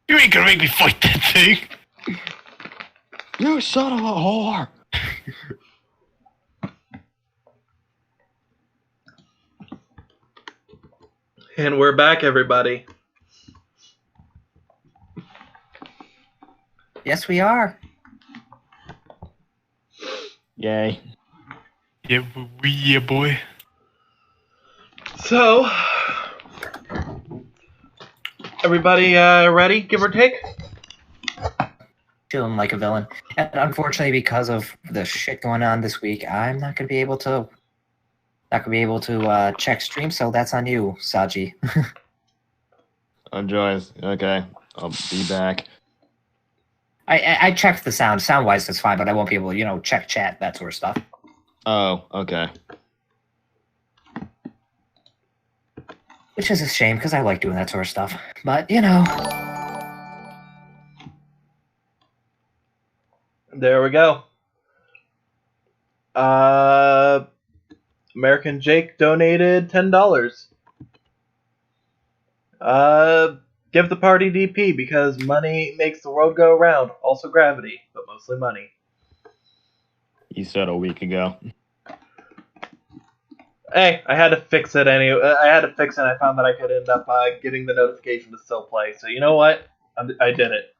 You ain't gonna make me fight that thing. You son of a whore! And we're back, everybody. Yes, we are. Yay. Yeah, boy. So, everybody ready, give or take? Feeling like a villain. And unfortunately, because of the shit going on this week, I'm not gonna be able to check stream, so that's on you, Saji. Joyce. Okay. I'll be back. I checked the sound. Sound-wise, that's fine, but I won't be able to, check chat, that sort of stuff. Oh, okay. Which is a shame, because I like doing that sort of stuff. But, There we go. American Jake donated $10. Give the party DP because money makes the world go round. Also gravity, but mostly money. You said a week ago. Hey, I had to fix it anyway. I found that I could end up getting the notification to still play. So you know what? I did it.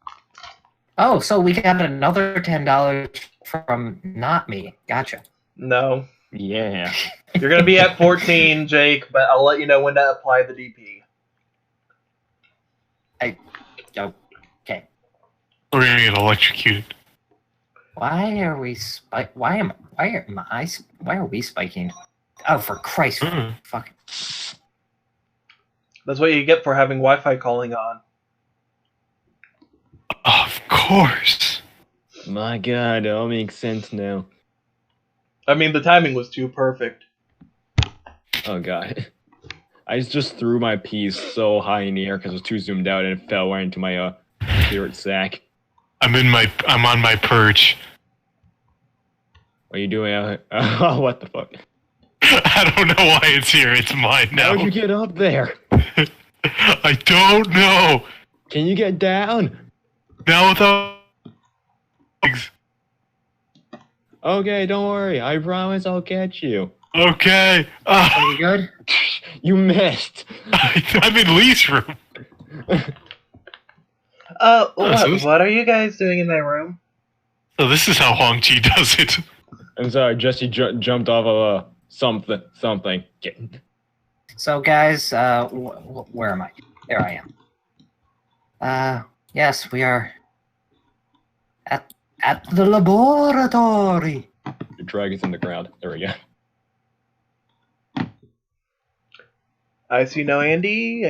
Oh, so we got another $10 from not me. Gotcha. No. Yeah. You're going to be at 14, Jake, but I'll let you know when to apply the DP. Okay. We're gonna get electrocuted. Why are we why are we spiking? Oh, for Christ's fuck. That's what you get for having Wi-Fi calling on. Of course. My God, it all makes sense now. I mean, the timing was too perfect. Oh God. I just threw my piece so high in the air because it was too zoomed out and it fell right into my spirit sack. I'm on my perch. What are you doing out here? Oh, what the fuck? I don't know why it's here. It's mine now. How'd you get up there? I don't know. Can you get down? Now without legs. Okay, don't worry. I promise I'll catch you. Okay. Are we good? You missed. I'm in Lee's room. What are you guys doing in my room? So this is how Hong Chi does it. I'm sorry, Jesse jumped off of something. So, guys, where am I? There I am. Yes, we are at the laboratory. The dragon's in the ground. There we go. I see no Andy.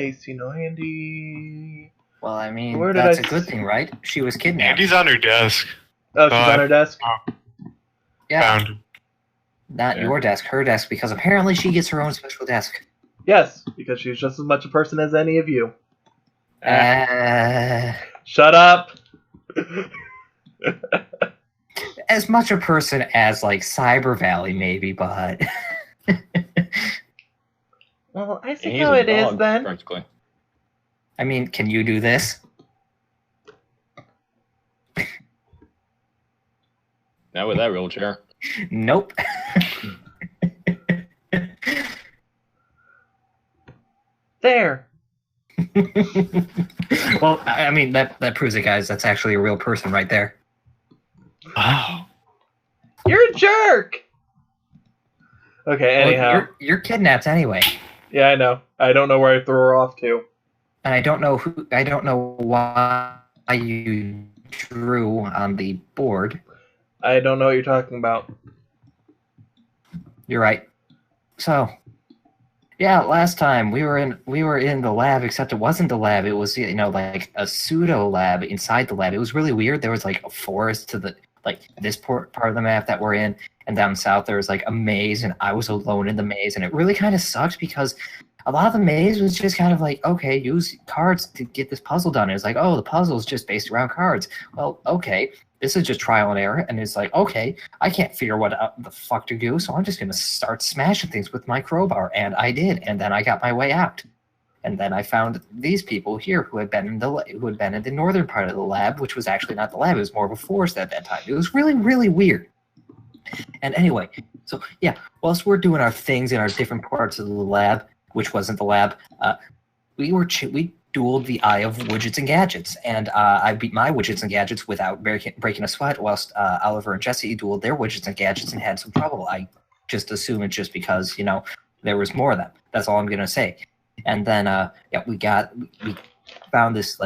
Well, I mean, Where did that's I a good thing, right? She was kidnapped. Andy's on her desk. Oh, she's on her desk? Yeah, Found him. not your desk, her desk, because apparently she gets her own special desk. Yes, because she's just as much a person as any of you. Shut up! As much a person as, like, Cyber Valley, maybe, but... Well, I see He's how a it is dog, then. practically. I mean, can you do this? Not with that wheelchair. Nope. There. Well, I mean, that proves it, guys. That's actually a real person right there. Wow. You're a jerk! Okay, anyhow. Well, you're kidnapped anyway. Yeah, I know. I don't know where I threw her off to. And I don't know why you drew on the board. I don't know what you're talking about. You're right. So, yeah, last time we were in the lab, except it wasn't the lab. It was like a pseudo lab inside the lab. It was really weird. There was like a forest to the this part of the map that we're in, and down south there was like a maze, and I was alone in the maze, and it really kind of sucked because a lot of the maze was just kind of like, okay, use cards to get this puzzle done. It was like, oh, the puzzle's just based around cards. Well, okay, this is just trial and error, and it's like, okay, I can't figure what the fuck to do, so I'm just gonna start smashing things with my crowbar, and I did, and then I got my way out. And then I found these people here who had been in the northern part of the lab, which was actually not the lab. It was more of a forest at that time. It was really, really weird. And anyway, so yeah, whilst we're doing our things in our different parts of the lab, which wasn't the lab, we dueled the Eye of Widgets and Gadgets, and I beat my Widgets and Gadgets without breaking a sweat, whilst Oliver and Jesse dueled their Widgets and Gadgets and had some trouble. I just assume it's just because, there was more of them. That's all I'm going to say. And then, we found this,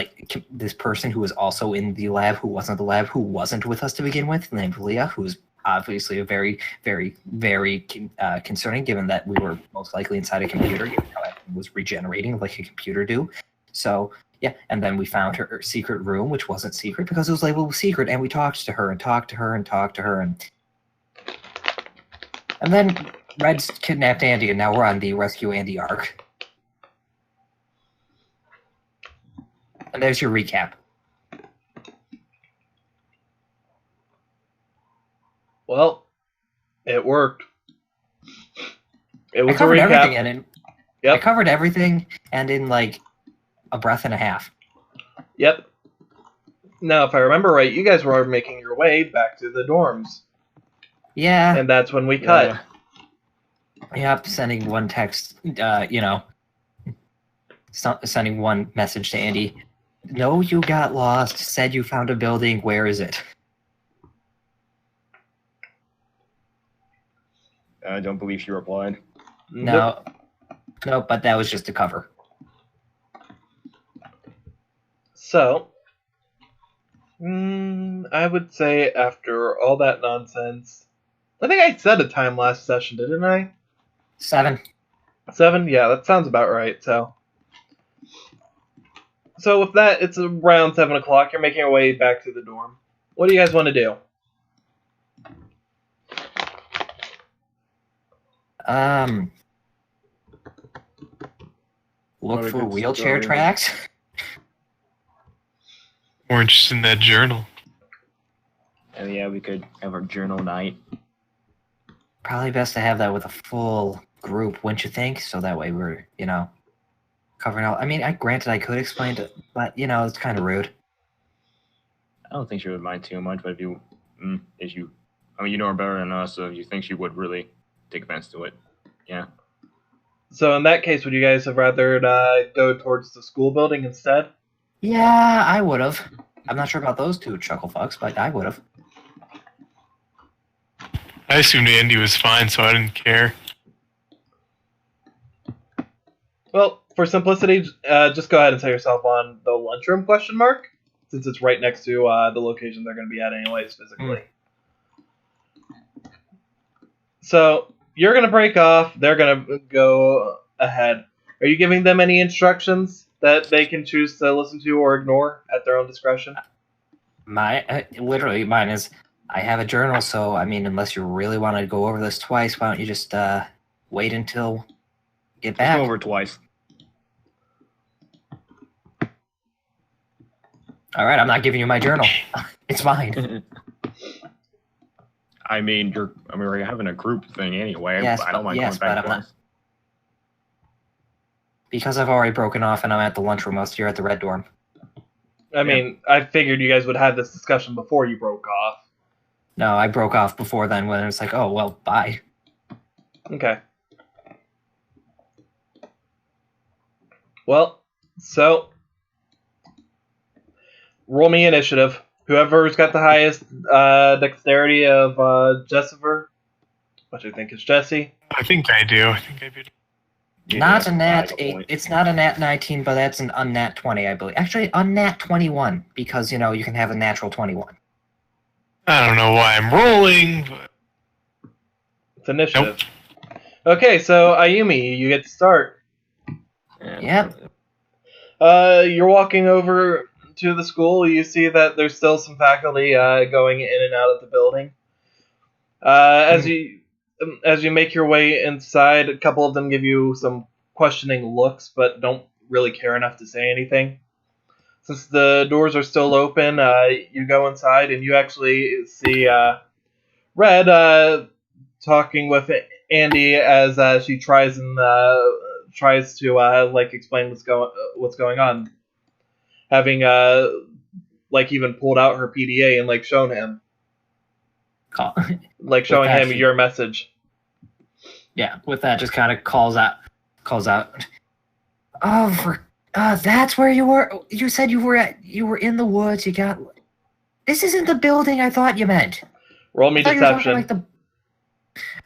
this person who was also in the lab, who wasn't the lab, who wasn't with us to begin with, named Leah, who's obviously a very, very, very concerning, given that we were most likely inside a computer, given how it was regenerating like a computer do. So, yeah, and then we found her secret room, which wasn't secret because it was labeled secret, and we talked to her and talked to her and talked to her, and then Red's kidnapped Andy, and now we're on the Rescue Andy arc. And there's your recap. Well, it worked. It was I covered a recap. everything, and I covered everything, and in like a breath and a half. Yep. Now, if I remember right, you guys were making your way back to the dorms. Yeah. And that's when we cut. Yep, sending one text, sending one message to Andy. No, you got lost. Said you found a building. Where is it? I don't believe she replied. No, but that was just a cover. So, I would say after all that nonsense, I think I said a time last session, didn't I? 7. 7? Yeah, that sounds about right. So with that, it's around 7 o'clock. You're making your way back to the dorm. What do you guys want to do? Look for wheelchair tracks. More interested in that journal. Oh yeah, we could have our journal night. Probably best to have that with a full group, wouldn't you think? So that way we're, covering all. I mean, granted, I could explain it, but it's kind of rude. I don't think she would mind too much, but if you know her better than us, so if you think she would really take offense to it, yeah. So in that case, would you guys have rather go towards the school building instead? Yeah, I would have. I'm not sure about those two chuckle fucks, but I would have. I assumed Andy was fine, so I didn't care. Well, for simplicity, just go ahead and set yourself on the lunchroom ? Since it's right next to the location they're going to be at anyways, physically. So you're going to break off. They're going to go ahead. Are you giving them any instructions that they can choose to listen to or ignore at their own discretion? Mine is, I have a journal, so, I mean, unless you really want to go over this twice, why don't you just wait until you get back? Let's go over twice. All right, I'm not giving you my journal. It's mine. I mean, we're having a group thing anyway. Yes, I don't mind going back twice. Because I've already broken off and I'm at the lunchroom whilst you're at the red dorm. I mean, I figured you guys would have this discussion before you broke off. No, I broke off before then when it's like, oh, well, bye. Okay. Well, so roll me initiative. Whoever's got the highest dexterity of Jessifer, which I think is Jesse. I think I do. Not a nat 8. It's not a nat 19, but that's an unnat 20, I believe. Actually, unnat 21, because, you can have a natural 21. I don't know why I'm rolling, but... It's initiative. Nope. Okay, so Ayumi, you get to start. Yep. You're walking over to the school. You see that there's still some faculty going in and out of the building. As you make your way inside, a couple of them give you some questioning looks, but don't really care enough to say anything. Since the doors are still open, you go inside and you actually see Red talking with Andy as she tries and tries to explain what's going on, having even pulled out her PDA and shown him, showing him your message. Yeah, with that, just kind of calls out. Oh, that's where you were. You said you were in the woods. This isn't the building I thought you meant. Roll me deception. I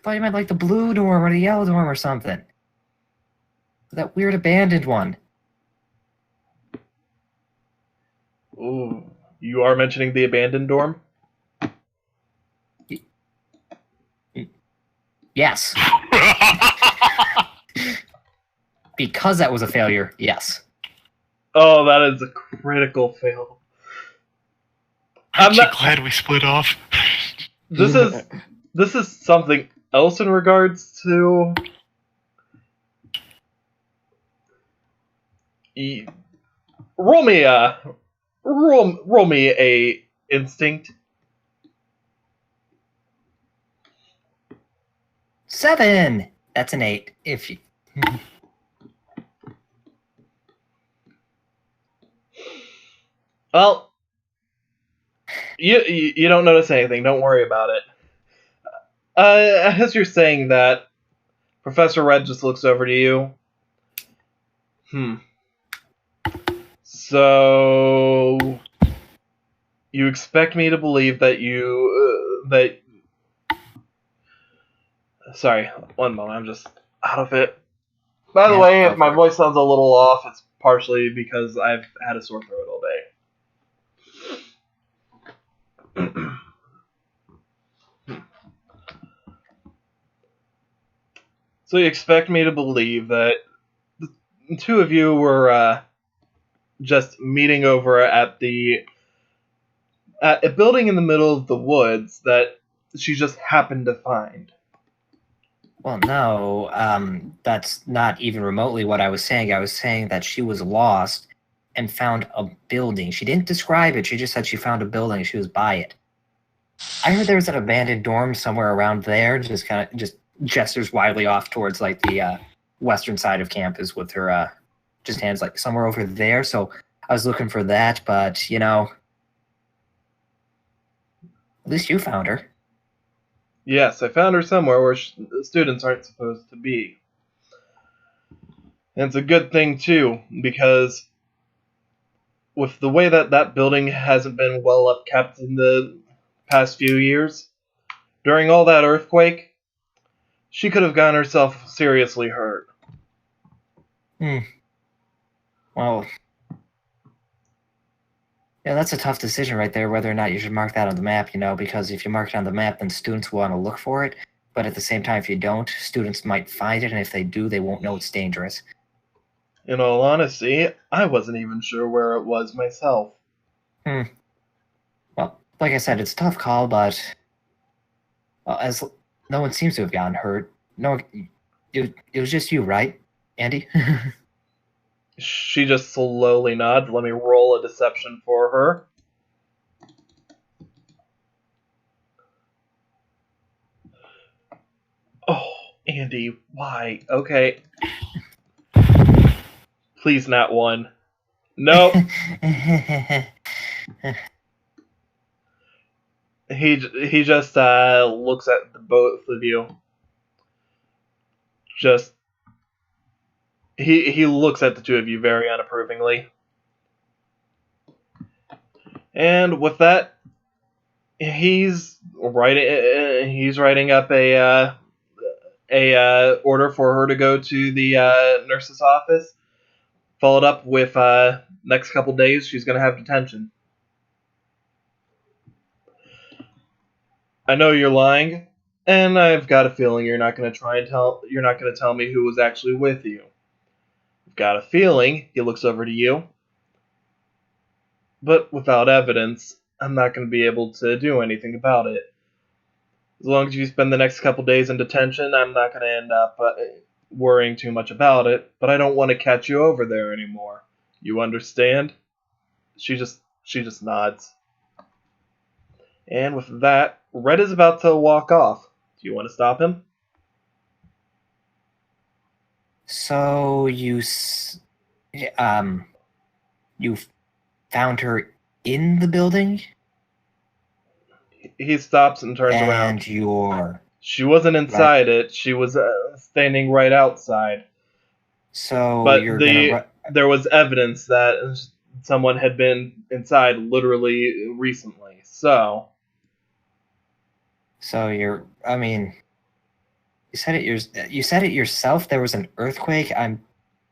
thought you meant the blue dorm or the yellow dorm or something. That weird abandoned one. Ooh, you are mentioning the abandoned dorm? Yes. Because that was a failure, yes. Oh, that is a critical fail. I'm glad we split off. This is something else in regards to roll me a instinct. 7. That's an 8. If you. Well, you don't notice anything. Don't worry about it. As you're saying that, Professor Red just looks over to you. So you expect me to believe that Sorry, one moment. I'm just out of it. By the way, if my voice sounds a little off, it's partially because I've had a sore throat all day. So you expect me to believe that the two of you were just meeting over at a building in the middle of the woods that she just happened to find. Well, no, that's not even remotely what I was saying. I was saying that she was lost and found a building. She didn't describe it. She just said she found a building and she was by it. I heard there was an abandoned dorm somewhere around there. Just gestures wildly off towards the western side of campus with her just hands somewhere over there. So I was looking for that, but at least you found her. Yes, I found her somewhere where students aren't supposed to be. And it's a good thing, too, because with the way that building hasn't been well upkept in the past few years, during all that earthquake, she could have gotten herself seriously hurt. Well, yeah, that's a tough decision right there, whether or not you should mark that on the map, because if you mark it on the map, then students will want to look for it. But at the same time, if you don't, students might find it, and if they do, they won't know it's dangerous. In all honesty, I wasn't even sure where it was myself. Well, like I said, it's a tough call, but as no one seems to have gotten hurt. No, it was just you, right, Andy? She just slowly nods. Let me roll a deception for her. Oh, Andy, why? Okay. Please not one. Nope. He just looks at the both of you. He looks at the two of you very unapprovingly. And with that, he's writing up a order for her to go to the nurse's office. Followed up with next couple days she's going to have detention. I know you're lying, and I've got a feeling you're not going to tell me who was actually with you. I've got a feeling, he looks over to you, but without evidence, I'm not going to be able to do anything about it. As long as you spend the next couple days in detention, I'm not going to end up worrying too much about it, but I don't want to catch you over there anymore. You understand? She just nods. And with that, Red is about to walk off. Do you want to stop him? So you found her in the building, He stops and turns around. and you're She wasn't inside it. She was standing right outside. so But you're gonna. there was evidence that someone had been inside literally recently. So So I mean, you said it yourself. There was an earthquake. I'm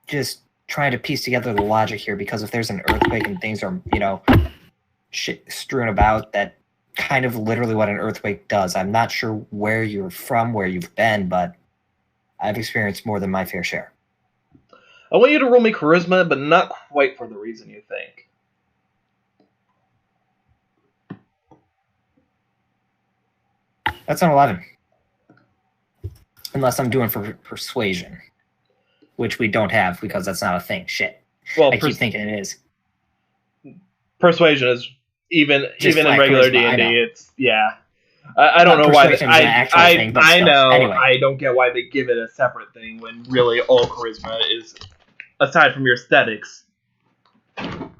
just trying to piece together the logic here because if there's an earthquake and things are, shit strewn about, that kind of literally what an earthquake does. I'm not sure where you're from, where you've been, but I've experienced more than my fair share. I want you to roll me charisma, but not quite for the reason you think. That's an 11. Unless I'm doing for persuasion, which we don't have because that's not a thing. Shit. Well, I keep thinking it is. Persuasion is even Just in like regular charisma, I D&D. know. It's I don't But know why. persuasion is an actual thing, but I still. know. Anyway. I don't get why they give it a separate thing when really all charisma is, aside from your aesthetics,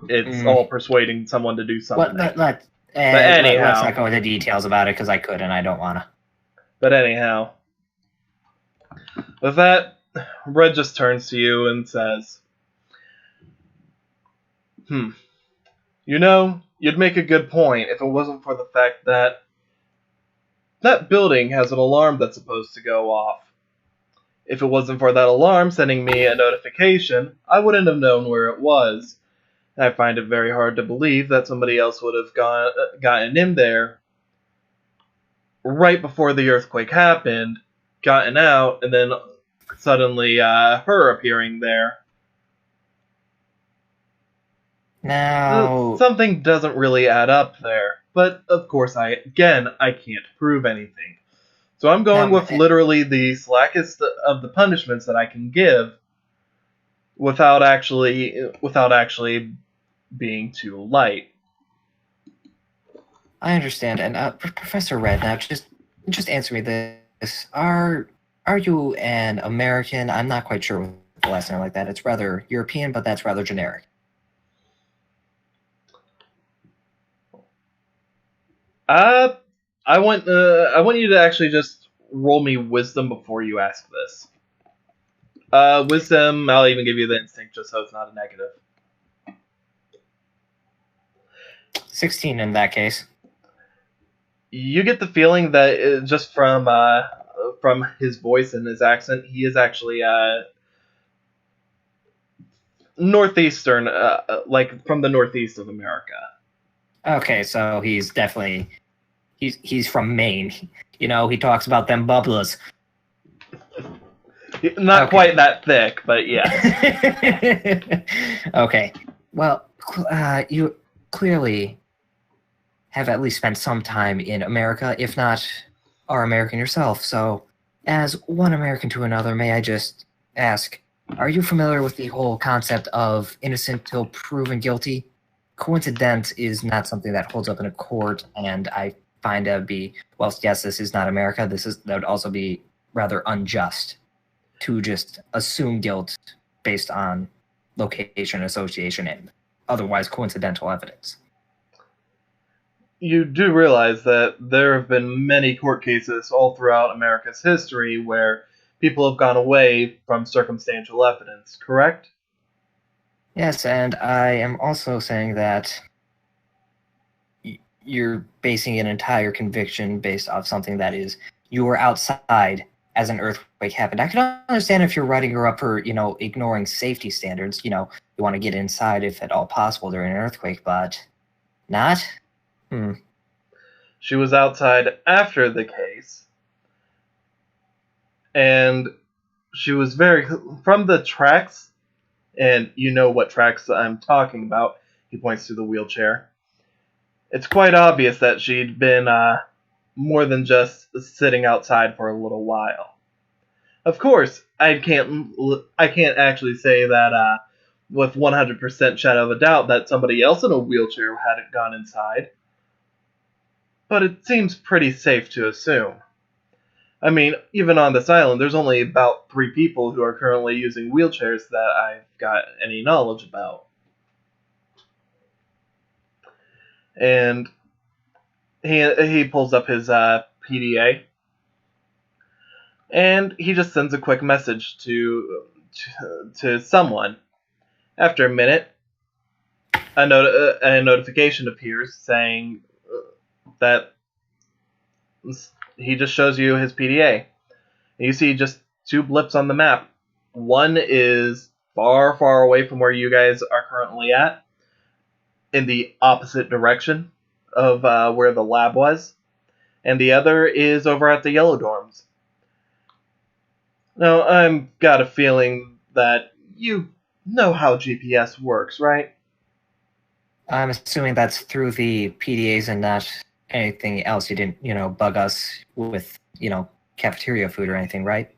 it's all persuading someone to do something. Let's not go into details about it because I could and I don't want to. But anyhow, with that, Red just turns to you and says, you'd make a good point if it wasn't for the fact that that building has an alarm that's supposed to go off. If it wasn't for that alarm sending me a notification, I wouldn't have known where it was. I find it very hard to believe that somebody else would have gotten in there right before the earthquake happened, gotten out, and then suddenly her appearing there. Now, something doesn't really add up there. But of course, I can't prove anything. So I'm going with literally the slackest of the punishments that I can give without actually being too light. I understand, and Professor Red, now just answer me this: Are you an American? I'm not quite sure with the last name like that. It's rather European, but that's rather generic. I want you to actually just roll me wisdom before you ask this. Wisdom, I'll even give you the instinct just so it's not a negative. 16 in that case. You get the feeling that just from his voice and his accent, he is actually northeastern, like from the northeast of America. Okay, so he's definitely he's from Maine. He talks about them bubblers. Not quite that thick, but yeah. Okay. Well, you clearly have at least spent some time in America, if not are American yourself. So, as one American to another, may I just ask, are you familiar with the whole concept of innocent till proven guilty? Coincidence is not something that holds up in a court, and I find that would be, well, yes, this is not America. That would also be rather unjust to just assume guilt based on location, association, and otherwise coincidental evidence. You do realize that there have been many court cases all throughout America's history where people have gone away from circumstantial evidence, correct? Yes, and I am also saying that you're basing an entire conviction based off something that is, you were outside as an earthquake happened. I can understand if you're writing her up for, ignoring safety standards. You want to get inside if at all possible during an earthquake, but not? She was outside after the case. And she was from the tracks, and you know what tracks I'm talking about. He points to the wheelchair. It's quite obvious that she'd been more than just sitting outside for a little while. Of course, I can't actually say that with 100% shadow of a doubt that somebody else in a wheelchair hadn't gone inside. But it seems pretty safe to assume. I mean, even on this island, there's only about 3 people who are currently using wheelchairs that I've got any knowledge about. And he pulls up his PDA, and he just sends a quick message to someone. After a minute, a notification appears saying that he just shows you his PDA. And you see just 2 blips on the map. One is far, far away from where you guys are currently at, in the opposite direction of where the lab was, and the other is over at the yellow dorms. Now, I've got a feeling that you know how GPS works, right? I'm assuming that's through the PDAs and not anything else. You didn't, bug us with, cafeteria food or anything, right?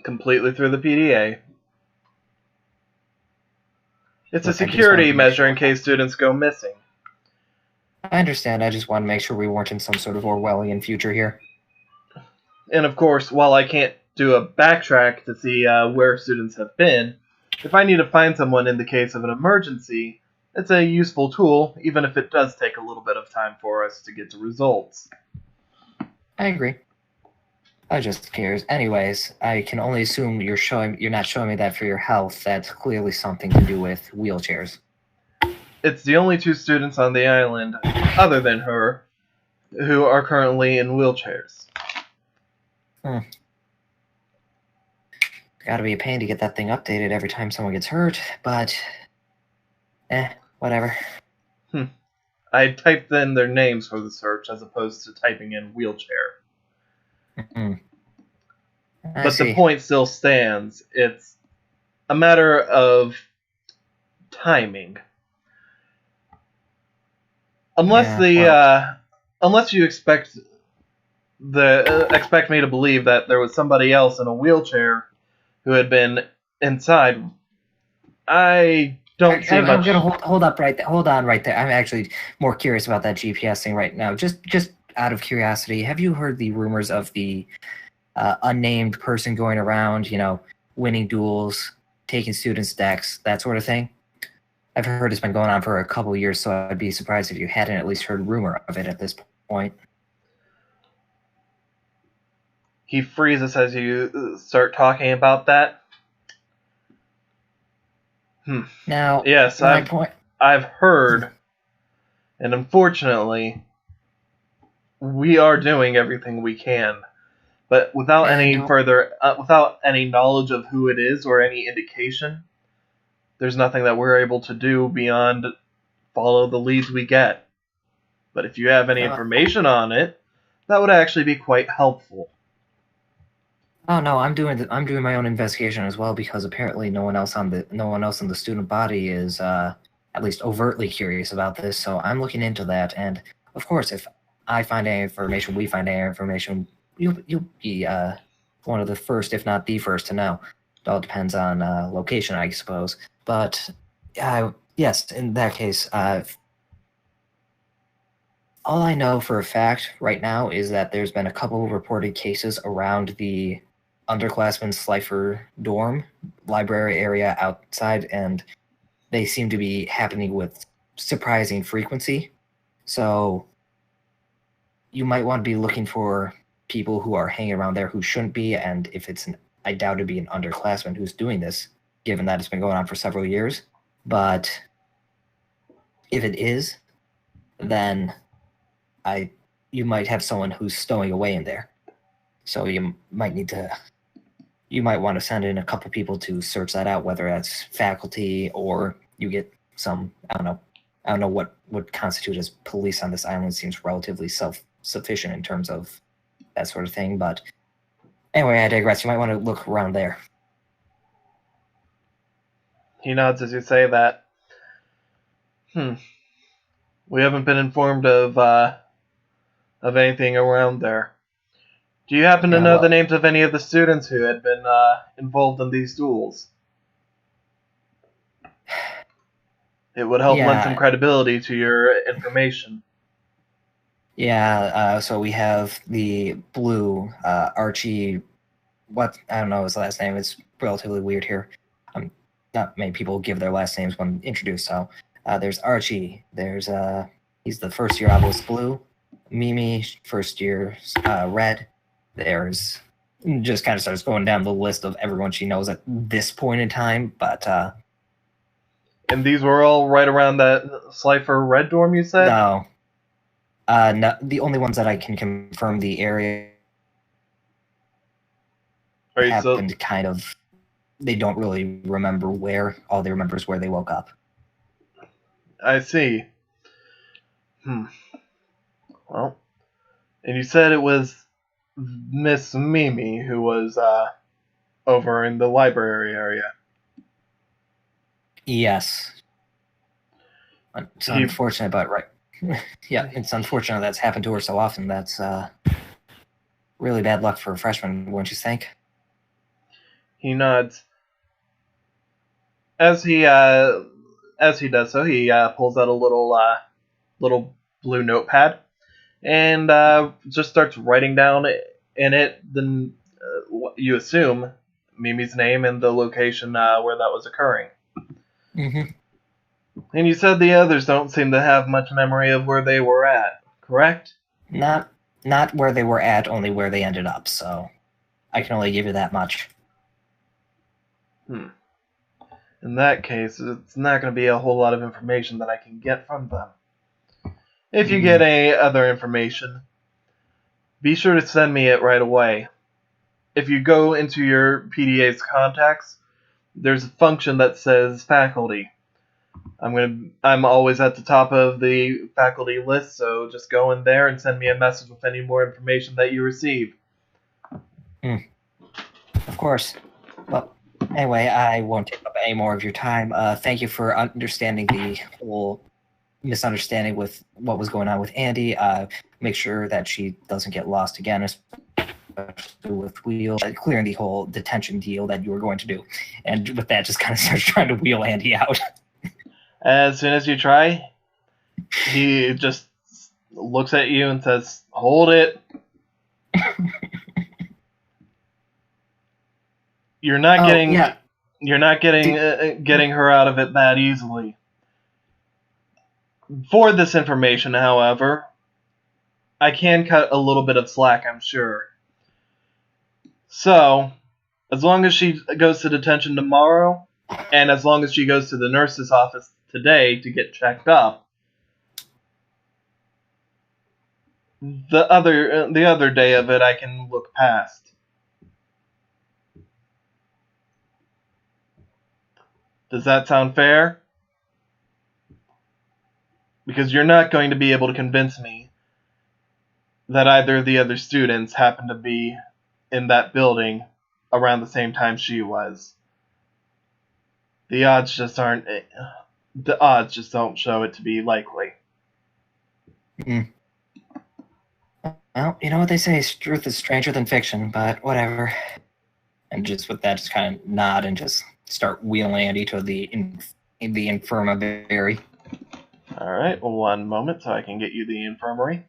Completely through the PDA. It's a Look, I just wanted security to make measure sure. in case students go missing. I understand. I just want to make sure we weren't in some sort of Orwellian future here. And of course, while I can't do a backtrack to see where students have been, if I need to find someone in the case of an emergency, it's a useful tool, even if it does take a little bit of time for us to get to results. I agree. I just curious. Anyways, I can only assume you're not showing me that for your health. That's clearly something to do with wheelchairs. It's the only 2 students on the island, other than her, who are currently in wheelchairs. Gotta be a pain to get that thing updated every time someone gets hurt, but whatever. I typed in their names for the search as opposed to typing in wheelchair. But the point still stands. It's a matter of timing. Unless you expect me to believe that there was somebody else in a wheelchair who had been inside, I don't see much. I'm gonna hold on right there. I'm actually more curious about that GPS thing right now. Just out of curiosity, have you heard the rumors of the unnamed person going around, winning duels, taking students' decks, that sort of thing? I've heard it's been going on for a couple of years, so I'd be surprised if you hadn't at least heard rumor of it at this point. He freezes as you start talking about that. Now, yes, I've heard, and unfortunately, we are doing everything we can, but without any knowledge of who it is or any indication, there's nothing that we're able to do beyond follow the leads we get. But if you have any information on it, that would actually be quite helpful. Oh no, I'm doing my own investigation as well, because apparently no one else in the student body is at least overtly curious about this. So I'm looking into that, and of course, if I find any information, we find any information, you'll be one of the first, if not the first, to know. It all depends on location, I suppose. But yes, in that case, all I know for a fact right now is that there's been a couple of reported cases around the underclassmen Slifer dorm library area outside, and they seem to be happening with surprising frequency. So you might want to be looking for people who are hanging around there who shouldn't be, and if I doubt it'd be an underclassman who's doing this, given that it's been going on for several years. But if it is, then you might have someone who's stowing away in there. So you might want to send in a couple people to search that out, whether that's faculty or you get some, I don't know what would constitute as police on this island. Seems relatively self-sufficient in terms of that sort of thing. But anyway, I digress. You might want to look around there. He nods as you say that. We haven't been informed of anything around there. Do you happen to know the names of any of the students who had been involved in these duels? It would help lend some credibility to your information. Yeah, so we have the blue Archie. What I don't know his last name. It's relatively weird here. Not many people give their last names when introduced. So there's Archie. There's he's the first year obelisk blue. Mimi, first year red. There's just kind of starts going down the list of everyone she knows at this point in time. But And these were all right around that Slifer Red dorm, you said? no, the only ones that I can confirm the area Right, so happened kind of. They don't really remember where. All they remember is where they woke up. I see. Well, and you said it was Miss Mimi who was over in the library area. Yes. It's unfortunate, but right. Yeah, it's unfortunate that's happened to her so often. That's really bad luck for a freshman, wouldn't you think? He nods. As he does so, he pulls out a little blue notepad and just starts writing down in it what you assume Mimi's name and the location where that was occurring. Mm-hmm. And you said the others don't seem to have much memory of where they were at, correct? Not where they were at, only where they ended up. So I can only give you that much. In that case, it's not going to be a whole lot of information that I can get from them. If you get any other information, be sure to send me it right away. If you go into your PDA's contacts, there's a function that says faculty. I'm always at the top of the faculty list, so just go in there and send me a message with any more information that you receive. Of course. Well, anyway, I won't take up any more of your time. Thank you for understanding the whole misunderstanding with what was going on with Andy. Make sure that she doesn't get lost again, especially with Wheel, clearing the whole detention deal that you were going to do. And with that, just kind of starts trying to wheel Andy out. As soon as you try, he just looks at you and says, "Hold it." You're not getting her out of it that easily. For this information, however, I can cut a little bit of slack, I'm sure. So, as long as she goes to detention tomorrow, and as long as she goes to the nurse's office today to get checked up, the other day of it I can look past. Does that sound fair? Because you're not going to be able to convince me that either of the other students happened to be in that building around the same time she was. The odds just don't show it to be likely. Well, you know what they say, truth is stranger than fiction, but whatever. And just with that, just kind of nod and just start wheeling Andy to the infirmary. Alright, one moment so I can get you the infirmary.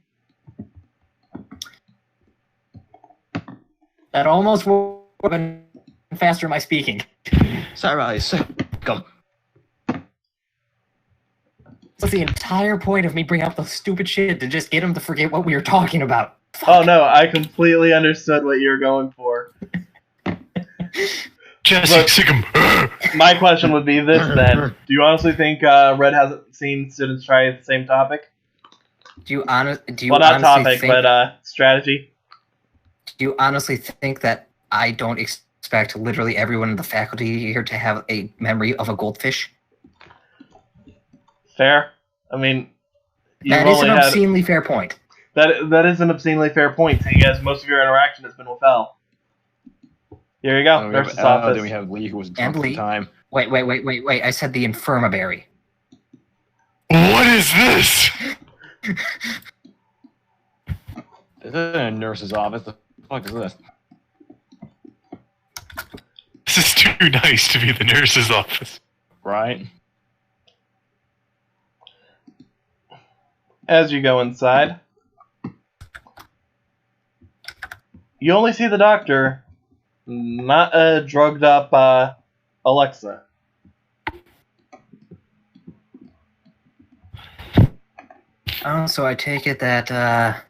That almost would have been faster my speaking. Sorry, come. That's the entire point of me bringing up the stupid shit, to just get him to forget what we were talking about. Fuck. Oh no, I completely understood what you were going for. Jesse, sick him. My question would be this then. Do you honestly think Red hasn't seen students try the same topic? Well, not topic, but strategy? Do you honestly think that I don't expect literally everyone in the faculty here to have a memory of a goldfish? Fair. I mean, that is an obscenely fair point. That is an obscenely fair point, seeing as most of your interaction has been with Elle. Here you go. Nurse's office. Then we have Lee, who was drunk at the time. Wait. I said the infirmary. What is this? This isn't a nurse's office. The fuck is this? This is too nice to be the nurse's office. Right? As you go inside, You only see the doctor, not a drugged up Alexa. Oh, so I take it that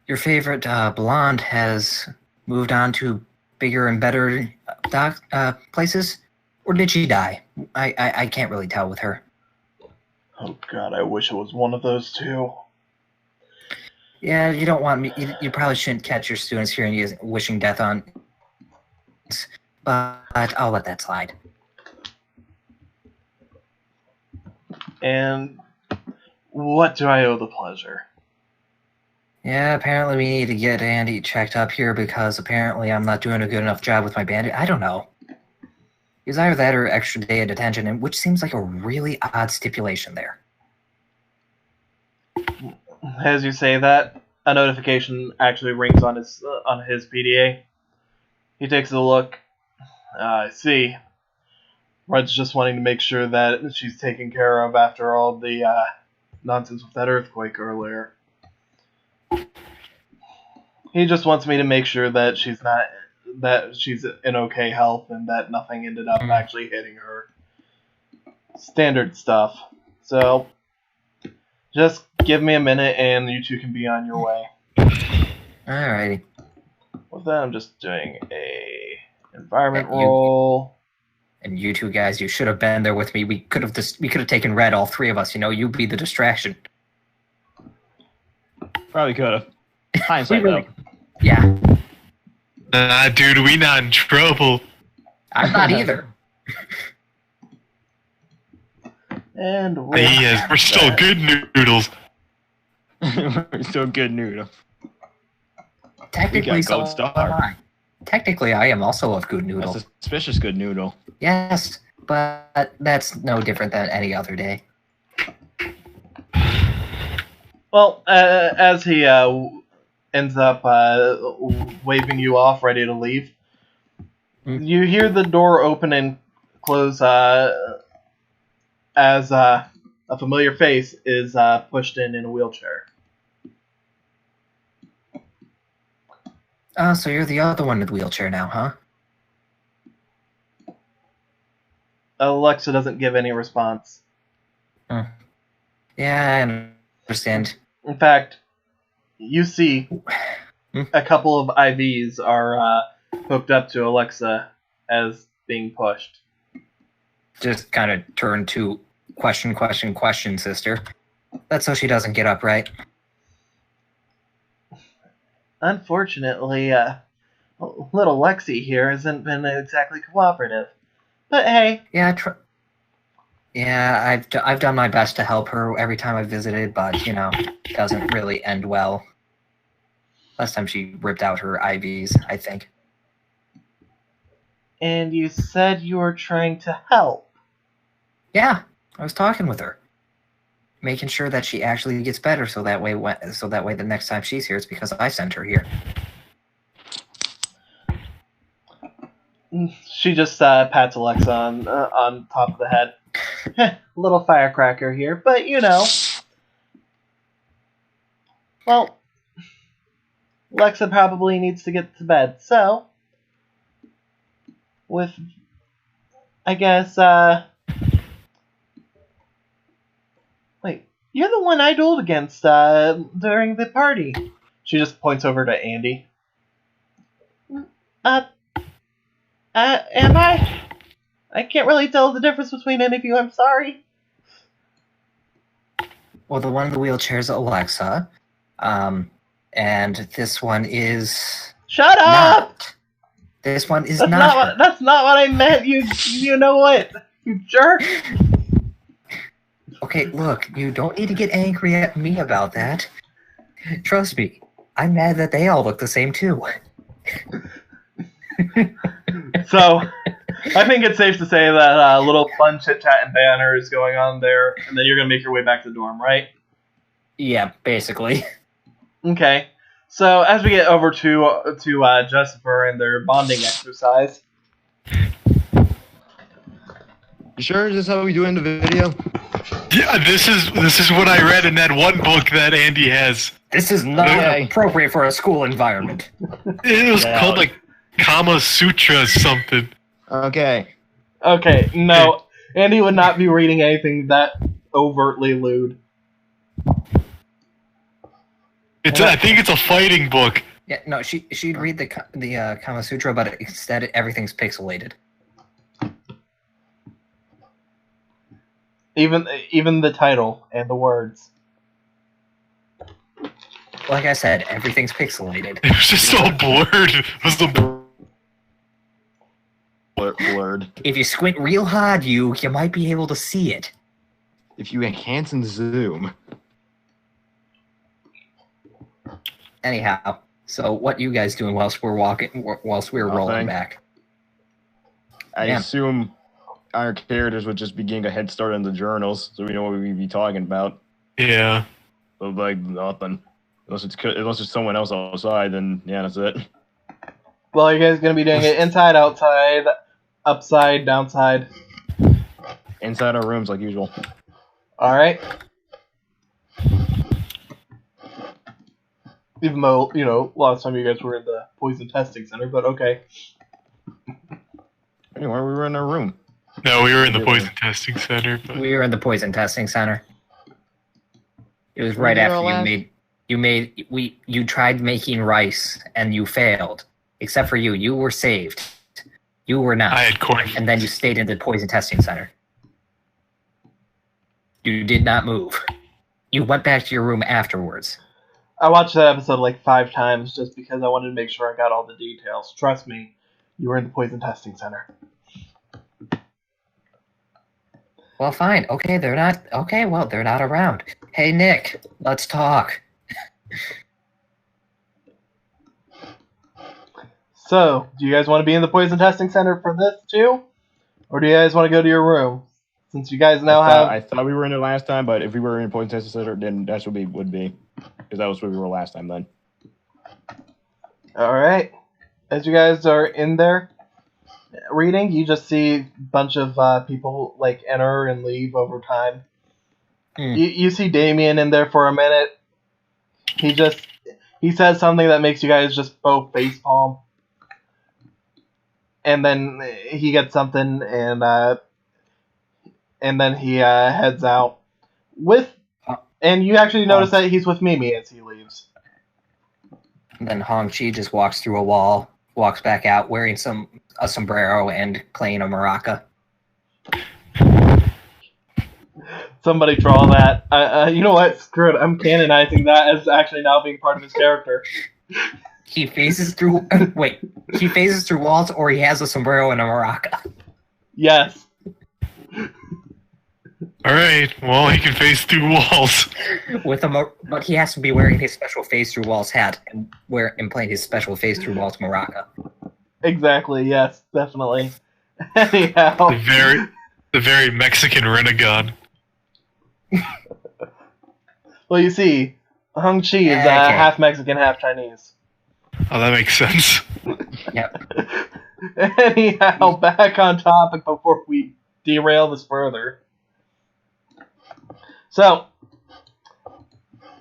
your favorite blonde has moved on to bigger and better places? Or did she die? I can't really tell with her. Oh god, I wish it was one of those two. Yeah, you don't want me. You probably shouldn't catch your students here and you wishing death on. But I'll let that slide. And what do I owe the pleasure? Yeah, apparently we need to get Andy checked up here because apparently I'm not doing a good enough job with my bandit. I don't know. It was either that or extra day of detention, and which seems like a really odd stipulation there. As you say that, a notification actually rings on his PDA. He takes a look. I see. Red's just wanting to make sure that she's taken care of after all the nonsense with that earthquake earlier. He just wants me to make sure that she's in okay health and that nothing ended up actually hitting her. Standard stuff. So, just give me a minute and you two can be on your way. Alrighty. With that, I'm just doing a environment roll. And you two guys, you should have been there with me. We could have taken Red, all three of us. You know, you'd be the distraction. Probably could have. Hindsight, though. Yeah. Dude, we not in trouble. I'm not either. And We're still good noodles. We're still good noodle. Technically, gold star. Technically, I am also a good noodle. That's a suspicious good noodle. Yes, but that's no different than any other day. Well, as he ends up waving you off, ready to leave, you hear the door open and close as a familiar face is pushed in a wheelchair. Oh, so you're the other one in the wheelchair now, huh? Alexa doesn't give any response. Yeah, I understand. In fact, you see a couple of IVs are hooked up to Alexa as being pushed. Just kind of turn to question, sister. That's so she doesn't get up, right? Unfortunately, little Lexi here hasn't been exactly cooperative. But hey. Yeah, I've done my best to help her every time I visited, but you know, it doesn't really end well. Last time she ripped out her IVs, I think. And you said you were trying to help. Yeah, I was talking with her, making sure that she actually gets better, so that way the next time she's here, it's because I sent her here. She just pats Alexa on top of the head. Little firecracker here, but you know. Well, Alexa probably needs to get to bed, so with, I guess, wait, you're the one I dueled against during the party. She just points over to Andy. Am I? I can't really tell the difference between any of you, I'm sorry. Well, the one in the wheelchair is Alexa, and this one is... Shut up! Not. This one is that's not. That's not what I meant, you know what, you jerk. Okay, look, you don't need to get angry at me about that. Trust me, I'm mad that they all look the same too. So, I think it's safe to say that a little fun chit-chat and banner is going on there, and then you're going to make your way back to the dorm, right? Yeah, basically. Okay. So, as we get over to Justifer and their bonding exercise... You sure this is how we do in the video? Yeah, this is what I read in that one book that Andy has. This is not Okay. appropriate for a school environment. It was Yeah. called like Kama Sutra something. Okay. Okay, no. Andy would not be reading anything that overtly lewd. I think it's a fighting book. Yeah, no, she'd read the Kama Sutra, but instead everything's pixelated. Even the title and the words. Like I said, everything's pixelated. It was just all blurred. It was the Blurred. If you squint real hard, you might be able to see it. If you enhance and zoom. Anyhow, so what you guys doing whilst we're rolling Nothing. back? I Yeah. assume our characters would just be getting a head start on the journals, so we know what we'd be talking about. yeah. So like nothing. Unless it's someone else outside, then yeah, that's it. Well, are you guys gonna be doing it inside, outside, upside, downside? Inside our rooms like usual. Alright. Even though, last time you guys were in the poison testing center, but okay. Anyway, we were in our room. No, we were in the poison testing center. But We were in the poison testing center. It was Were right we there after you tried making rice and you failed. Except for you. You were saved. You were not. I had corn. And then you stayed in the poison testing center. You did not move. You went back to your room afterwards. I watched that episode like 5 times just because I wanted to make sure I got all the details. Trust me, you were in the poison testing center. Well, fine. Okay, they're not. Okay, well, they're not around. Hey, Nick, let's talk. So, do you guys want to be in the poison testing center for this too? Or do you guys want to go to your room? Since you guys now I have... thought we were in it last time, but if we were in Poison Testing Center, then that's what we would be. Because that was where we were last time then. Alright. As you guys are in there reading, you just see a bunch of people like enter and leave over time. You see Damien in there for a minute. He says something that makes you guys just both facepalm. And then he gets something and then he heads out and you actually notice that he's with Mimi as he leaves. And then Hong-Chi just walks through a wall, walks back out wearing a sombrero and playing a maraca. Somebody draw that. You know what? Screw it. I'm canonizing that as actually now being part of his character. He phases through... Wait. He phases through walls or he has a sombrero and a maraca? Yes. Alright, well, he can face through walls. But he has to be wearing his special phase through walls hat and playing his special phase through walls maraca. Exactly, yes, definitely. Anyhow. The very Mexican renegade. Well, you see, Hong-Chi is Okay. half Mexican, half Chinese. Oh, that makes sense. Yep. Anyhow, back on topic before we derail this further. So,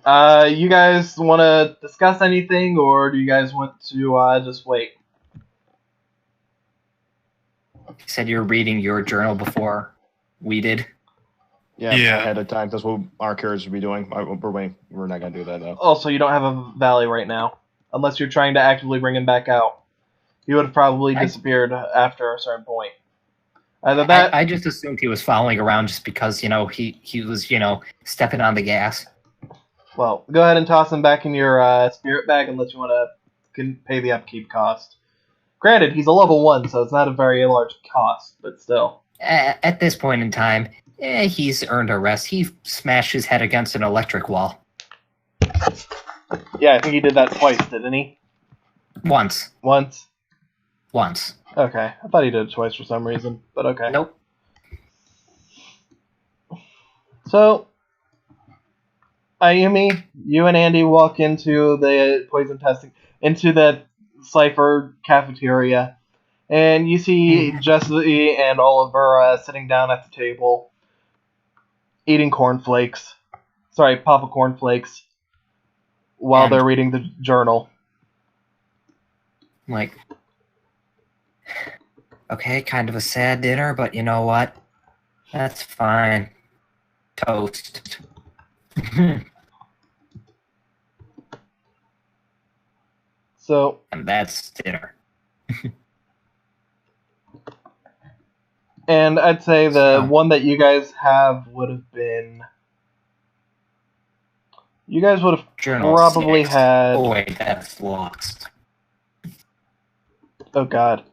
you guys want to discuss anything, or do you guys want to just wait? You said you were reading your journal before we did. Yeah, Yeah. ahead of time. That's what our characters would be doing. We're not going to do that, though. Also, you don't have a Valley right now, unless you're trying to actively bring him back out. He would have probably disappeared after a certain point. Either that... I just assumed he was following around just because, he was, stepping on the gas. Well, go ahead and toss him back in your spirit bag unless you want to pay the upkeep cost. Granted, he's a level 1, so it's not a very large cost, but still. At this point in time, he's earned a rest. He smashed his head against an electric wall. Yeah, I think he did that twice, didn't he? Once. Once? Once. Okay, I thought he did it twice for some reason, but okay. Nope. So, Ayumi, you and Andy walk into the into the Cypher cafeteria, and you see Jesse and Oliver sitting down at the table, eating cornflakes. Sorry, Papa cornflakes. while And- they're reading the journal. I'm like, okay, kind of a sad dinner, but you know what? That's fine. Toast. So, And that's dinner. and I'd say the So- one that you guys have would have been. You guys would have Journal probably 6. had. Oh wait, that's lost. Oh god.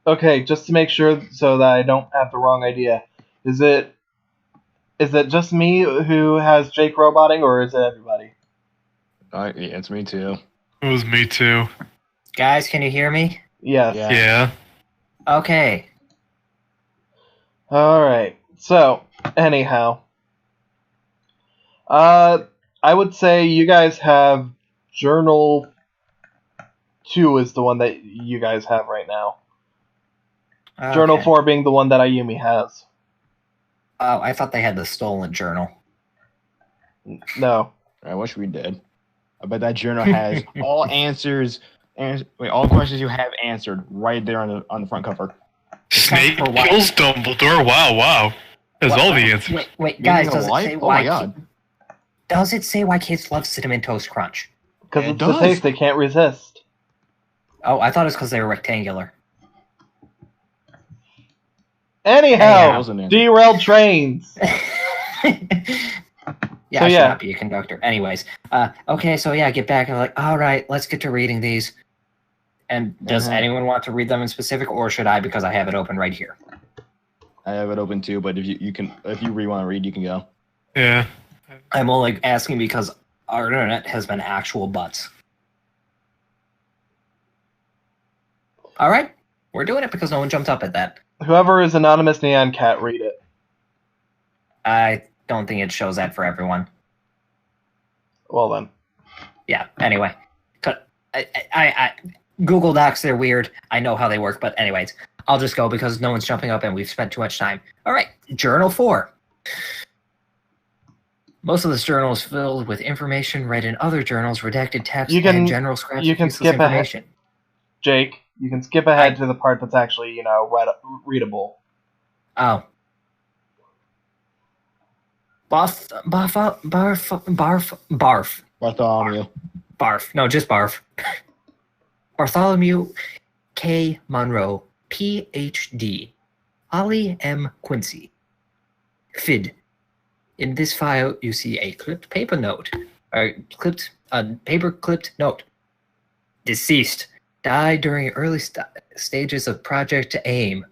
Okay, just to make sure so that I don't have the wrong idea. Is it just me who has Jake roboting, or is it everybody? Yeah, it's me too. It was me too. Guys, can you hear me? Yes. Yeah. Yeah. Okay. Alright. So, anyhow. I would say you guys have Journal 2 is the one that you guys have right now. Journal Okay. 4 being the one that Ayumi has. Oh, I thought they had the stolen journal. No. I wish we did. I bet that journal has all answers. All questions you have answered right there on the front cover. Snape for what? kills Dumbledore. Wow. That's all the answers. Wait, guys, Meaning of does it life? say Oh why? my god. Does it say why kids love Cinnamon Toast Crunch? Because It it's the does. taste they can't resist. Oh, I thought it was because they were rectangular. Anyhow, Wasn't it? derailed trains. Yeah, So, I should yeah. not be a conductor. Anyways, okay, so yeah, get back and like, all right, let's get to reading these. And does Mhm. anyone want to read them in specific, or should I? Because I have it open right here. I have it open too, but if you really want to read, you can go. Yeah. I'm only asking because our internet has been actual butts. All right, we're doing it because no one jumped up at that. Whoever is Anonymous Neon Cat, read it. I don't think it shows that for everyone. Well then. Yeah. Anyway, I Google Docs, they're weird. I know how they work, but anyways, I'll just go because no one's jumping up and we've spent too much time. All right, Journal 4. Most of this journal is filled with information read in other journals, redacted text, You can- and general scratch you can useless skip ahead. information. Jake, you can skip ahead I- to the part that's actually, readable. Oh. Barf. Bartholomew. Barf. No, just barf. Bartholomew K. Monroe, Ph.D. Ollie M. Quincy. Fid. In this file, you see a clipped paper note. Paper clipped note. Deceased. Died during early stages of Project AIM.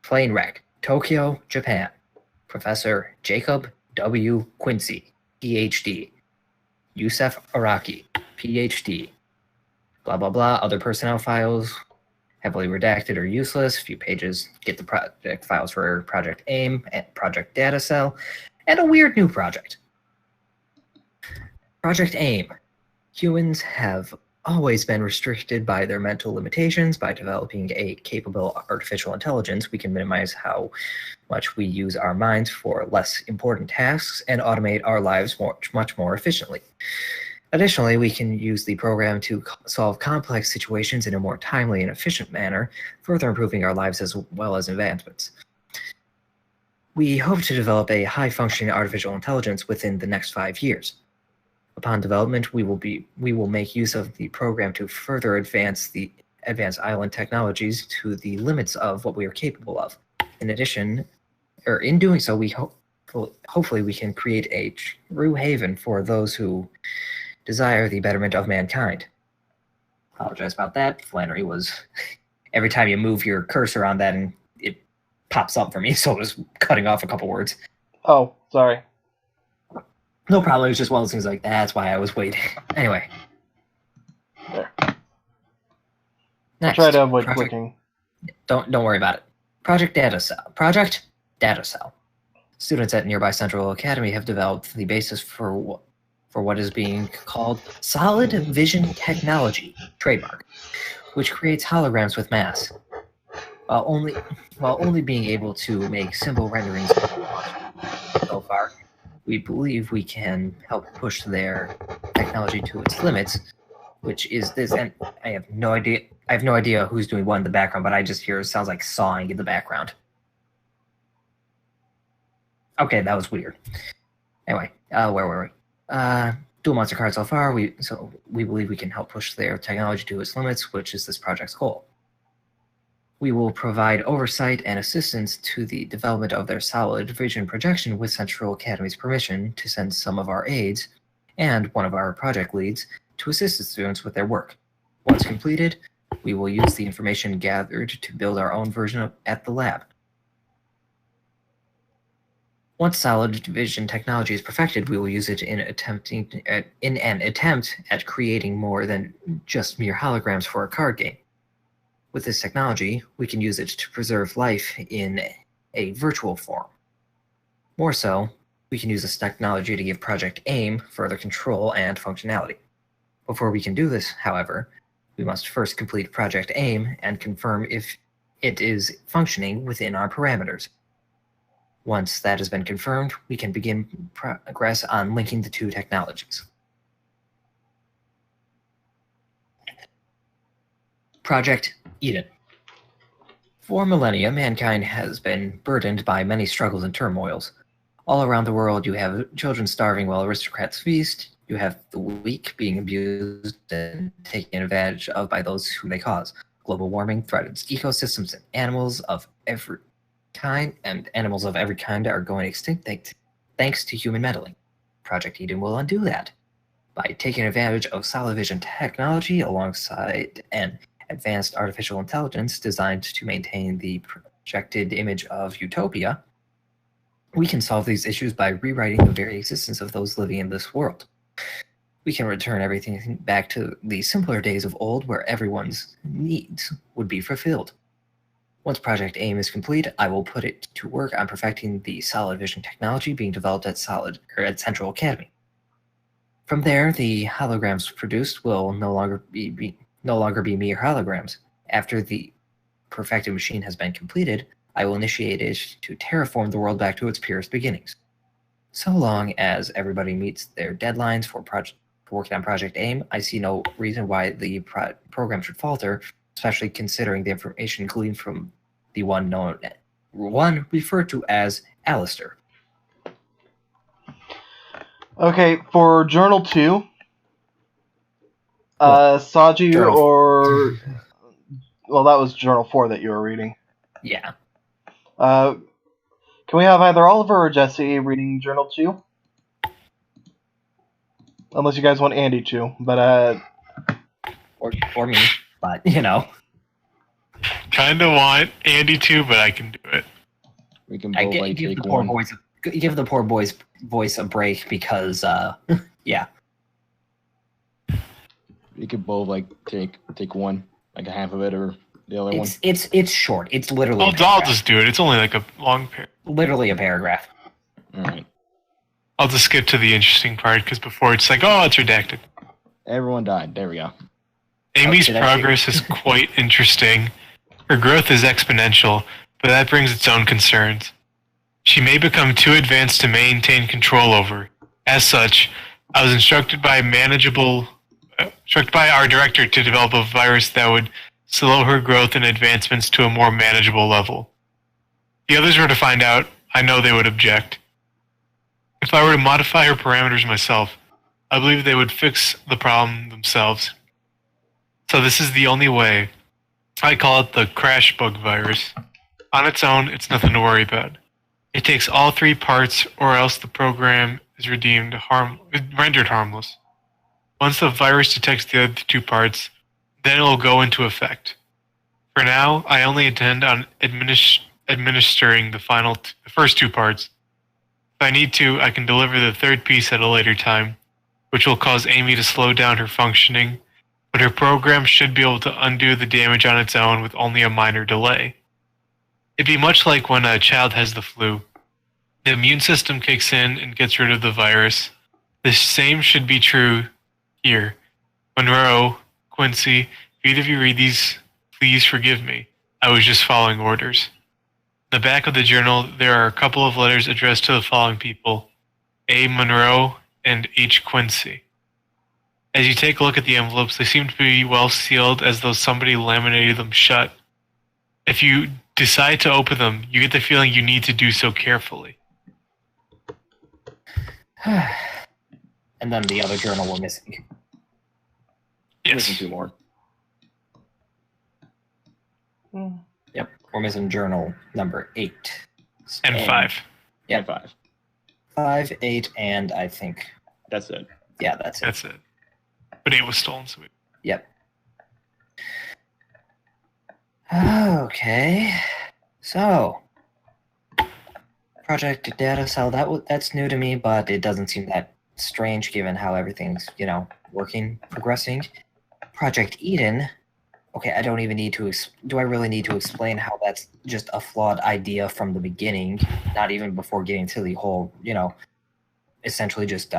Plane wreck. Tokyo, Japan. Professor Jacob W. Quincy, Ph.D. Yusef Araki, Ph.D. Blah, blah, blah. Other personnel files, heavily redacted or useless. Few pages get the project files for Project AIM and Project Data Cell, and a weird new project. Project AIM. Humans have always been restricted by their mental limitations. By developing a capable artificial intelligence, we can minimize how much we use our minds for less important tasks and automate our lives much more efficiently. Additionally, we can use the program to solve complex situations in a more timely and efficient manner, further improving our lives as well as advancements. We hope to develop a high-functioning artificial intelligence within the next 5 years. Upon development, we will make use of the program to further advance advanced island technologies to the limits of what we are capable of. In addition, or in doing so, we hopefully we can create a true haven for those who desire the betterment of mankind. Apologize about that. Flannery was every time you move your cursor on that and it pops up for me, so it was cutting off a couple words. Oh, sorry. No problem. It was just one of those things like that's why I was waiting. Anyway. There. Next, Try to avoid Project- clicking. Don't worry about it. Project Data Cell. Students at nearby Central Academy have developed the basis for what is being called solid vision technology, trademark, which creates holograms with mass, while only being able to make simple renderings. So far, we believe we can help push their technology to its limits, which is this. And I have no idea. I have no idea who's doing what in the background, but I just hear it sounds like sawing in the background. Okay, that was weird. Anyway, where were we? Dual monster card so far. We believe we can help push their technology to its limits, which is this project's goal. We will provide oversight and assistance to the development of their solid vision projection with Central Academy's permission to send some of our aides and one of our project leads to assist the students with their work. Once completed, we will use the information gathered to build our own version at the lab. Once solid vision technology is perfected, we will use it in an attempt at creating more than just mere holograms for a card game. With this technology, we can use it to preserve life in a virtual form. More so, we can use this technology to give Project AIM further control and functionality. Before we can do this, however, we must first complete Project AIM and confirm if it is functioning within our parameters. Once that has been confirmed, we can begin progress on linking the two technologies. Project Eden. For millennia, mankind has been burdened by many struggles and turmoils. All around the world, you have children starving while aristocrats feast. You have the weak being abused and taken advantage of by those who they cause. Global warming threatens ecosystems, and animals of every kind are going extinct thanks to human meddling. Project Eden will undo that by taking advantage of solid vision technology alongside an advanced artificial intelligence designed to maintain the projected image of utopia. We can solve these issues by rewriting the very existence of those living in this world. We can return everything back to the simpler days of old where everyone's needs would be fulfilled. Once Project AIM is complete, I will put it to work on perfecting the solid vision technology being developed at Central Academy. From there, the holograms produced will no longer be mere holograms. After the perfected machine has been completed, I will initiate it to terraform the world back to its purest beginnings. So long as everybody meets their deadlines for working on Project AIM, I see no reason why the program should falter, especially considering the information gleaned from the one referred to as Alistair. Okay, for Journal 2, Saji Journal. or... Well, that was Journal 4 that you were reading. Yeah. Can we have either Oliver or Jesse reading Journal 2? Unless you guys want Andy to, but Or me, but you know. Kinda want Andy to, but I can do it. We can both give take the poor one. boys give the poor boy's voice a break because yeah. We could both take one, like a half of it, or the other one. It's short. It's literally I'll just do it. It's only like a long pair. literally a paragraph. All right. I'll just skip to the interesting part because before it's like, oh, it's redacted. Everyone died. There we go. Amy's Okay, progress is quite interesting. Her growth is exponential, but that brings its own concerns. She may become too advanced to maintain control over. As such, I was instructed by our director to develop a virus that would slow her growth and advancements to a more manageable level. If the others were to find out, I know they would object. If I were to modify her parameters myself, I believe they would fix the problem themselves. So this is the only way. I call it the crash bug virus. On its own, it's nothing to worry about. It takes all three parts, or else the program is rendered harmless. Once the virus detects the other two parts, then it will go into effect. For now, I only intend on administering the first two parts. If I need to, I can deliver the third piece at a later time, which will cause Amy to slow down her functioning, but her program should be able to undo the damage on its own with only a minor delay. It'd be much like when a child has the flu. The immune system kicks in and gets rid of the virus. The same should be true here. Monroe, Quincy, if either of you read these, please forgive me. I was just following orders. In the back of the journal, there are a couple of letters addressed to the following people: A. Monroe, and H. Quincy. As you take a look at the envelopes, they seem to be well sealed as though somebody laminated them shut. If you decide to open them, you get the feeling you need to do so carefully. And then the other journal we're missing. Missing Yes. 2 more. Yep, we're missing journal number 8. And 5. Yeah. And 5. 5, 8, and I think... That's it. Yeah, that's it. That's it. But 8 was stolen, so we... Yep. Okay. So... Project Data Cell, that's new to me, but it doesn't seem that strange given how everything's, working, progressing. Project Eden... Okay, I don't even need to... Do I really need to explain how that's just a flawed idea from the beginning? Not even before getting to the whole, essentially just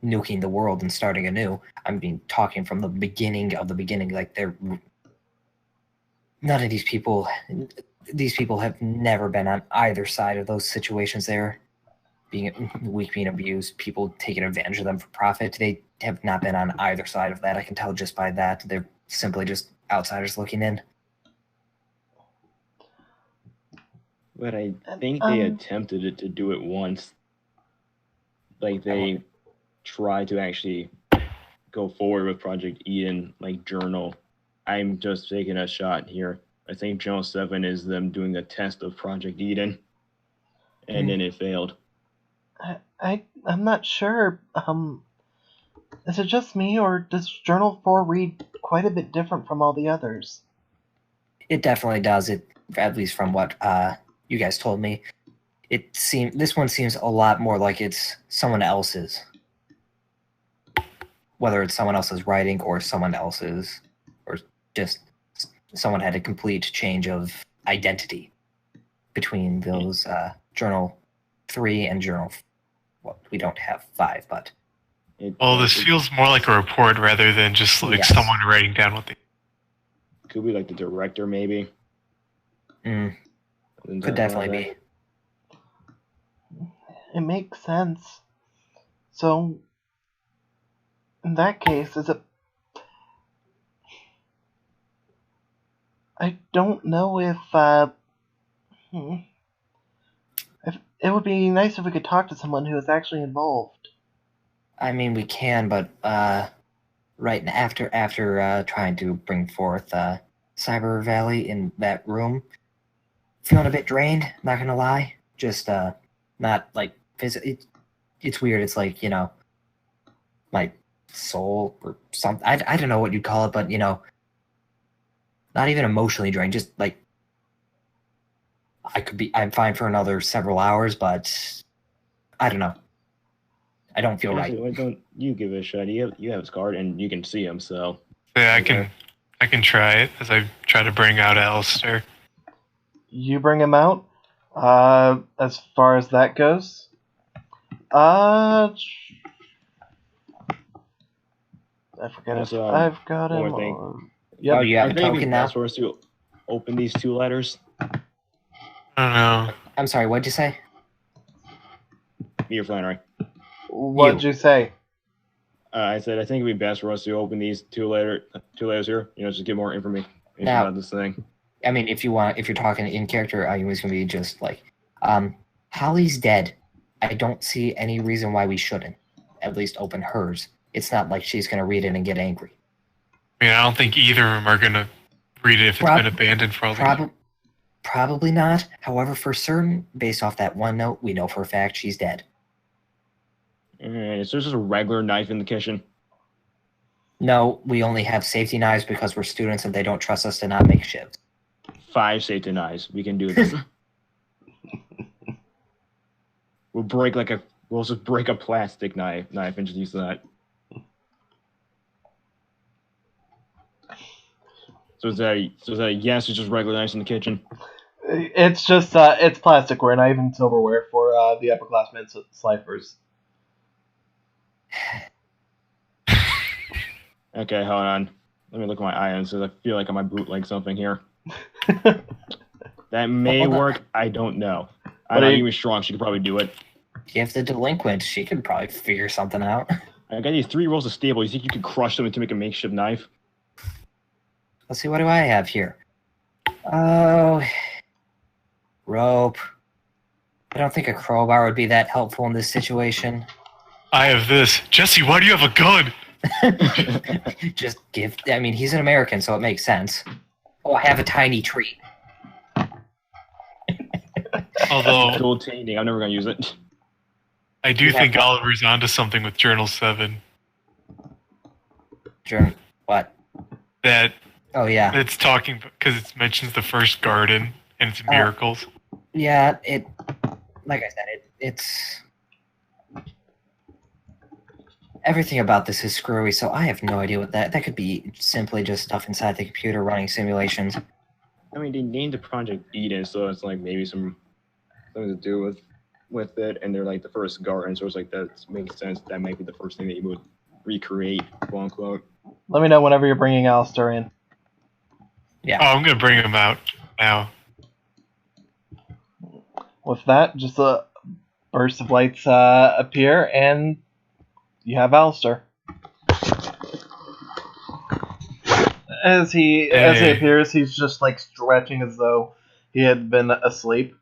nuking the world and starting anew. I mean, talking from the beginning of the beginning, like they're... None of these people have never been on either side of those situations there. Being weak, being abused, people taking advantage of them for profit. They have not been on either side of that. I can tell just by that. They're simply just outsiders looking in. But I think they attempted to do it once. Like, they tried to actually go forward with Project Eden, like, journal. I'm just taking a shot here. I think Journal 7 is them doing a test of Project Eden. And then it failed. I'm not sure. Is it just me, or does Journal 4 read quite a bit different from all the others? It definitely does. It, at least from what you guys told me. This one seems a lot more like it's someone else's. Whether it's someone else's writing or someone else's, or just someone had a complete change of identity between those Journal 3 and Journal. Well, we don't have 5, but Well, this feels more like a report rather than just like Yes. someone writing down what they... Could be like the director, maybe. could definitely be. It makes sense. So, in that case, is it... I don't know if it would be nice if we could talk to someone who is actually involved. I mean, we can, but right after trying to bring forth Cyber Valley in that room, feeling a bit drained. Not gonna lie, just not like it's weird. It's like my soul or something. I don't know what you'd call it, but not even emotionally drained. Just like I'm fine for another several hours, but I don't know. I don't feel right. Why don't you give it a shot? You have his card and you can see him, so... Yeah, I can try it as I try to bring out Alistair. You bring him out. As far as that goes, I forget if Also, I've got one him. more thing. Or... Yep. Oh, you have I a think it'd be token now? best for us to open these 2 letters. I don't know. I'm sorry. What'd you say? Me or Flannery. What'd you say? I said I think it'd be best for us to open these 2 letters here. Just get more information Now- about this thing. I mean, if you're talking in character, I was gonna be just like, Holly's dead. I don't see any reason why we shouldn't at least open hers. It's not like she's gonna read it and get angry. I mean, I don't think either of them are going to read it if it's been abandoned for all these... Probably not. However, for certain, based off that one note, we know for a fact she's dead. Alright, so there's just a regular knife in the kitchen. No, we only have safety knives because we're students and they don't trust us to not make shifts. 5 safety knives. We can do this. We'll just break a plastic knife and just use that. So is that a yes? It's just regular knives in the kitchen. It's just it's plasticware, not even silverware for the upperclassmen ciphers. Okay, hold on. Let me look at my items because I feel like I might bootleg something here. That may Hold on. work. I don't know. What I know are you- he was strong. She could probably do it. Give the delinquent. She could probably figure something out. I got these 3 rolls of stable. You think you could crush them to make a makeshift knife? Let's see, what do I have here? Oh, rope. I don't think a crowbar would be that helpful in this situation. I have this. Jesse, why do you have a gun? Just give. I mean, he's an American, so it makes sense. Oh, I have a tiny tree. Although, Dual tainting. I'm never gonna use it. I do You think have- Oliver's onto something with Journal 7. What? That Oh, yeah. it's talking, because it mentions the first garden and its miracles. Yeah, like I said, it's everything about this is screwy, so I have no idea what that could be. Simply just stuff inside the computer running simulations. I mean, they named the project Eden, so it's like maybe something to do with it, and they're like the first garden, so it's like that makes sense. That might be the first thing that you would recreate, quote unquote. Let me know whenever you're bringing Alistair in. Oh, I'm going to bring him out now. With that, just a burst of lights appear, and you have Alistair. As he appears, he's just like stretching as though he had been asleep.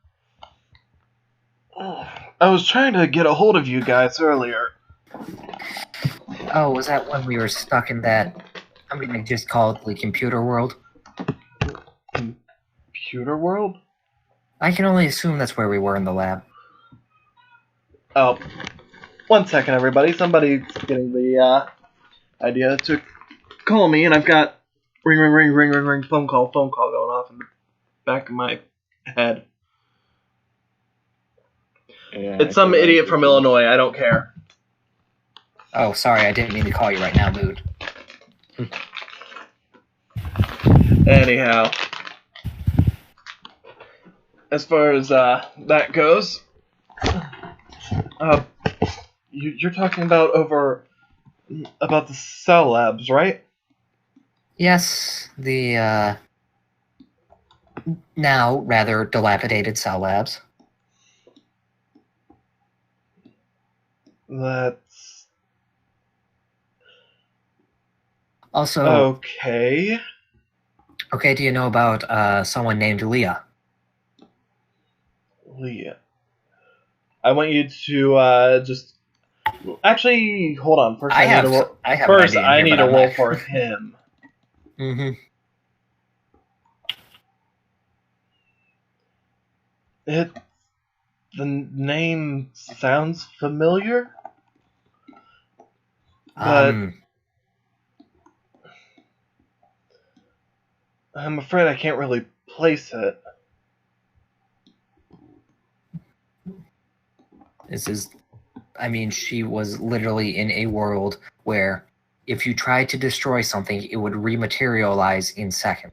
I was trying to get a hold of you guys earlier. Oh, was that when we were stuck in that? I'm gonna just call it the computer world. Computer world? I can only assume that's where we were in the lab. Oh, 1 second, everybody. Somebody's getting the idea to call me, and I've got ring, phone call going off in the back of my head. Yeah, It's some idiot from Illinois. I don't care. Oh, sorry, I didn't mean to call you right now, dude. Anyhow, as far as that goes, you're talking about the cell labs, right? Yes, the now rather dilapidated cell labs. That's Also, okay. okay, do you know about someone named Leah? Leah. I want you to just. Actually, hold on. First, I need to roll. First, I need to roll for him. Mm-hmm. The name sounds familiar, but I'm afraid I can't really place it. I mean, she was literally in a world where if you tried to destroy something, it would rematerialize in seconds.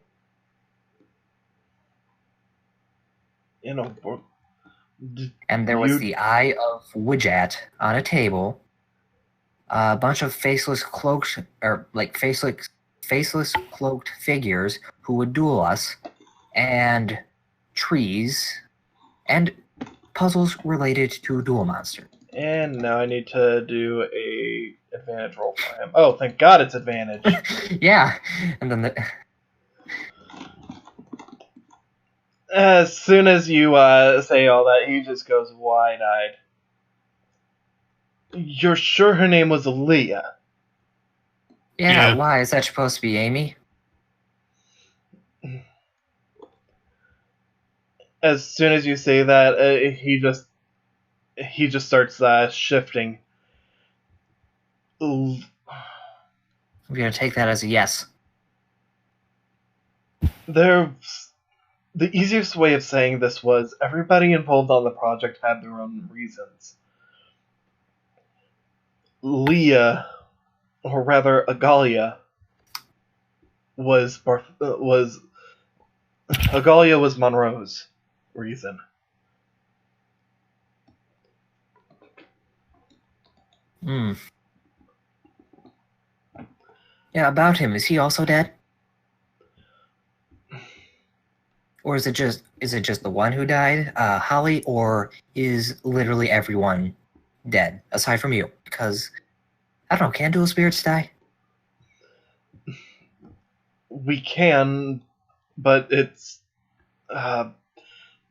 And there was the Eye of Widget on a table, a bunch of faceless cloaked cloaked figures who would duel us, and trees, and puzzles related to Duel Monster. And now I need to do a advantage roll for him. Oh, thank God it's advantage. Yeah, and then as soon as you say all that, he just goes wide-eyed. You're sure her name was Leah? Yeah, why? Is that supposed to be Amy? As soon as you say that, he just starts shifting. I'm gonna take that as a yes. The easiest way of saying this was everybody involved on the project had their own reasons. Leah, or rather Agalia, was Monroe's reason. Hmm. Yeah, about him. Is he also dead? Or Or is it just the one who died, Holly, or is literally everyone dead aside from you? Because I don't know, can dual spirits die? We can, but it's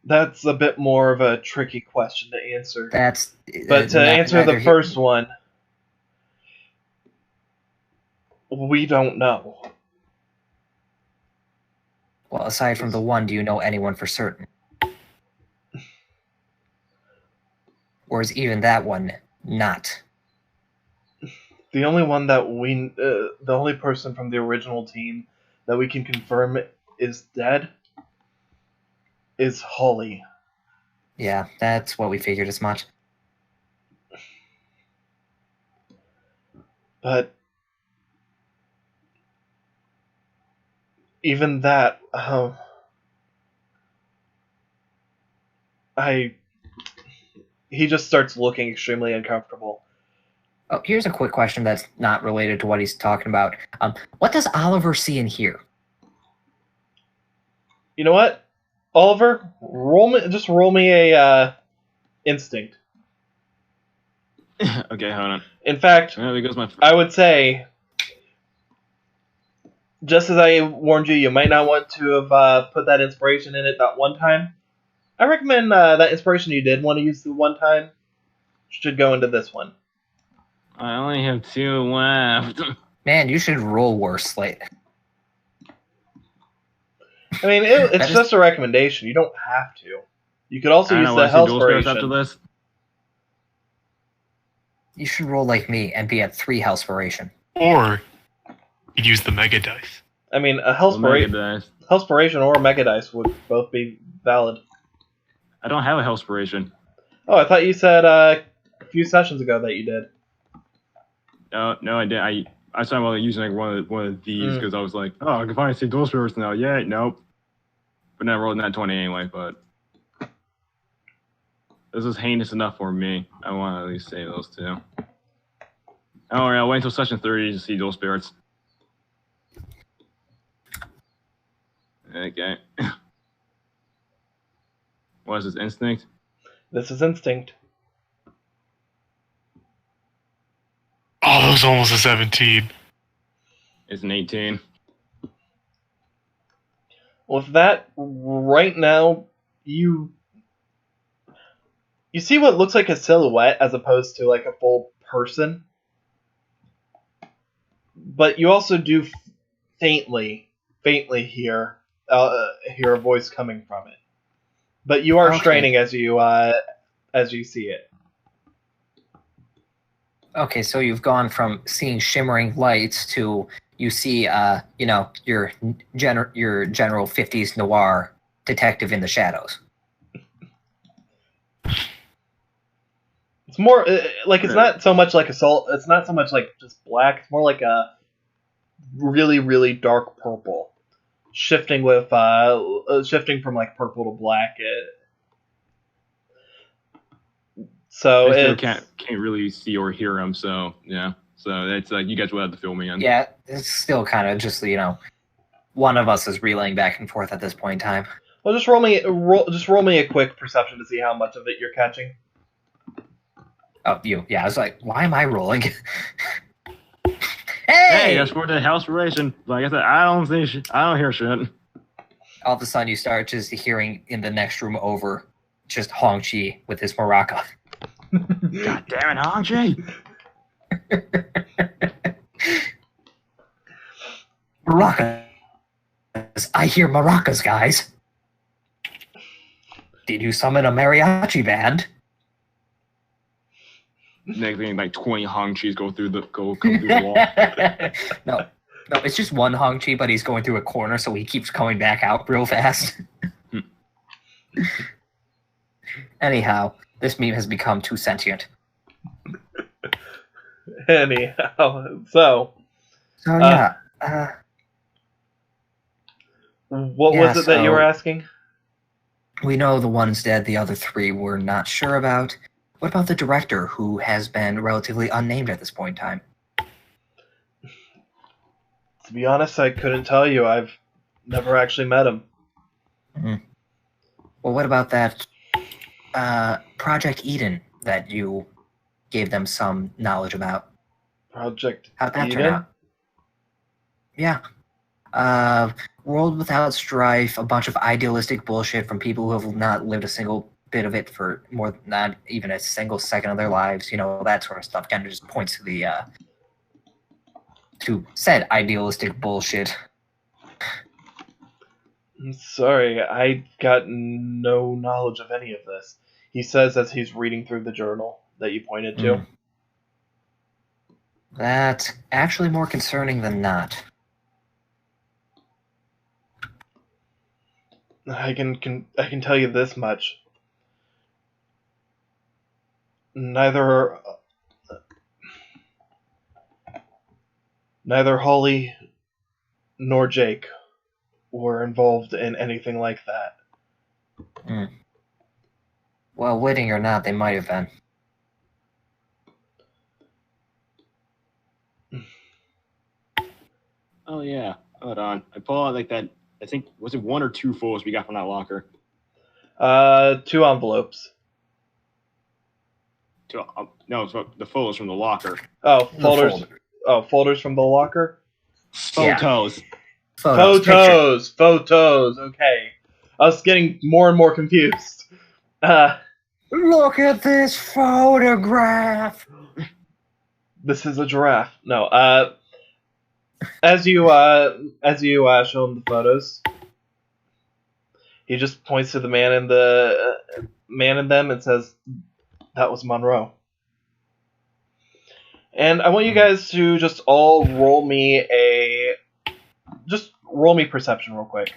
that's a bit more of a tricky question to answer. But to answer the first one, we don't know. Well, aside from the one, do you know anyone for certain? Or is even that one not? The only one that the only person from the original team that we can confirm is dead is Holly. Yeah, that's what we figured as much. But even that, he just starts looking extremely uncomfortable. Oh, here's a quick question that's not related to what he's talking about. What does Oliver see and hear? You know what, Oliver? Just roll me a instinct. Okay, hold on. In fact, There goes my. I would say, just as I warned you, you might not want to have put that inspiration in it that one time. I recommend that inspiration you did want to use the one time should go into this one. I only have 2 left. Man, you should roll worse, Slate. I mean, it's just a recommendation. You don't have to. You could also use the Hellspiration. After this. You should roll like me and be at 3 Hellspiration. Or you'd use the Mega Dice. I mean, a Hellspiration or a Mega Dice would both be valid. I don't have a Hellspiration. Oh, I thought you said a few sessions ago that you did. No, I didn't. I started using like one of these because I was like, oh, I can finally see dual spirits now. Yeah, nope. But then I rolled that 20 anyway. But this is heinous enough for me. I want to at least save those 2. Oh, yeah, I'll wait until session 30 to see dual spirits. Okay. What is this, instinct? This is instinct. Oh, that was almost a 17. It's an 18. With that, right now, you see what looks like a silhouette as opposed to like a full person. But you also do faintly hear a voice coming from it. But you are straining as you see it. Okay, so you've gone from seeing shimmering lights to you see, your general 50s noir detective in the shadows. It's more it's not so much like assault. It's not so much like just black. It's more like a really, really dark purple, shifting from like purple to black. So I still it's can't really see or hear him. So yeah. So it's like you guys will have to fill me in. Yeah, it's still kind of just one of us is relaying back and forth at this point in time. Well, just roll me a quick perception to see how much of it you're catching. Oh, you. Yeah, I was like, why am I rolling? Hey, that's for the Hellspiration. Like I said, I don't hear shit. All of a sudden, you start just hearing in the next room over, just Hong Chi with his maraca. God damn it, Hong Chi! Maracas. I hear maracas, guys. Did you summon a mariachi band? Next thing, like 20 Hong Chis come through the wall. No, it's just one Hong Chi, but he's going through a corner, so he keeps coming back out real fast. Anyhow, this meme has become too sentient. Anyhow, so yeah. What was it that you were asking? We know the one's dead, the other 3 we're not sure about. What about the director, who has been relatively unnamed at this point in time? To be honest, I couldn't tell you. I've never actually met him. Mm-hmm. Well, what about that Project Eden that you gave them some knowledge about? Project How'd that turn Eden? out? Yeah. World without strife, a bunch of idealistic bullshit from people who have not lived a single bit of it for not even a single second of their lives. You know, that sort of stuff kind of just points to the to said idealistic bullshit. I'm sorry, I got no knowledge of any of this. He says as he's reading through the journal that you pointed to. That's actually more concerning than not. I can tell you this much. Neither Holly nor Jake were involved in anything like that. Well, witting or not, they might have been. Oh yeah, hold on. I pull out like that. I think was it 1 or 2 photos we got from that locker? 2 envelopes. No, it's the photos from the locker. Oh, folders. Oh, folders from the locker. Photos. Yeah. Photos. Okay, I was getting more and more confused. Look at this photograph. This is a giraffe. No. As you show him the photos, he just points to the man in them and says, "That was Monroe." And I want you guys to just all roll me perception real quick.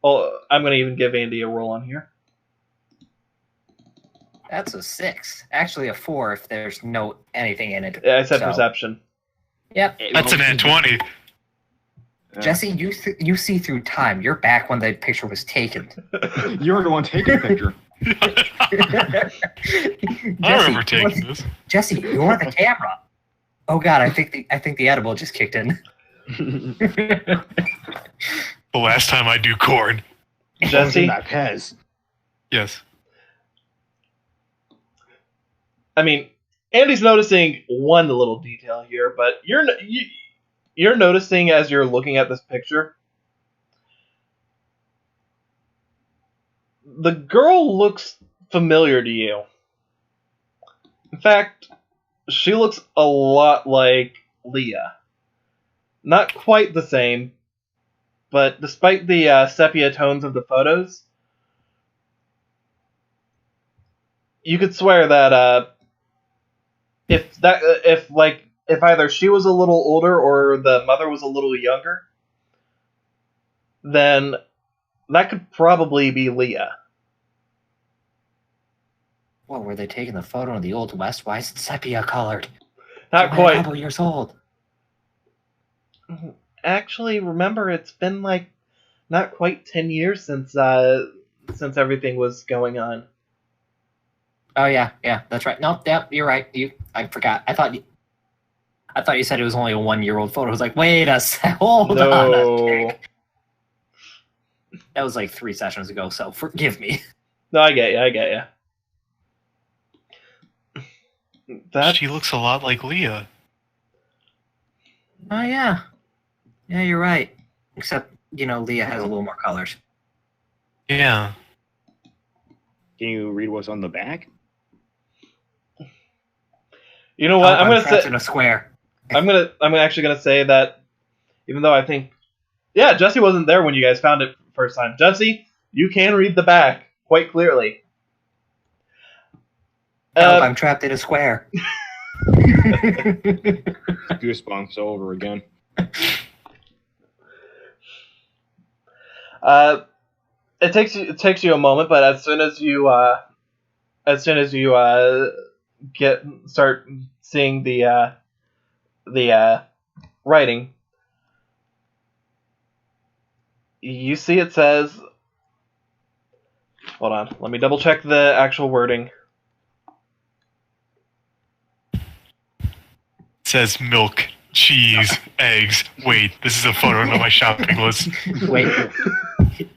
Oh, I'm gonna even give Andy a roll on here. That's a 6. Actually, a 4 if there's no anything in it. Yeah, I said perception. Yep. That's an at 20. Jesse, you see through time. You're back when the picture was taken. You were the one taking the picture. I remember taking this. Jesse, you're the camera. Oh God, I think the edible just kicked in. The last time I do corn. Jesse, That Pez. Yes. I mean, Andy's noticing one little detail here, but you're noticing as you're looking at this picture, the girl looks familiar to you. In fact, she looks a lot like Leah. Not quite the same, but despite the sepia tones of the photos, you could swear that if either she was a little older or the mother was a little younger, then that could probably be Leah. Well, were they taking the photo of the Old West? Why is it sepia colored? Not A quite. couple years old. Actually, remember, it's been like not quite 10 years since everything was going on. Oh yeah, that's right. No, yep, you're right. I forgot. I thought you said it was only a 1-year-old photo. I was like, wait a sec, hold on a tick. That was like 3 sessions ago, so forgive me. No, I get you. She looks a lot like Leah. Oh yeah. Yeah, you're right. Except, Leah has a little more colors. Yeah. Can you read what's on the back? You know what? I'm gonna say in a square. I'm actually gonna say that even though I think Jesse wasn't there when you guys found it first time. Jesse, you can read the back quite clearly. Help, I'm trapped in a square. Goosebumps all over again. It takes you a moment, but as soon as you start seeing the writing, you see it says, hold on, let me double check the actual wording. It says milk, cheese, eggs. Wait, this is a photo on my shopping list. Wait.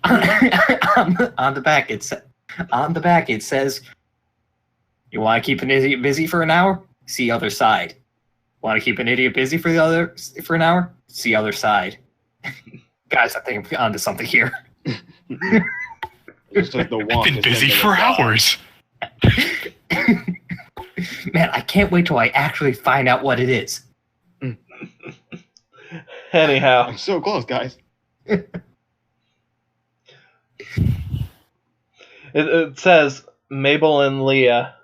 On the back, On the back, it says, "You want to keep an idiot busy for an hour? See other side. Want to keep an idiot busy for an hour? See other side." Guys, I think I'm onto something here. It's just like the I've want. been busy for hours. Man, I can't wait till I actually find out what it is. Anyhow, I'm so close, guys. it says Mabel and Leah,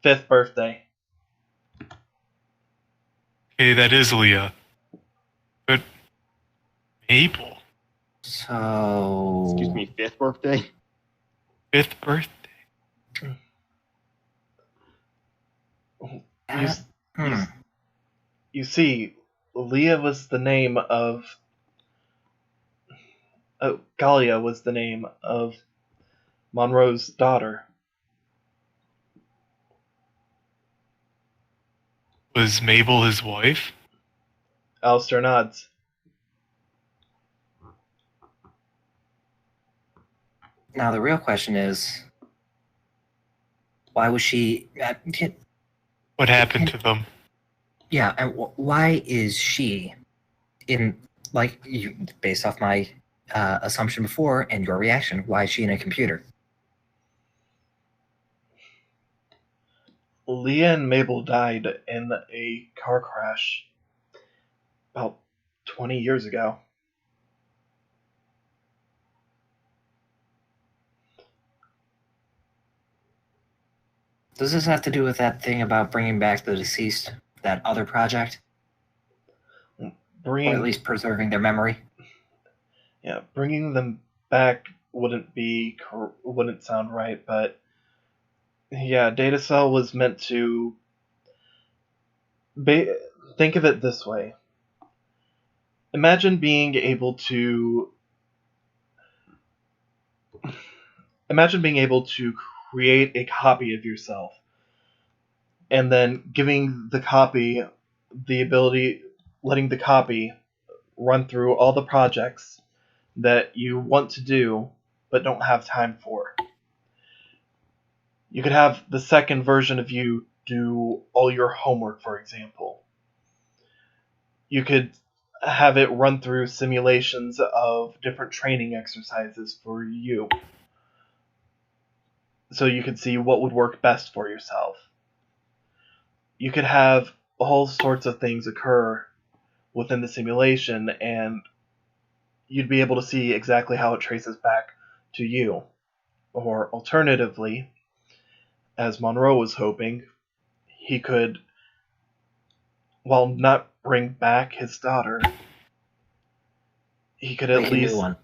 5th birthday. Okay, that is Leah. But Mabel, So... Excuse me, 5th birthday? 5th birthday. You see, Leah was the name of... Galia was the name of Monroe's daughter. Was Mabel his wife? Alistair nods. Now the real question is, why was she... What happened to them? Yeah, and why is she in, like, based off my assumption before and your reaction, why is she in a computer? Leah and Mabel died in a car crash about 20 years ago. Does this have to do with that thing about bringing back the deceased, that other project? Or at least preserving their memory? Yeah, bringing them back wouldn't sound right, but yeah, Data Cell was meant to think of it this way. Imagine being able to create a copy of yourself and then giving the copy the ability, letting the copy run through all the projects that you want to do but don't have time for. You could have the second version of you do all your homework, for example. You could have it run through simulations of different training exercises for you, so you could see what would work best for yourself. You could have all sorts of things occur within the simulation, and you'd be able to see exactly how it traces back to you. Or alternatively, as Monroe was hoping, he could, while not bring back his daughter, he could Make a new one.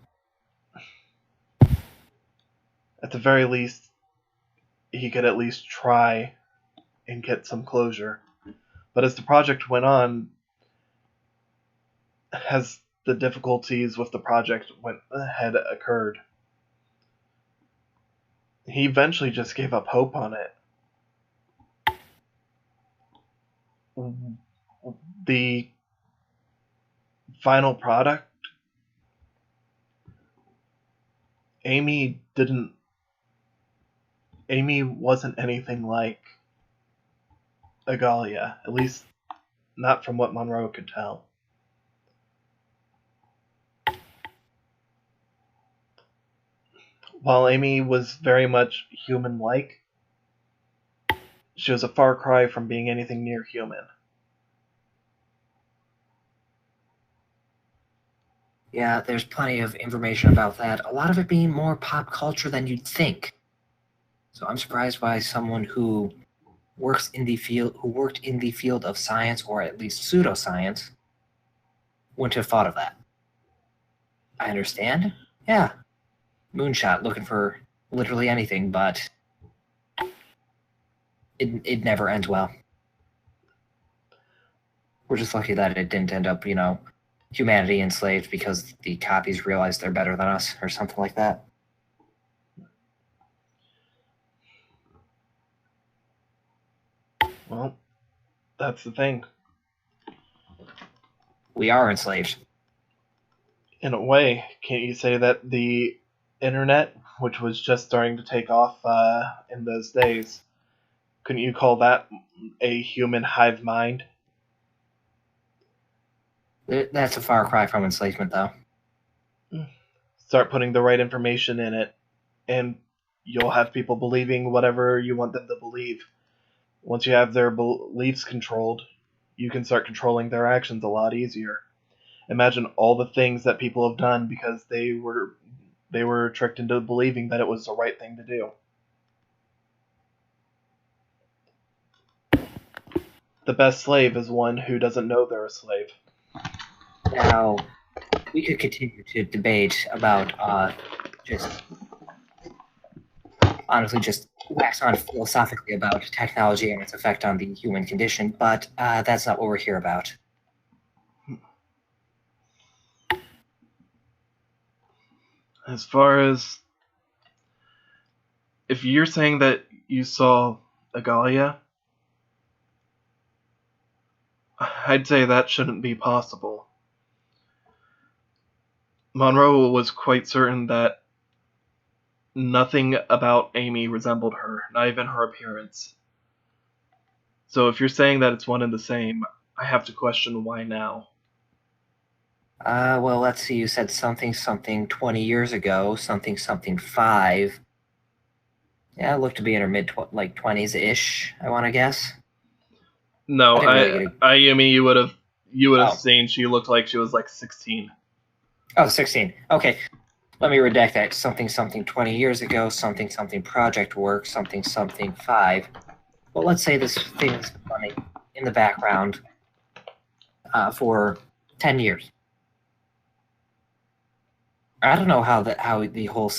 At the very least, he could at least try and get some closure. But as the project went on, as the difficulties with the project had occurred, he eventually just gave up hope on it. The final product, Amy wasn't anything like Agalia, at least not from what Monroe could tell. While Amy was very much human-like, she was a far cry from being anything near human. Yeah, there's plenty of information about that. A lot of it being more pop culture than you'd think. So I'm surprised by someone who worked in the field of science, or at least pseudoscience, wouldn't have thought of that. I understand. Yeah. Moonshot looking for literally anything, but it never ends well. We're just lucky that it didn't end up, humanity enslaved because the copies realized they're better than us, or something like that. Well, that's the thing. We are enslaved. In a way, can't you say that the internet which was just starting to take off in those days. Couldn't you call that a human hive mind? That's a far cry from enslavement, though. Start putting the right information in it, and you'll have people believing whatever you want them to believe. Once you have their beliefs controlled, you can start controlling their actions a lot easier. Imagine all the things that people have done because they were tricked into believing that it was the right thing to do. The best slave is one who doesn't know they're a slave. Now, we could continue to debate about just wax on philosophically about technology and its effect on the human condition, but that's not what we're here about. As far as if you're saying that you saw Agalia, I'd say that shouldn't be possible. Monroe was quite certain that nothing about Amy resembled her, not even her appearance. So if you're saying that it's one and the same, I have to question why now. Well, let's see. You said something 20 years ago, something 5. Yeah, it looked to be in her mid-20s ish. I want to guess. No, I mean you would have seen she looked like she was like 16. Oh, 16. Okay. Let me redact that. Something 20 years ago, something project work, something 5. Well, let's say this thing's been running in the background for 10 years. I don't know how the whole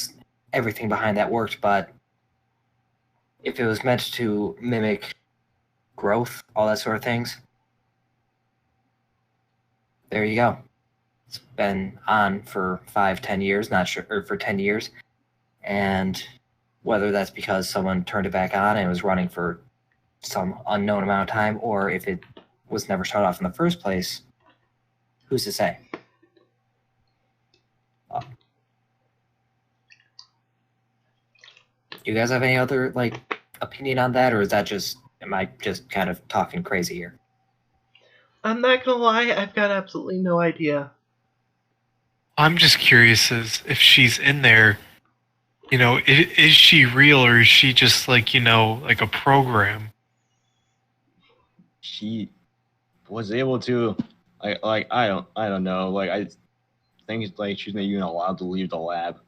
everything behind that worked, but if it was meant to mimic growth, all that sort of things, there you go. It's been on for 5-10 years, not sure, or for 10 years, and whether that's because someone turned it back on and it was running for some unknown amount of time, or if it was never shut off in the first place, who's to say? Do you guys have any other opinion on that, or is that am I just kind of talking crazy here? I'm not gonna lie, I've got absolutely no idea. I'm just curious as if she's in there, is she real or is she just like a program? She was able to, I don't know, I think it's like she's not even allowed to leave the lab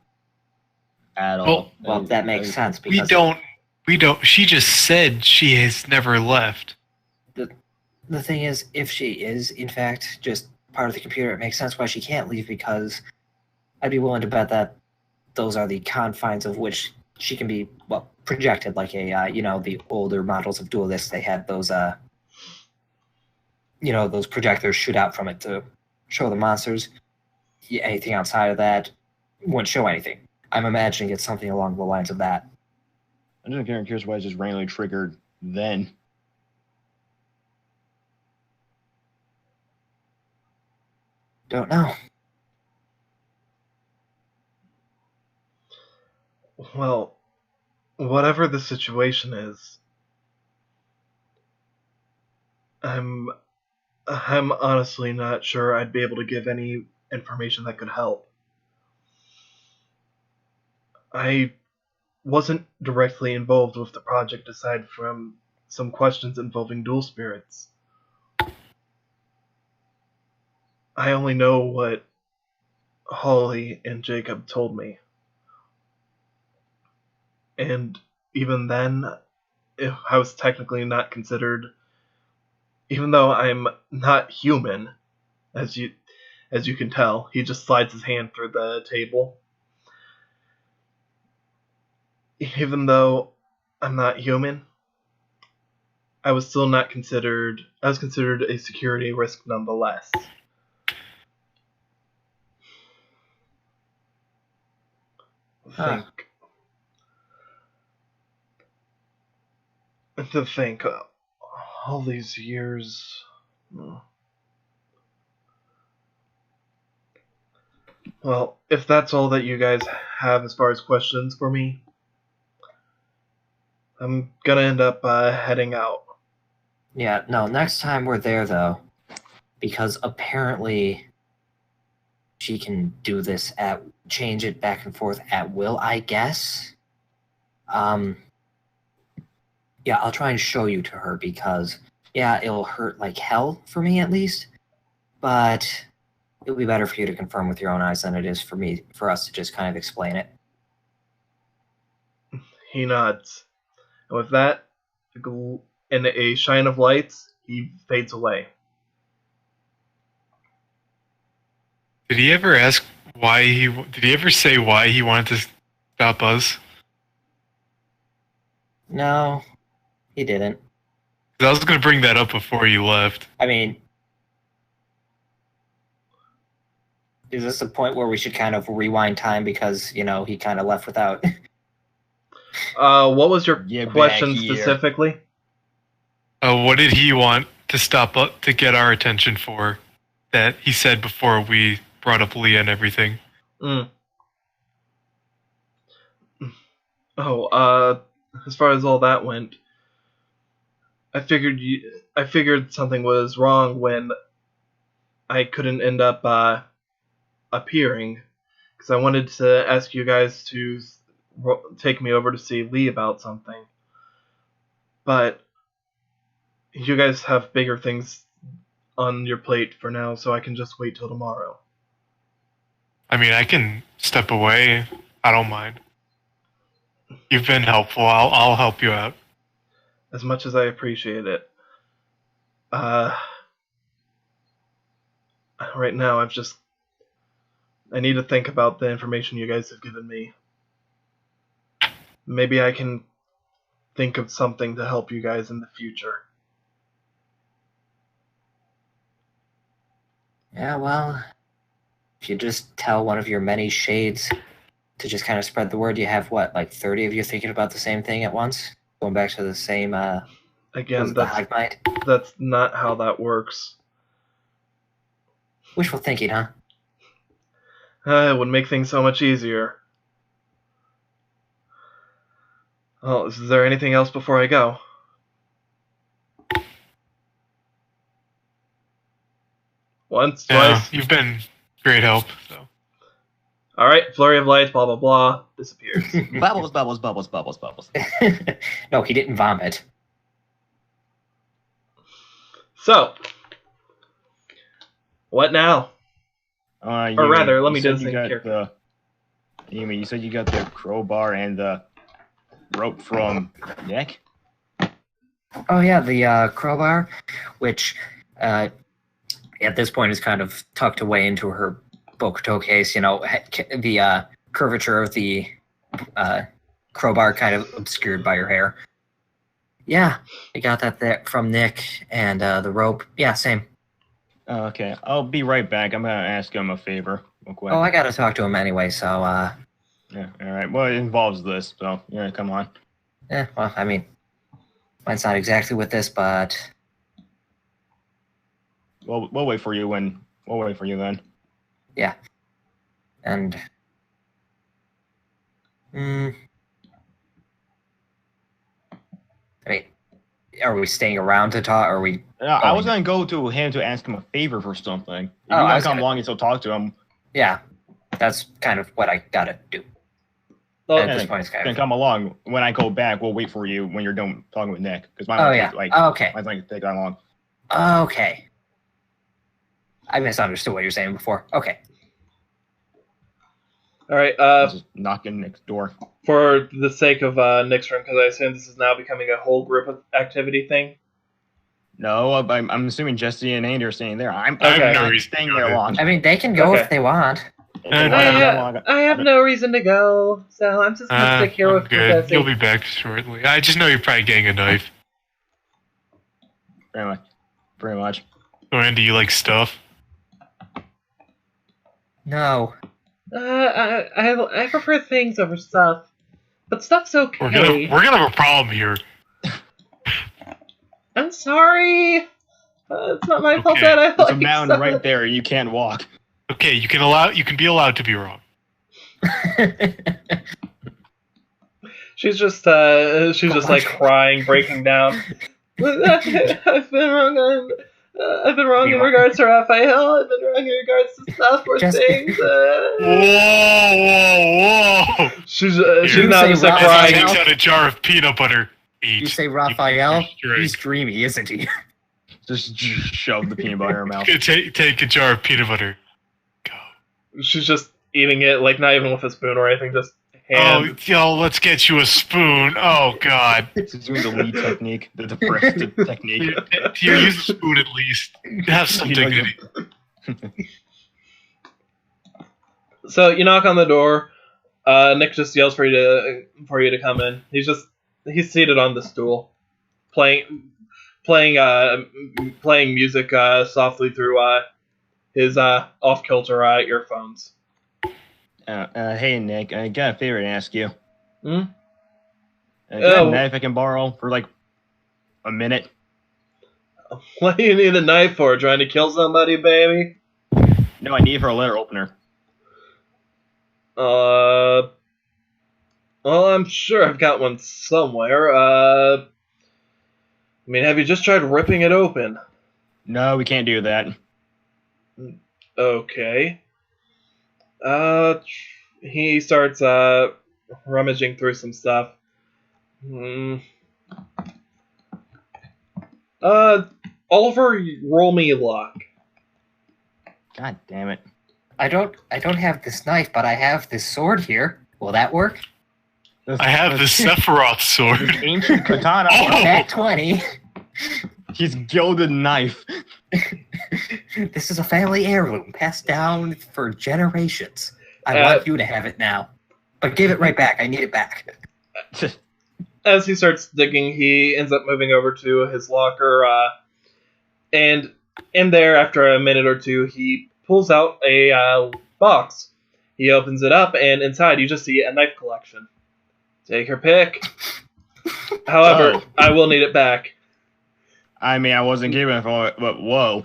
at all. Well, that makes sense because we don't. She just said she has never left. The thing is, if she is in fact just part of the computer, it makes sense why she can't leave, because I'd be willing to bet that those are the confines of which she can be projected, like the older models of Duelists, they had those those projectors shoot out from it to show the monsters. Anything outside of that wouldn't show anything. I'm imagining it's something along the lines of that. I'm just curious why it's just randomly triggered then. Don't know. Well, whatever the situation is, I'm honestly not sure I'd be able to give any information that could help. I wasn't directly involved with the project aside from some questions involving dual spirits. I only know what Holly and Jacob told me. And even then, if I was technically not considered, even though I'm not human, as you can tell, he just slides his hand through the table. Even though I'm not human, I was still not considered. I was considered a security risk nonetheless. To think all these years. Well, if that's all that you guys have as far as questions for me, I'm gonna end up heading out. Yeah, no, next time we're there, though, because apparently she can do this change it back and forth at will, I guess. Yeah, I'll try and show you to her because, yeah, it'll hurt like hell for me at least, but it'll be better for you to confirm with your own eyes than it is for us to just kind of explain it. He nods. And with that, in a shine of lights, he fades away. Did he ever ask why he? Did he ever say why he wanted to stop us? No, he didn't. 'Cause I was going to bring that up before you left. I mean, is this a point where we should kind of rewind time because, he kind of left without... What was your Get question back here. specifically? What did he want to stop up to get our attention for? That he said before we brought up Leah and everything. Oh, as far as all that went, I figured something was wrong when I couldn't end up appearing, because I wanted to ask you guys to take me over to see Lee about something, but you guys have bigger things on your plate for now, so I can just wait till tomorrow. I mean, I can step away. I don't mind. You've been helpful. I'll help you out. As much as I appreciate it. Right now, I need to think about the information you guys have given me. Maybe I can think of something to help you guys in the future. Yeah, well, if you just tell one of your many shades to just kind of spread the word, you have, what, like 30 of you thinking about the same thing at once? Going back to the same, Again, the hive mind? that's not how that works. Wishful thinking, huh? It would make things so much easier. Oh, is there anything else before I go? Once, twice. You've been great help. So. Alright, flurry of lights, blah blah blah, disappears. Bubbles, bubbles, bubbles, bubbles, bubbles. No, he didn't vomit. So, what now? Or rather, let me do this in character. You said you got the crowbar and the rope from Nick? Oh yeah, the crowbar, which at this point is kind of tucked away into her Bokuto case. The curvature of the crowbar kind of obscured by her hair. Yeah, I got that there from Nick, and the rope. Yeah, same. Oh, okay, I'll be right back. I'm gonna ask him a favor real quick. Oh, I gotta talk to him anyway, so Yeah, alright. Well, it involves this, so yeah, come on. yeah, well, I mean, mine's not exactly with this, but We'll wait for you then. yeah. And I mean, are we staying around to talk? Or are we? I was gonna go to him to ask him a favor for something. If you I wanna was come gonna- along and still talk to him, Yeah, that's kind of what I gotta do. Well, At this point, it's kind then of. come along. When I go back, we'll wait for you when you're done talking with Nick. Because Oh yeah. Okay. mine's not gonna take that long. Okay. I misunderstood what you were saying before. Okay. Alright, Just knocking Nick's door. for the sake of Nick's room, because I assume this is now becoming a whole group of activity thing. No, I'm assuming Jesse and Andy are staying there. I'm Okay. not staying there long. I mean, they can go Okay. if they want. I have no reason to go, so I'm just gonna stick here I'm with good. Professor. You'll be back shortly. I just know you're probably getting a knife. Pretty much. Oh, Andy, you like stuff? No. I prefer things over stuff, but stuff's okay. We're gonna have a problem here. I'm sorry. It's not my fault Okay. that I There's like a mountain stuff. right there. You can't walk. Okay, you can be allowed to be wrong. She's just like crying, breaking down. I've been wrong in regards to Raphael. I've been wrong in regards to stuff or things. Whoa! She's You now say just like Raphael? crying. Takes out a jar of peanut butter. Eat. You say Raphael? Drink. He's dreamy, isn't he? Just shove the peanut butter in her mouth. Take a jar of peanut butter. Go. She's just eating it, like not even with a spoon or anything, just hand. Oh, yo, let's get you a spoon. Oh, God. She's doing the lead technique, the depressed technique. Here, use a spoon at least. Have some dignity. So you knock on the door. Nick just yells for you to come in. He's seated on the stool, playing music softly through his off kilter earphones. Hey Nick, I got a favor to ask you. Hmm? Got a knife I can borrow for like a minute? What do you need a knife for? Trying to kill somebody, baby? No, I need it for a letter opener. Well, I'm sure I've got one somewhere. I mean, have you just tried ripping it open? No, we can't do that. Okay. He starts rummaging through some stuff. Oliver, roll me luck. God damn it. I don't have this knife, but I have this sword here. Will that work? I have the Sephiroth sword. Ancient katana. At 20. His gilded knife. This is a family heirloom passed down for generations. I want you to have it now. But give it right back. I need it back. As he starts digging, he ends up moving over to his locker, and in there, after a minute or two, he pulls out a box. He opens it up, and inside you just see a knife collection. Take your pick. However, I will need it back. I mean, I wasn't given it for it, but whoa.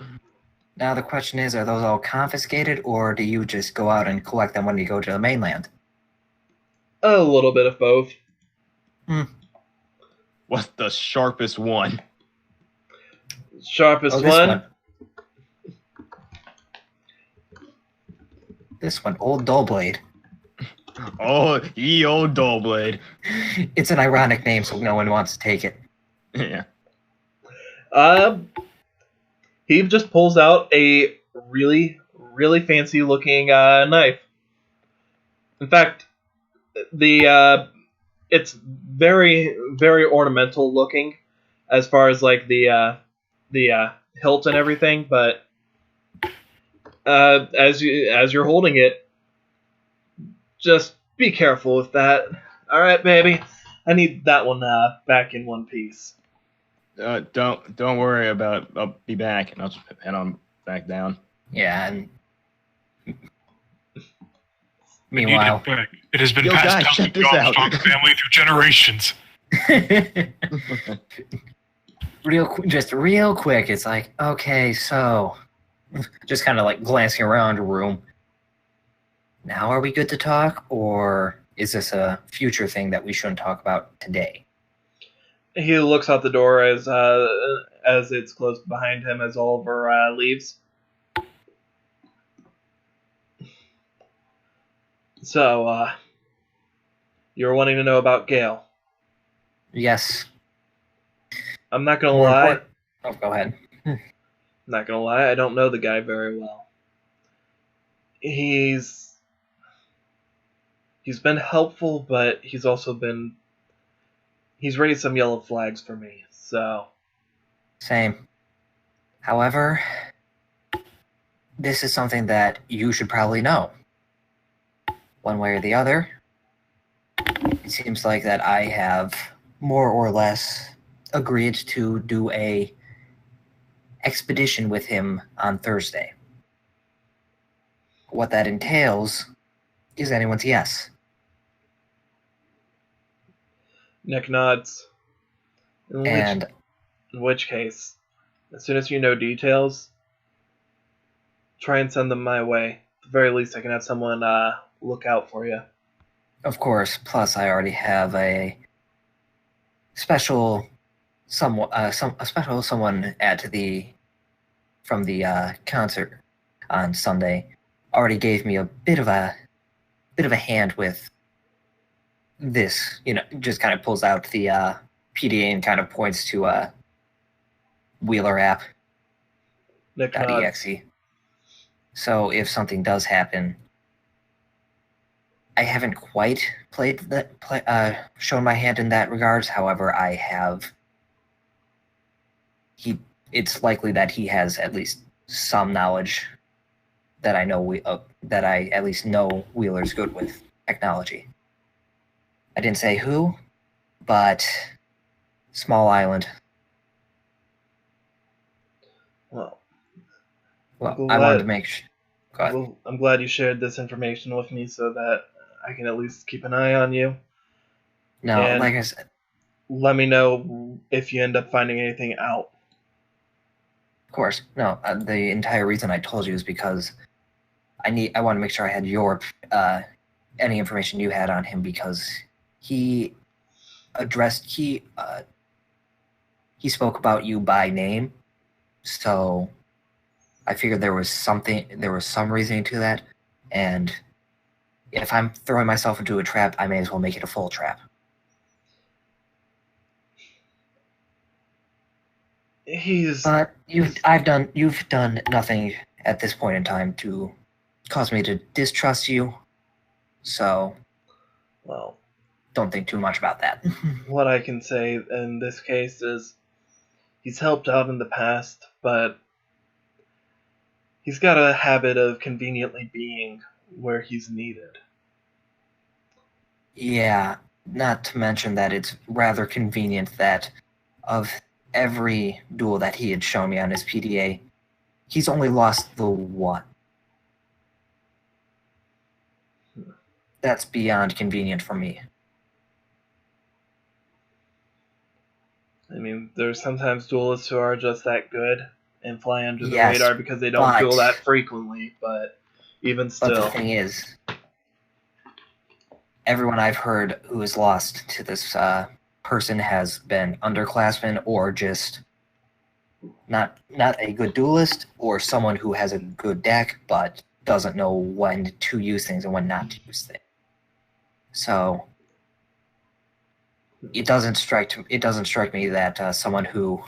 Now the question is, are those all confiscated, or do you just go out and collect them when you go to the mainland? A little bit of both. What's the sharpest one? Sharpest this one? This one, Old Dull Blade. Oh, ye old dull blade. It's an ironic name, so no one wants to take it. Yeah. He just pulls out a really, really fancy looking knife. In fact, it's very, very ornamental looking as far as like the hilt and everything, but as you're holding it, just be careful with that. All right, baby. I need that one back in one piece. Don't worry about it. I'll be back, and I'll just head on back down. Yeah, and We need meanwhile, it back. It has been Yo, passed guys, down check the this out. Armstrong family through generations. just real quick, it's like, okay, so just kind of like glancing around the room. Now, are we good to talk, or is this a future thing that we shouldn't talk about today? He looks out the door as it's closed behind him as Oliver leaves. So, you're wanting to know about Gale. Yes. I'm not gonna More lie. important- Oh, go ahead. I'm not gonna lie. I don't know the guy very well. He's been helpful, but he's raised some yellow flags for me. So. Same. However, this is something that you should probably know. One way or the other, it seems like that I have more or less agreed to do a expedition with him on Thursday. What that entails is anyone's guess. Nick nods. In which case, as soon as you know details, try and send them my way. the very least, I can have someone look out for you. Of course. Plus, I already have a special someone from the concert on Sunday. Already gave me a bit of a hand with this. Just kind of pulls out the PDA and kind of points to Wheeler app. .exe. So if something does happen, I haven't quite shown my hand in that regards. However, I have. It's likely that he has at least some knowledge that I know that I at least know Wheeler's good with technology. I didn't say who, but small island. Well, I wanted to make sure. Well, I'm glad you shared this information with me so that I can at least keep an eye on you. No, and like I said, let me know if you end up finding anything out. Of course. No, the entire reason I told you is because I want to make sure I had your any information you had on him, because he spoke about you by name, so I figured there was some reasoning to that, and if I'm throwing myself into a trap, I may as well make it a full trap. But you've done nothing at this point in time to cause me to distrust you, so don't think too much about that. What I can say in this case is he's helped out in the past, but he's got a habit of conveniently being where he's needed. Yeah, not to mention that it's rather convenient that of every duel that he had shown me on his PDA, he's only lost the one. That's beyond convenient for me. I mean, there's sometimes duelists who are just that good and fly under the radar because they don't duel that frequently, but even still. But the thing is, everyone I've heard who has lost to this person has been underclassmen or just not a good duelist, or someone who has a good deck but doesn't know when to use things and when not to use things. So it doesn't strike me that someone who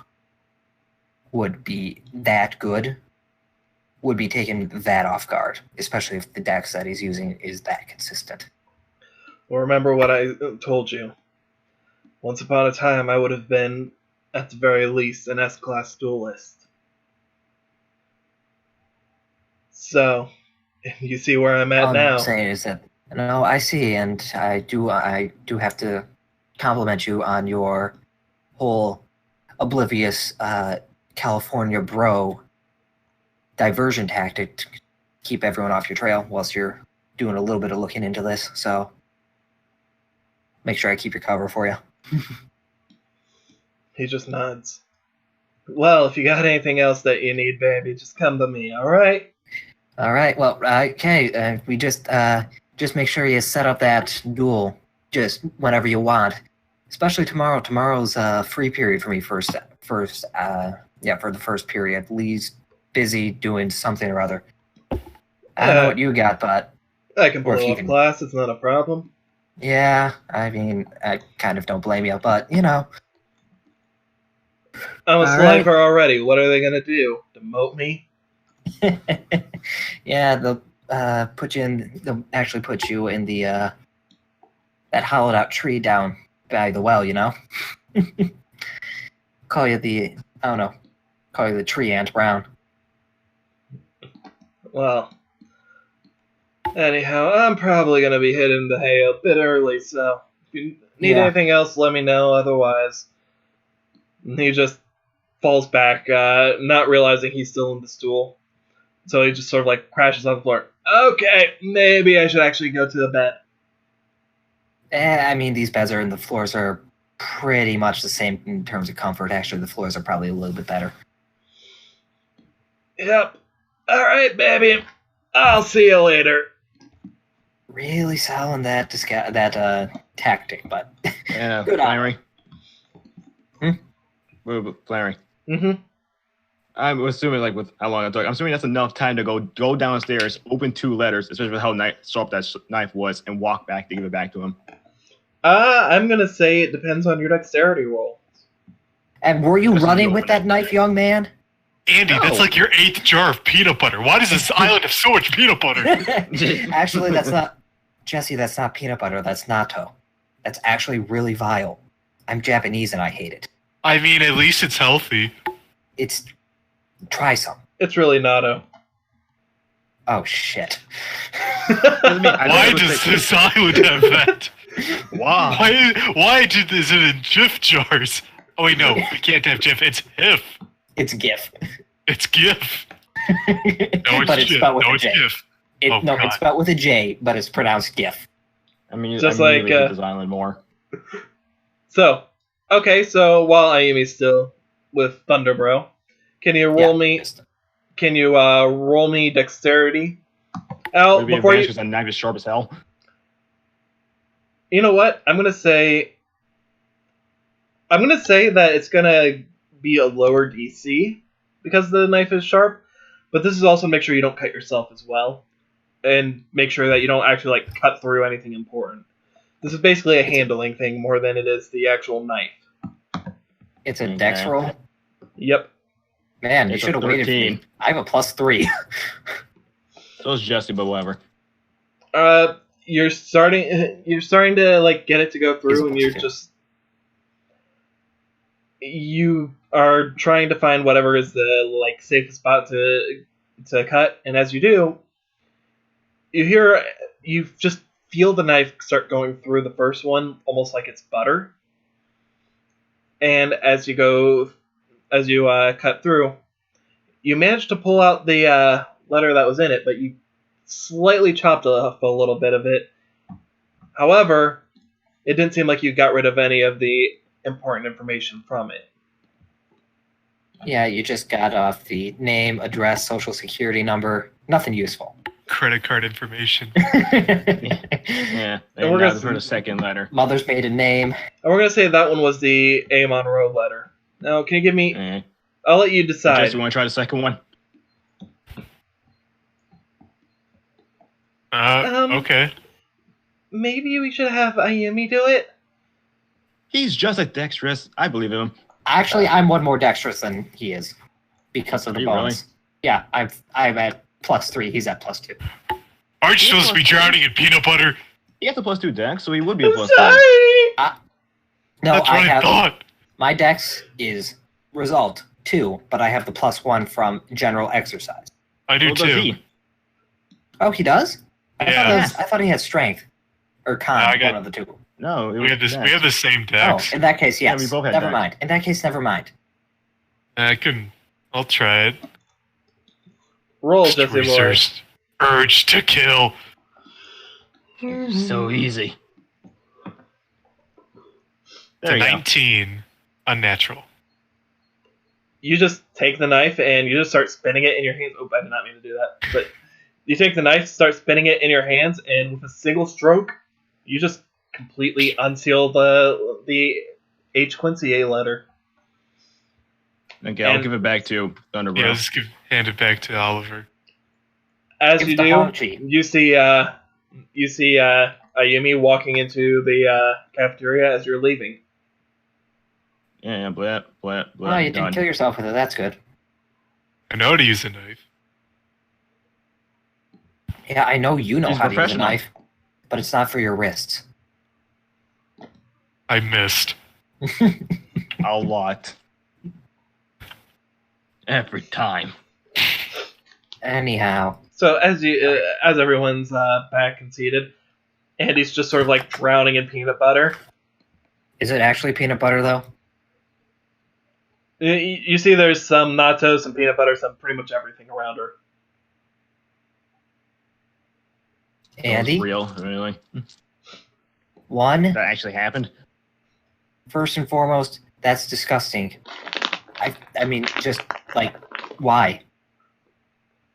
would be that good would be taken that off guard, especially if the decks that he's using is that consistent. Well, remember what I told you. Once upon a time, I would have been, at the very least, an S-class duelist. So, you see where I'm at now. All I'm saying is that, no, I see, and I do have to compliment you on your whole oblivious California bro diversion tactic to keep everyone off your trail whilst you're doing a little bit of looking into this. So make sure I keep your cover for you. He just nods. Well, if you got anything else that you need, baby, just come to me, alright? Alright, well, okay, we just make sure you set up that duel just whenever you want. Especially tomorrow. Tomorrow's a free period for me for the first period. Lee's busy doing something or other. I don't know what you got, but I can blow off class, it's not a problem. Yeah, I mean, I kind of don't blame you, but, you know. I'm a slifer already. What are they going to do? Demote me? Yeah, they'll actually put you in the, that hollowed out tree down by the well, you know? Call you the tree ant Brown. Well, anyhow, I'm probably going to be hitting the hay a bit early, so if you need anything else, let me know. Otherwise, he just falls back, not realizing he's still in the stool. So he just sort of like crashes on the floor. Okay, maybe I should actually go to the bed. I mean, these beds the floors are pretty much the same in terms of comfort. Actually, the floors are probably a little bit better. Yep. All right, baby. I'll see you later. Really selling that tactic, but Yeah, good on Flannery. Flannery. Mm-hmm. I'm assuming, like, with how long it took, I'm assuming that's enough time to go downstairs, open 2 letters, especially with how sharp that knife was, and walk back to give it back to him. I'm gonna say it depends on your dexterity roll. And were you This is running your with that knife, young man? Andy, No. that's like your 8th jar of peanut butter. Why does this island have so much peanut butter? Actually, that's not... Jesse, that's not peanut butter. That's natto. That's actually really vile. I'm Japanese and I hate it. I mean, at least it's healthy. It's... Try some. It's really natto. Oh, shit. Why does this island have that? Wow. Why is it in Jif jars? Oh wait, no, we can't have Jif. It's Hif. It's GIF. It's GIF. No, it's But it's Jif. spelled with No, a it's J. GIF. Oh, No, God. it's spelled with a J, but it's pronounced GIF. I mean, Just I like, really hate this island more. So, okay, so while Ayumi's still with Thunderbro, can you roll me? just- Can you roll me dexterity? Al, Would it be before you, advantage because that knife is sharp as hell? you know what? I'm gonna say that it's gonna be a lower DC because the knife is sharp, but this is also to make sure you don't cut yourself as well, and make sure that you don't actually like cut through anything important. This is basically a handling thing more than it is the actual knife. It's a Okay. dex roll. Yep. Man, you It's a should have waited for 13. me. I have a +3. So is Jesse, but whatever. You're starting to like get it to go through, and you're you are trying to find whatever is the like safest spot to cut, and as you do, you just feel the knife start going through the first one, almost like it's butter. And as you cut through, you manage to pull out the letter that was in it, but you slightly chopped off a little bit of it. However, it didn't seem like you got rid of any of the important information from it. Yeah, you just got off the name, address, social security number. Nothing useful. Credit card information. Yeah. And And we're now gonna- for the second letter. Mother's maiden name. And we're going to say that one was the A. Monroe letter. Now, can you give me... Eh. I'll let you decide. Jesse, you want to try the second one? Okay. Maybe we should have Ayumi do it? He's just like dexterous. I believe him. Actually, I'm one more dexterous than he is because of Are the you bonus. Yeah, I'm at +3. He's at +2. Aren't you supposed to be drowning in peanut butter? He has a +2 dex, so he would be a I'm +2. sorry! No, That's I what I have thought. my dex is result 2, but I have the +1 from general exercise. I do What does too. he? Oh, he does? Yeah. I thought he had strength or con, I got- one of the two. No, it We was have this. dex. We have the same Oh, decks. in that case, Yeah, yes. we both had Never dex. mind. In that case, never mind. I can. I'll try it. Roll, Just Jesse boy. researched. Urge to kill. So easy. It's There a you go. 19. Unnatural. You just take the knife and you just start spinning it in your hands. Oh, I did not mean to do that. But you take the knife, start spinning it in your hands, and with a single stroke, you just completely unseal the H. Quincy A letter. Okay, I'll And- give it back to Thunder Bro. Yeah, hand it back to Oliver. As Give you the do, Haunchy. you see Ayumi walking into the cafeteria as you're leaving. Yeah, blah, blah, blah. Oh, you didn't done. kill yourself with it. That's good. I know how to use a knife. Yeah, I know you know He's how to use a professional. knife, but it's not for your wrists. I missed. A lot. Every time. Anyhow, So as everyone's back and seated, Andy's just sort of like drowning in peanut butter. is it actually peanut butter though? You see, there's some natto, some peanut butter, some pretty much everything around her. That was Andy, real, really. one, That actually happened. first and foremost, that's disgusting. I mean, just like, why?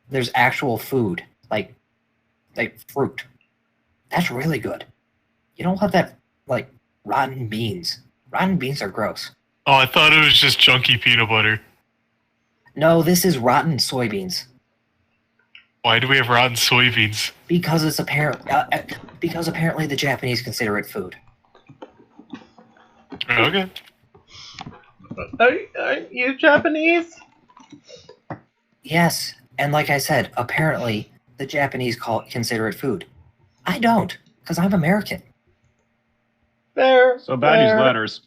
There's actual food. like fruit. That's really good. You don't want that like rotten beans. Rotten beans are gross. Oh, I thought it was just junky peanut butter. No, this is rotten soybeans. Why do we have rotten soybeans? Because it's because apparently the Japanese consider it food. Okay. Are you Japanese? Yes, and like I said, apparently the Japanese consider it food. I don't, because I'm American. Fair. So about these fair. letters.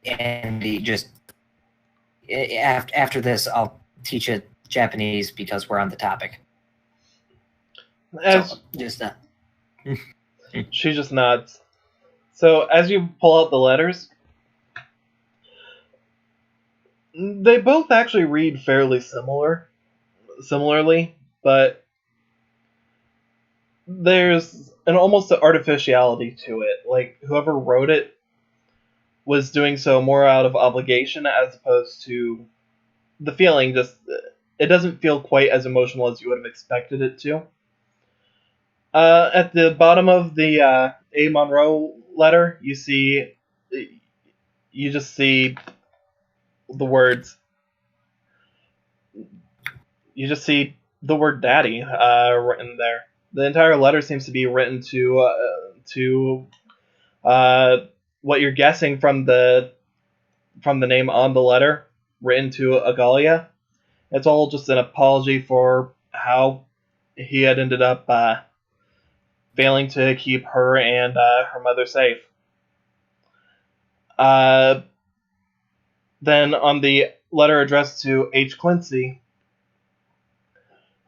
And he just after this, I'll teach it Japanese because we're on the topic. As So, just she just nods. So as you pull out the letters, they both actually read fairly similarly, but there's an almost artificiality to it. Like whoever wrote it was doing so more out of obligation as opposed to the feeling. Just it doesn't feel quite as emotional as you would have expected it to. At the bottom of the A. Monroe letter, you just see the words. You just see the word "daddy" written there. The entire letter seems to be written to what you're guessing from the name on the letter, written to Agalia. It's all just an apology for how he had ended up failing to keep her and her mother safe. Then on the letter addressed to H. Quincy,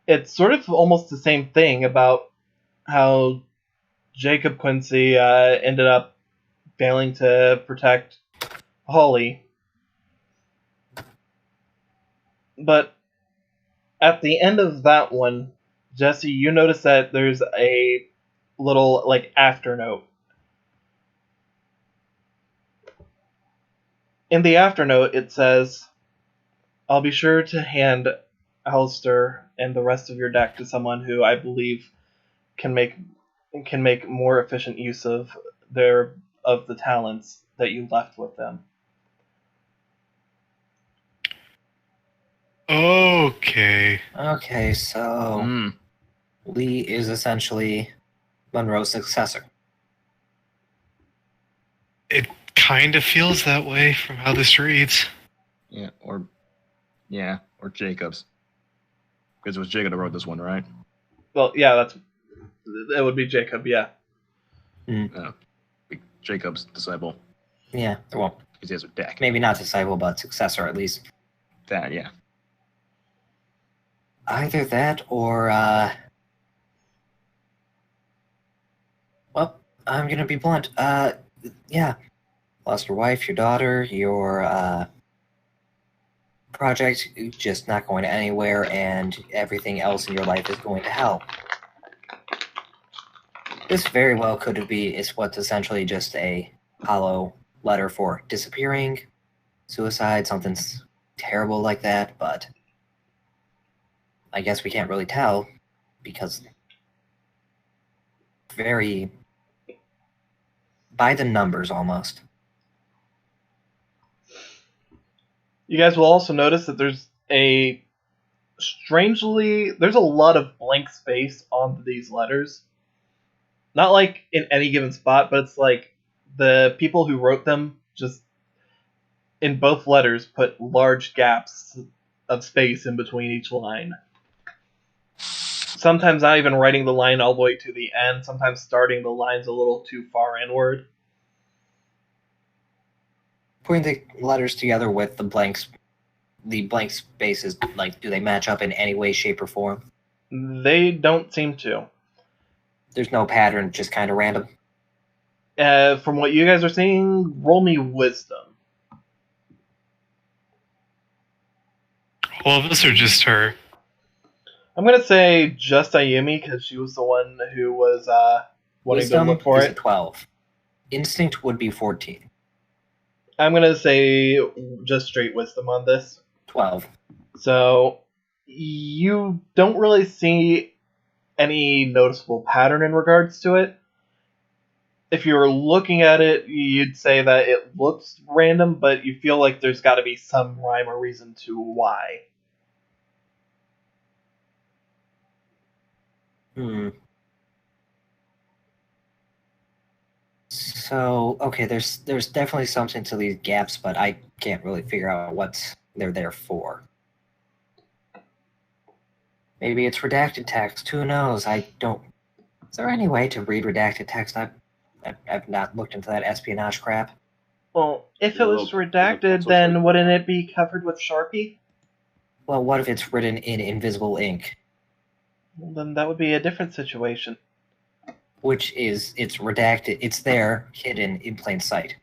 it's sort of almost the same thing about how Jacob Quincy ended up failing to protect Holly. But at the end of that one, Jesse, you notice that there's a little like after note. In the after note, it says, "I'll be sure to hand Alistair and the rest of your deck to someone who I believe can make more efficient use of the talents that you left with them." Okay. okay. So Lee is essentially Monroe's successor. It kind of feels that way from how this reads. Or Jacob's. Because it was Jacob that wrote this one, right? Well, yeah, it would be Jacob, yeah. Jacob's disciple. Yeah, well, Because he has a deck. maybe not disciple, but successor at least. That, yeah. Either that or, well, I'm gonna be blunt. Yeah, lost your wife, your daughter, your project just not going anywhere, and everything else in your life is going to hell. This very well could be is what's essentially just a hollow letter for disappearing, suicide, something terrible like that, but I guess we can't really tell because very by the numbers almost. You guys will also notice that there's a lot of blank space on these letters. Not like in any given spot, but it's like the people who wrote them just in both letters put large gaps of space in between each line. Sometimes not even writing the line all the way to the end, sometimes starting the lines a little too far inward. Putting the letters together with the blank spaces, like, do they match up in any way, shape, or form? They don't seem to. There's no pattern, just kind of random. From what you guys are seeing, roll me wisdom. All of us or just her? I'm going to say just Ayumi, because she was the one who was wanting Wisdom to look for is it. a 12. Instinct would be 14. I'm going to say just straight wisdom on this. 12. So you don't really see any noticeable pattern in regards to it. If you're looking at it, you'd say that it looks random, but you feel like there's got to be some rhyme or reason to why. So, okay, there's definitely something to these gaps, but I can't really figure out what they're there for. Maybe it's redacted text. Who knows? I don't. Is there any way to read redacted text? I've not looked into that espionage crap. Well, if it was redacted, then wouldn't it be covered with Sharpie? Well, what if it's written in invisible ink? Well, then that would be a different situation. Which is, it's redacted. It's there, hidden in plain sight.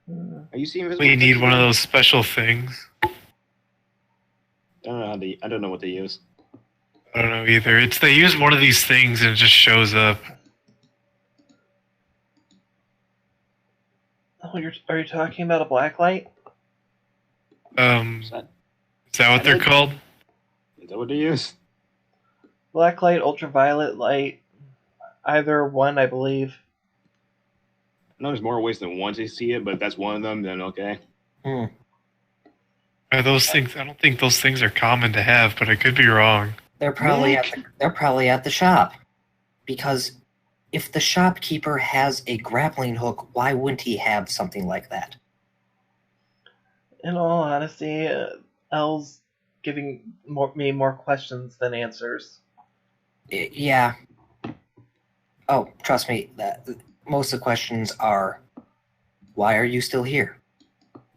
Are you seeing invisible? We need one of those special things. I don't know how I don't know what they use. I don't know either. They use one of these things and it just shows up. Oh, are you talking about a blacklight? Is that what they're called? Is that what they use? Blacklight, ultraviolet light, either one, I believe. I know there's more ways than one to see it, but if that's one of them, then okay. Are those things? I don't think those things are common to have, but I could be wrong. They're probably at the shop, because if the shopkeeper has a grappling hook, why wouldn't he have something like that? In all honesty, Elle's giving me more questions than answers. Yeah. Oh, trust me, most of the questions are, why are you still here?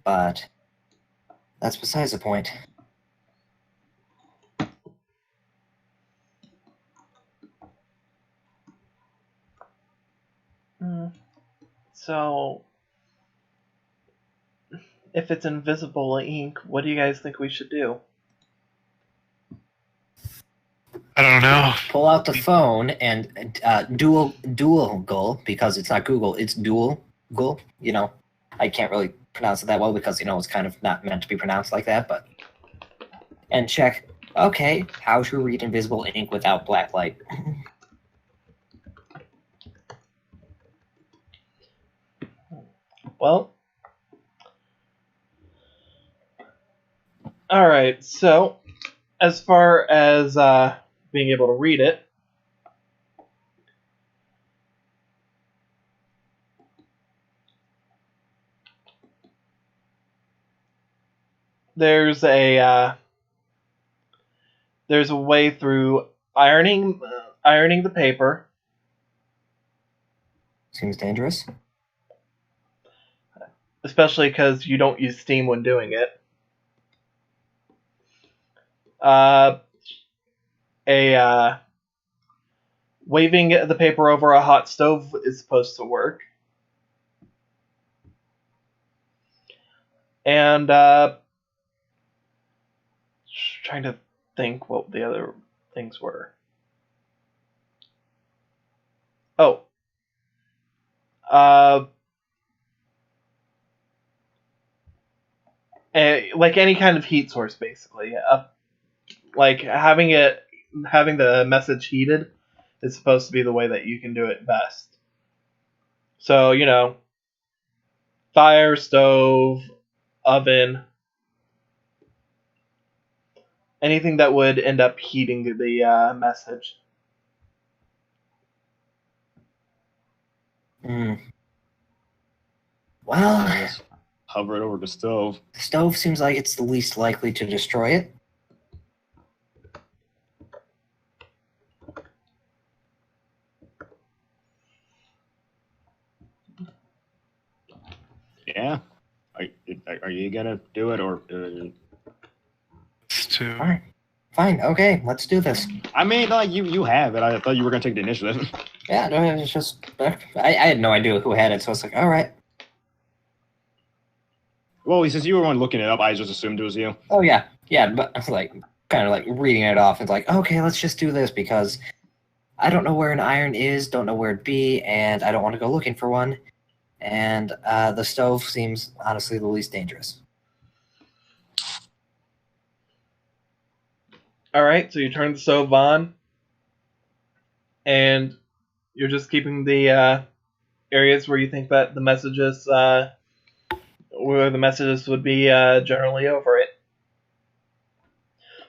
But that's besides the point. So, if it's invisible ink, what do you guys think we should do? I don't know. Pull out the phone and Duel Go, because it's not Google, it's Duel Go. You know, I can't really pronounce it that well because, you know, it's kind of not meant to be pronounced like that, but... And check, okay, how to read invisible ink without black light. Well, alright, so, as far as being able to read it, there's a way through ironing the paper. Seems dangerous. Especially because you don't use steam when doing it. Waving the paper over a hot stove is supposed to work. And trying to think what the other things were. Oh. Like any kind of heat source, basically. Like having the message heated is supposed to be the way that you can do it best. So, you know, fire, stove, oven, anything that would end up heating the message. Well, hover it over the stove. The stove seems like it's the least likely to destroy it. Yeah. Are you gonna do it or? It's too. Fine. Okay, let's do this. I mean, like you have it. I thought you were gonna take the initiative. Yeah, no, it's just I had no idea who had it, so it's like, all right. Well, since you were one looking it up, I just assumed it was you. Oh yeah, but I was like kind of like reading it off. It's like, okay, let's just do this because I don't know where an iron is, don't know where it'd be, and I don't want to go looking for one. And the stove seems honestly the least dangerous. Alright, so you turn the stove on, and you're just keeping the areas where you think that the messages, where the messages would be generally over it.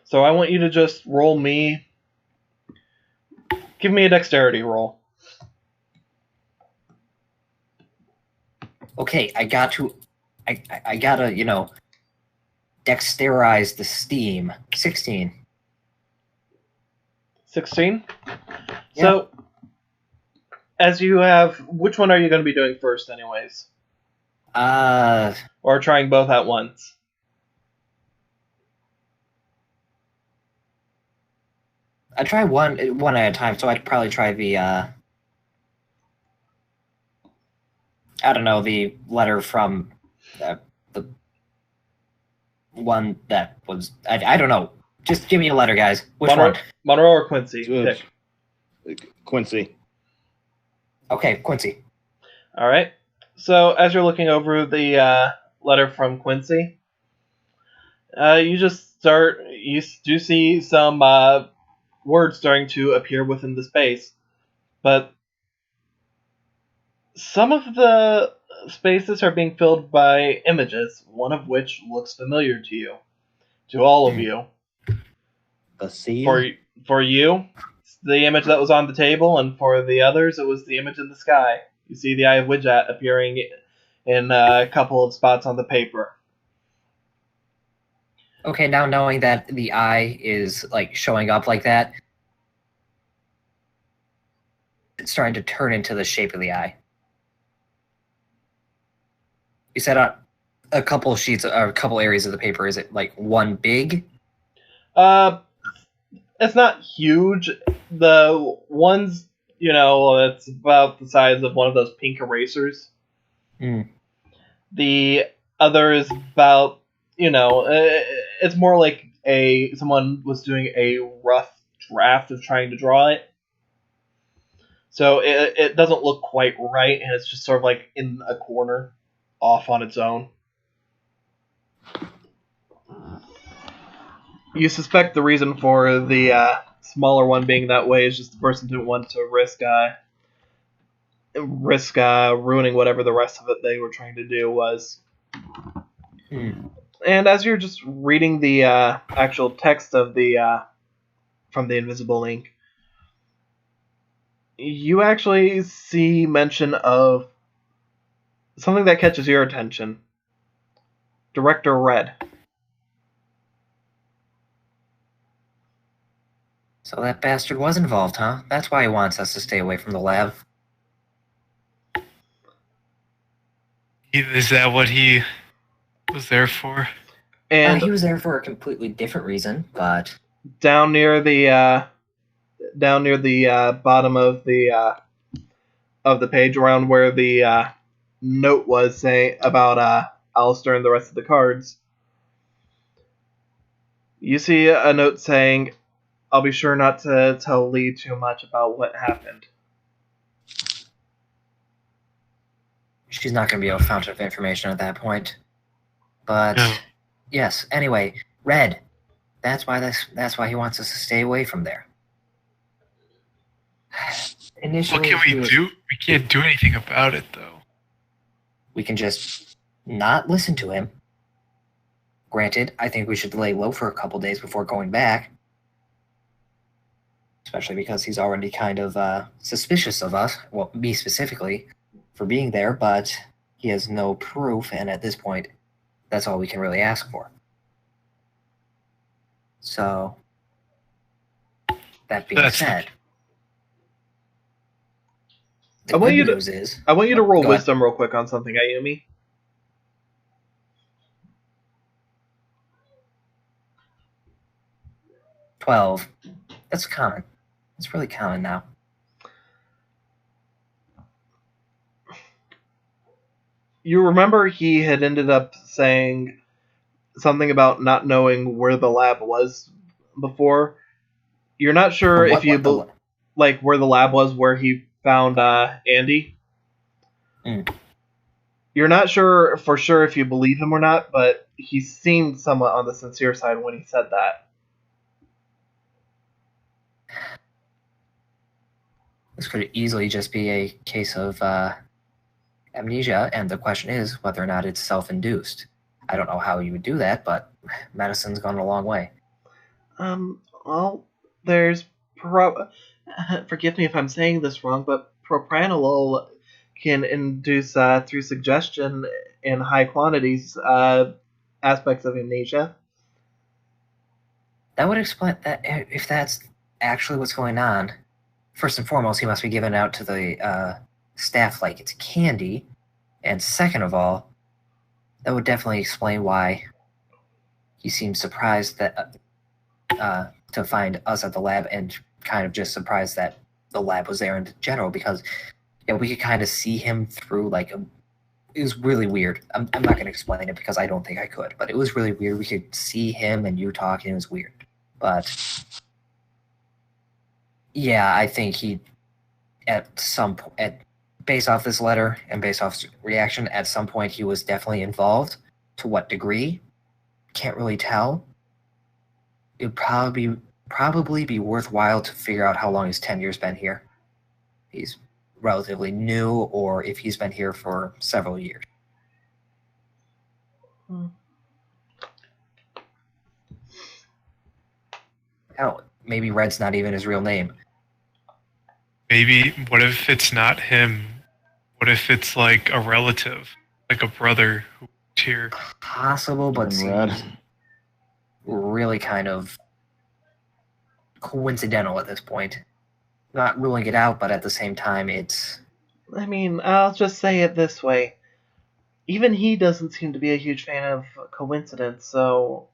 So I want you to just give me a dexterity roll. Okay, I gotta, dexterize the steam. 16. 16? Yeah. So, as you have, which one are you going to be doing first anyways? Or trying both at once? I try one at a time, so I'd probably try the, I don't know, the letter from the one that was, I don't know. Just give me a letter, guys. Which one? Monroe or Quincy? Pick. Quincy. Okay, Quincy. All right. So as you're looking over the letter from Quincy, you do see some words starting to appear within the space, but some of the spaces are being filled by images, one of which looks familiar to all of you. The sea? For you, it's the image that was on the table, and for the others, it was the image in the sky. You see the Eye of Widget appearing in a couple of spots on the paper. Okay, now knowing that the eye is like showing up like that, it's starting to turn into the shape of the eye. You said a couple sheets or a couple areas of the paper. Is it like one big? It's not huge. The ones, it's about the size of one of those pink erasers. Mm. The other is about, it's more like someone was doing a rough draft of trying to draw it. So it doesn't look quite right, and it's just sort of like in a corner, off on its own. You suspect the reason for the smaller one being that way is just the person didn't want to risk ruining whatever the rest of it they were trying to do was. And as you're just reading the actual text of from the invisible ink, you actually see mention of something that catches your attention. Director Red. So that bastard was involved, huh? That's why he wants us to stay away from the lab. Is that what he was there for? And he was there for a completely different reason, but down near the bottom of the page, around where the note was saying about Alistair and the rest of the cards, you see a note saying, "I'll be sure not to tell Lee too much about what happened." She's not going to be a fountain of information at that point. But No. Yes. Anyway, Red. That's why he wants us to stay away from there. Initially, What can we do? We can't do anything about it, though. We can just not listen to him. Granted, I think we should lay low for a couple days before going back. Especially because he's already kind of suspicious of us, well, me specifically, for being there, but he has no proof, and at this point, that's all we can really ask for. So, that being said, the good news is... I want you to roll wisdom real quick on something, Ayumi. $12. That's common. It's really common now. You remember he had ended up saying something about not knowing where the lab was before. You're not sure if you like where the lab was where he found Andy. You're not sure for sure if you believe him or not, but he seemed somewhat on the sincere side when he said that. This could easily just be a case of amnesia, and the question is whether or not it's self-induced. I don't know how you would do that, but medicine's gone a long way. Well, there's forgive me if I'm saying this wrong, but propranolol can induce through suggestion in high quantities aspects of amnesia. That would explain that if that's actually what's going on. First and foremost, he must be given out to the staff like it's candy, and second of all, that would definitely explain why he seemed surprised that to find us at the lab, and kind of just surprised that the lab was there in general, because we could kind of see him through it was really weird. I'm not going to explain it because I don't think I could, but it was really weird. We could see him and you talking. It was weird. But yeah, I think he, based off this letter and based off his reaction, at some point he was definitely involved. To what degree? Can't really tell. It would probably be worthwhile to figure out how long his tenure's been here. He's relatively new, or if he's been here for several years. Hell, maybe Red's not even his real name. Maybe, what if it's not him? What if it's like a relative, like a brother who's here? Possible, but seems really kind of coincidental at this point. Not ruling it out, but at the same time, it's... I mean, I'll just say it this way. Even he doesn't seem to be a huge fan of coincidence, so...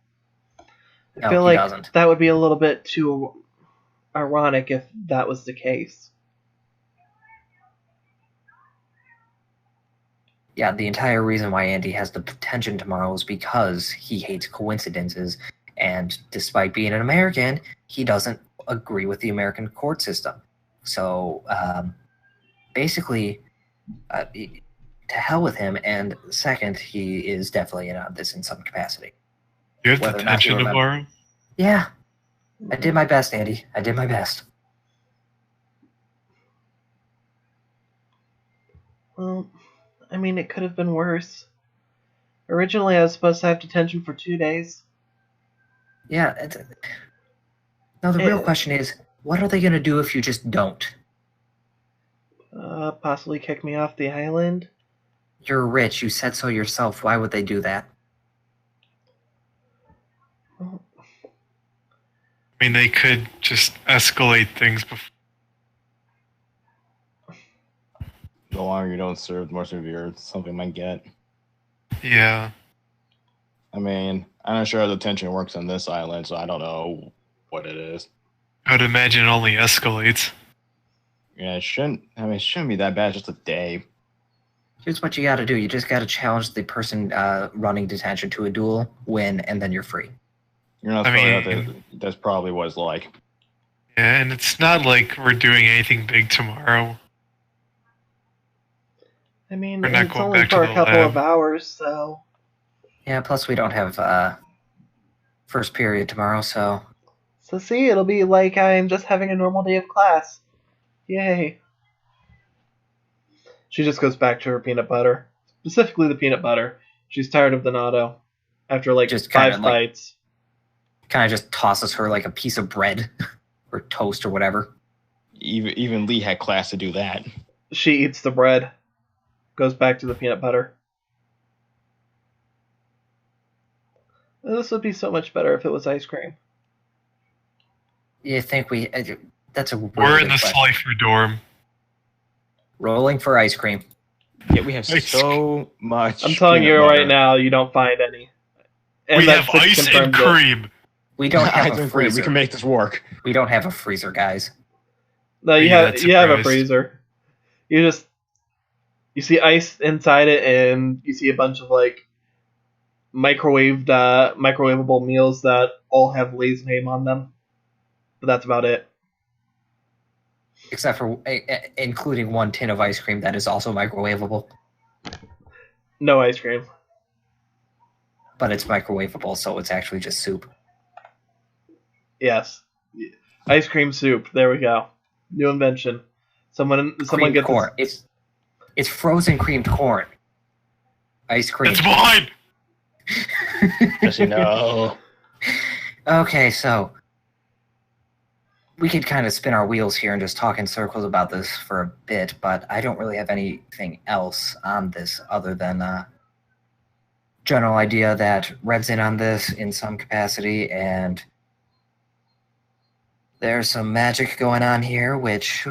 I feel like that would be a little bit too ironic if that was the case. Yeah, the entire reason why Andy has the detention tomorrow is because he hates coincidences, and despite being an American, he doesn't agree with the American court system. So, basically, to hell with him, and second, he is definitely in on this in some capacity. You have detention tomorrow? Yeah. I did my best, Andy. I did my best. Well, I mean, it could have been worse. Originally, I was supposed to have detention for 2 days. Yeah. Now, the real question is, what are they going to do if you just don't? Possibly kick me off the island. You're rich. You said so yourself. Why would they do that? Well, I mean, they could just escalate things before. The longer you don't serve, the more severe something might get. Yeah. I mean, I'm not sure how the tension works on this island, so I don't know what it is. I would imagine it only escalates. Yeah, it shouldn't be that bad, just a day. Here's what you got to do. You just got to challenge the person running detention to a duel, win, and then you're free. You're not that's probably what it's like. Yeah, and it's not like we're doing anything big tomorrow. I mean, We're not it's going only back to for a the couple lab. of hours, so... Yeah, plus we don't have first period tomorrow, so... So see, it'll be like I'm just having a normal day of class. Yay. She just goes back to her peanut butter. Specifically the peanut butter. She's tired of the natto. After like Just 5 bites. Kind of just tosses her like a piece of bread or toast or whatever. Even Lee had class to do that. She eats the bread. Goes back to the peanut butter. This would be so much better if it was ice cream. You think we... that's a really We're in the question. Slifer dorm. Rolling for ice cream. Yeah, we have so much. I'm telling you peanut right butter. now, you don't find any. And We that have six ice and confirmed it. cream. We don't have Ice a and cream. freezer. We can make this work. We don't have a freezer, guys. No, you Yeah, have that's you have a surprised. freezer. You see ice inside it, and you see a bunch of like microwavable meals that all have Lay's name on them. But that's about it. Except for including one tin of ice cream that is also microwavable. No ice cream. But it's microwavable, so it's actually just soup. Yes. Ice cream soup. There we go. New invention. Someone Creamed get corn. this. It's frozen creamed corn. Ice cream. It's mine! Jesse, no. Okay, so we could kind of spin our wheels here and just talk in circles about this for a bit, but I don't really have anything else on this other than general idea that Red's in on this in some capacity, and there's some magic going on here, which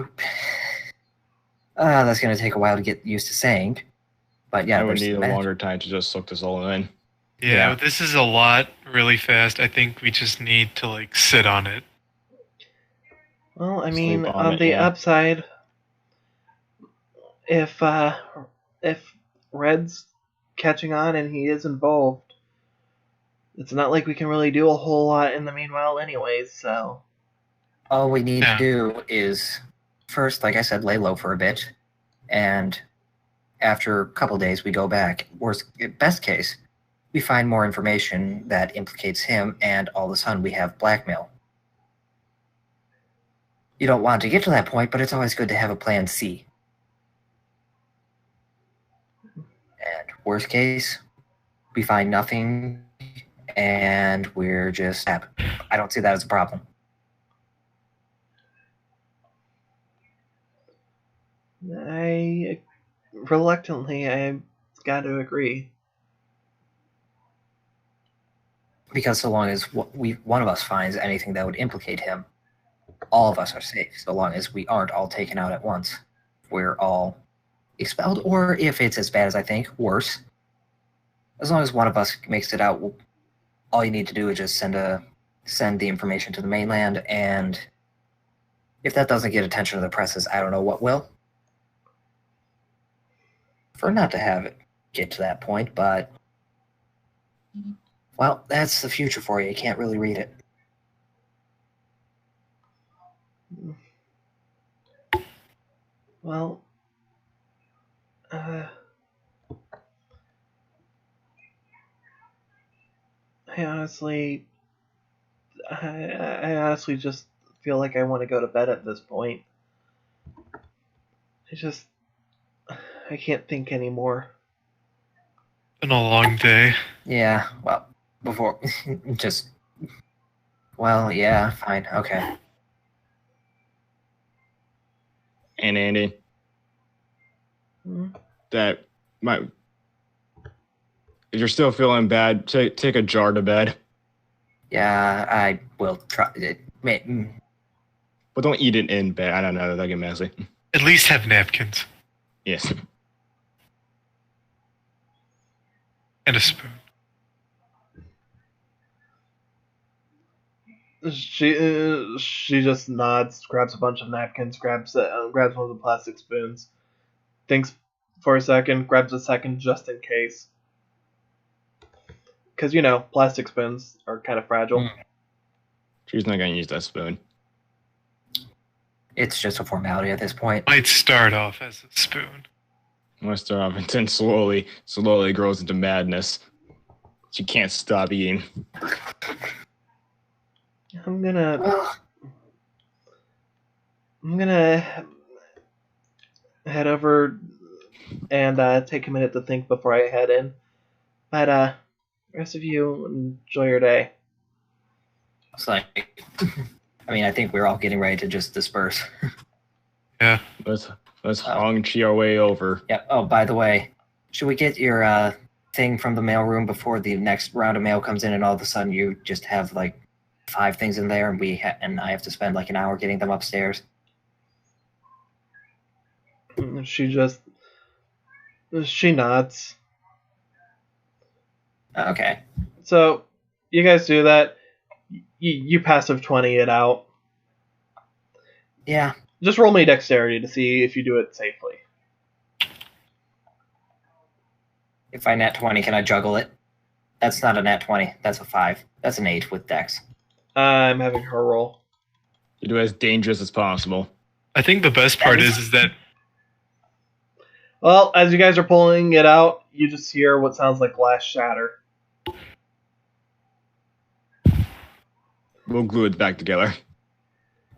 that's going to take a while to get used to saying. But yeah, I would there's need a magic. longer time to just soak this all in. Yeah, this is a lot really fast. I think we just need to, like, sit on it. Well, I Sleep mean, on on it, the yeah. upside, if Red's catching on and he is involved, it's not like we can really do a whole lot in the meanwhile anyways, so... All we need Yeah. to do is first, like I said, lay low for a bit, and after a couple days we go back. Best case, we find more information that implicates him, and all of a sudden we have blackmail. You don't want to get to that point, but it's always good to have a plan C. And worst case, we find nothing, and we're just happy. I don't see that as a problem. Reluctantly, I got to agree. Because so long as one of us finds anything that would implicate him, all of us are safe, so long as we aren't all taken out at once. We're all expelled, or if it's as bad as I think, worse. As long as one of us makes it out, all you need to do is just send the information to the mainland, and if that doesn't get attention of the presses, I don't know what will. For not to have it get to that point, but... well, that's the future for you. You can't really read it. Well, I honestly just feel like I want to go to bed at this point. I can't think anymore. Been a long day. Yeah, well, before... just... well, yeah, fine, okay. And Andy, Hmm? that might. If you're still feeling bad, take a jar to bed, Yeah, I will try it. but don't eat it in bed. I don't know, that'll get messy. At least have napkins Yes. and a spoon. She just nods, grabs a bunch of napkins, grabs one of the plastic spoons, thinks for a second, grabs a second just in case. Because, you know, plastic spoons are kind of fragile. She's not going to use that spoon. It's just a formality at this point. Might start off as a spoon. Once start off and then slowly grows into madness. She can't stop eating. I'm gonna head over and take a minute to think before I head in. But the rest of you enjoy your day. It's like... I mean, I think we're all getting ready to just disperse. Yeah. Let's Hong-Chi our way over. Yeah. Oh, by the way, should we get your thing from the mailroom before the next round of mail comes in, and all of a sudden you just have like 5 things in there, and I have to spend like an hour getting them upstairs? She nods. Okay. So you guys do that. You passive 20 it out. Yeah. Just roll me dexterity to see if you do it safely. If I nat 20, can I juggle it? That's not a nat 20. That's a 5. That's an 8 with dex. I'm having her roll. You do it as dangerous as possible. I think the best part is that Well, as you guys are pulling it out, you just hear what sounds like glass shatter. We'll glue it back together.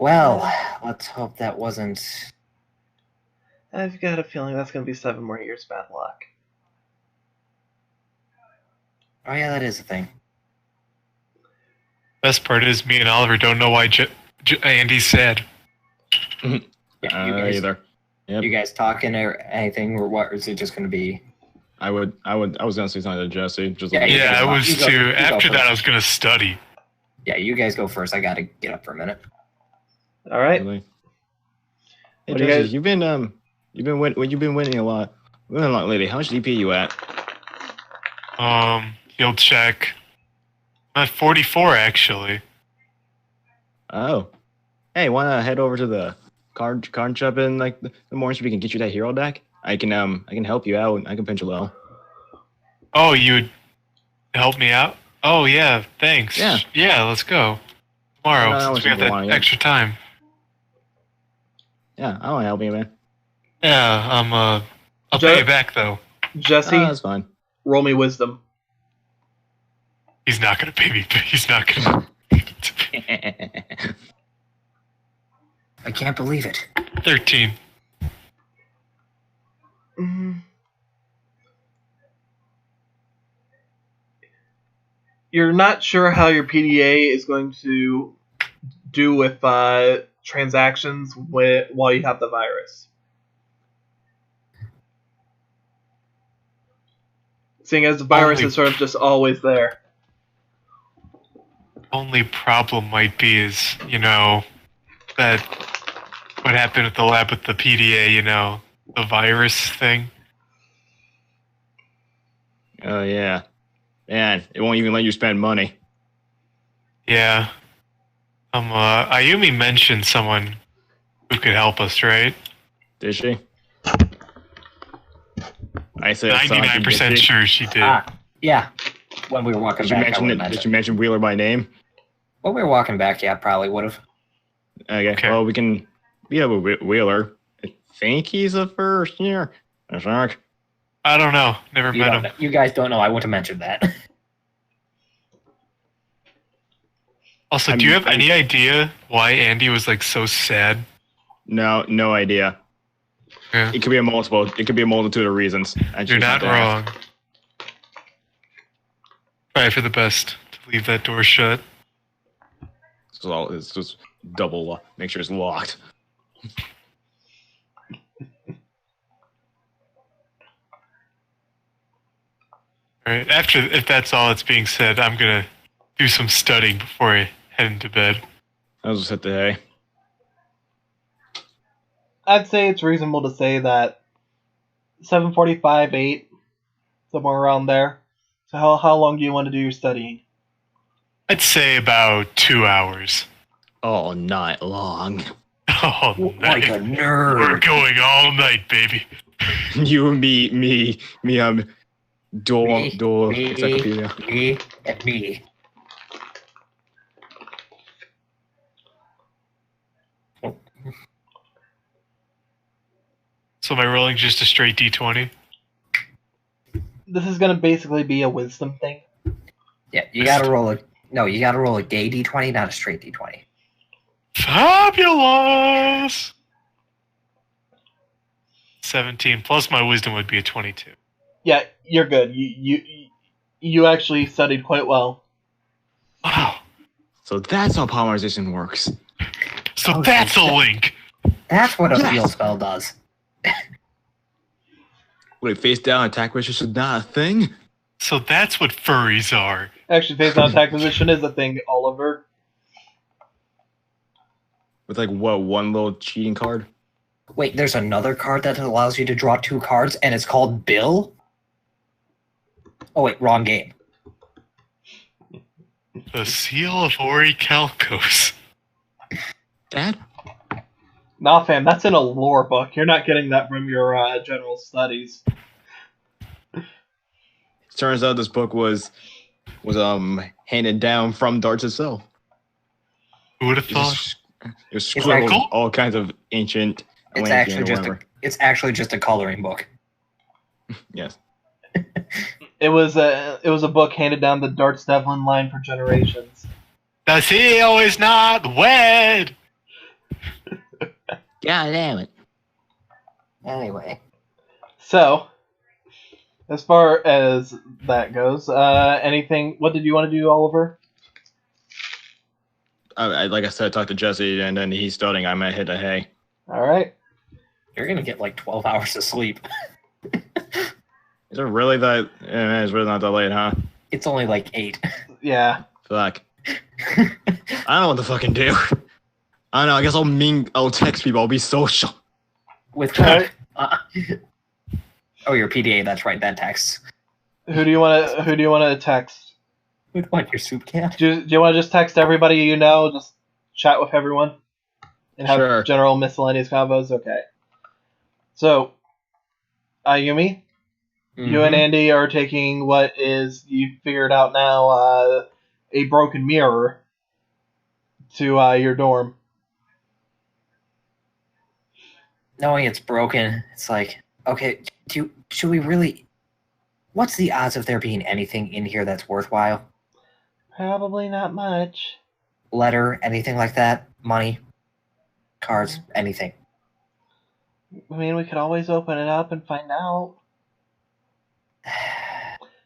Well, let's hope that wasn't... I've got a feeling that's going to be 7 more years bad luck. Oh yeah, that is a thing. Best part is me and Oliver don't know why Andy's sad. Yeah, Either. Yep. You guys talking or anything, or what? Or is it just going to be... I was gonna say something to Jesse. Just Yeah, like, Yeah, I go- was you go- too. you go After that, first. I was gonna study. Yeah, you guys go first. I got to get up for a minute. All right. really. Hey What do you Jesse, guys- you've been winning a lot. Winning a lot lately. How much DP you at? Field check. I'm at 44 actually. Oh. Hey, wanna head over to the card shop in like the morning so we can get you that hero deck? I can help you out. I can pinch a low. Oh, you would help me out? Oh yeah, thanks. Yeah. Yeah, let's go tomorrow No, since we have that want it. extra time. Yeah, I wanna help you, man. Yeah, I'll pay you back though. Jesse, Oh, that's fine. roll me wisdom. He's not gonna pay me. He's not gonna. I can't believe it. 13. You're not sure how your PDA is going to do with transactions while you have the virus. Seeing as the virus Only- is sort of just always there. Only problem might be is, that what happened at the lab with the PDA, the virus thing. Oh yeah. Man, it won't even let you spend money. Yeah. Ayumi mentioned someone who could help us, right? Did she? I said 99% sure she did. Yeah. When we were walking Did you back, I mention would it? have Did you mentioned. mention Wheeler by name? When we were walking back, yeah, probably would have. Okay. Well, we can. We have a Wheeler. I think he's a first year. That's right. I don't know. Never met him. You guys don't know. I wouldn't have mentioned that. Also, do you have any idea why Andy was so sad? No idea. Yeah. It could be a multiple. It could be a multitude of reasons. I You're just not have to ask. wrong. Probably for the best to leave that door shut. It's just double lock. Make sure it's locked. Alright, if that's all that's being said, I'm gonna do some studying before I head into bed. I'll just hit the hay. I'd say it's reasonable to say that 7:45, 8, somewhere around there. So how long do you want to do your studying? I'd say about 2 hours. All night long. All Like night. a nerd. We're going all night, baby. You and me. Duel Me, encyclopedia. me, and me. So am I rolling just a straight D20? This is going to basically be a wisdom thing. Yeah, you gotta roll a... No, you gotta roll a gay D20, not a straight D20. Fabulous! 17 plus my wisdom would be a 22. Yeah, you're good. You actually studied quite well. Wow. So that's how polymerization works. So Oh, that's a shit. link. That's what a Yes. field spell does. Wait, face down attack ratio is not a thing? So that's what furries are. Actually, face down attack position is a thing, Oliver. With one little cheating card? Wait, there's another card that allows you to draw 2 cards, and it's called Bill? Oh wait, wrong game. The Seal of Ori Calcos. Dad? Nah, fam, that's in a lore book. You're not getting that from your general studies. Turns out this book was handed down from Darts itself. Who would have It thought? was It's scribbled actually- all kinds of ancient It's Atlantean actually or just whatever. it's actually just a coloring book. Yes. It was a book handed down the Darts Devlin line for generations. The seal is not wed. God damn it. Anyway. So, as far as that goes, anything? What did you want to do, Oliver? Like I said, I talked to Jesse, and then he's studying. I might hit a hay. All right. You're going to get like 12 hours of sleep. Is it really that? Yeah, it's really not that late, huh? It's only like 8. Yeah. Fuck. I don't know what to fucking do. I don't know. I guess I'll text people. I'll be social. With Alright. Oh, your PDA. That's right. That texts. Who do you want to text? With what? Your soup can? Do you want to just text everybody you know? Just chat with everyone and have Sure. general miscellaneous combos. Okay. So, Ayumi, you and Andy are taking what is you figured out now a broken mirror to your dorm. Knowing it's broken, it's like, okay, should we really... What's the odds of there being anything in here that's worthwhile? Probably not much. Letter, anything like that? Money? Cards? Anything? I mean, we could always open it up and find out.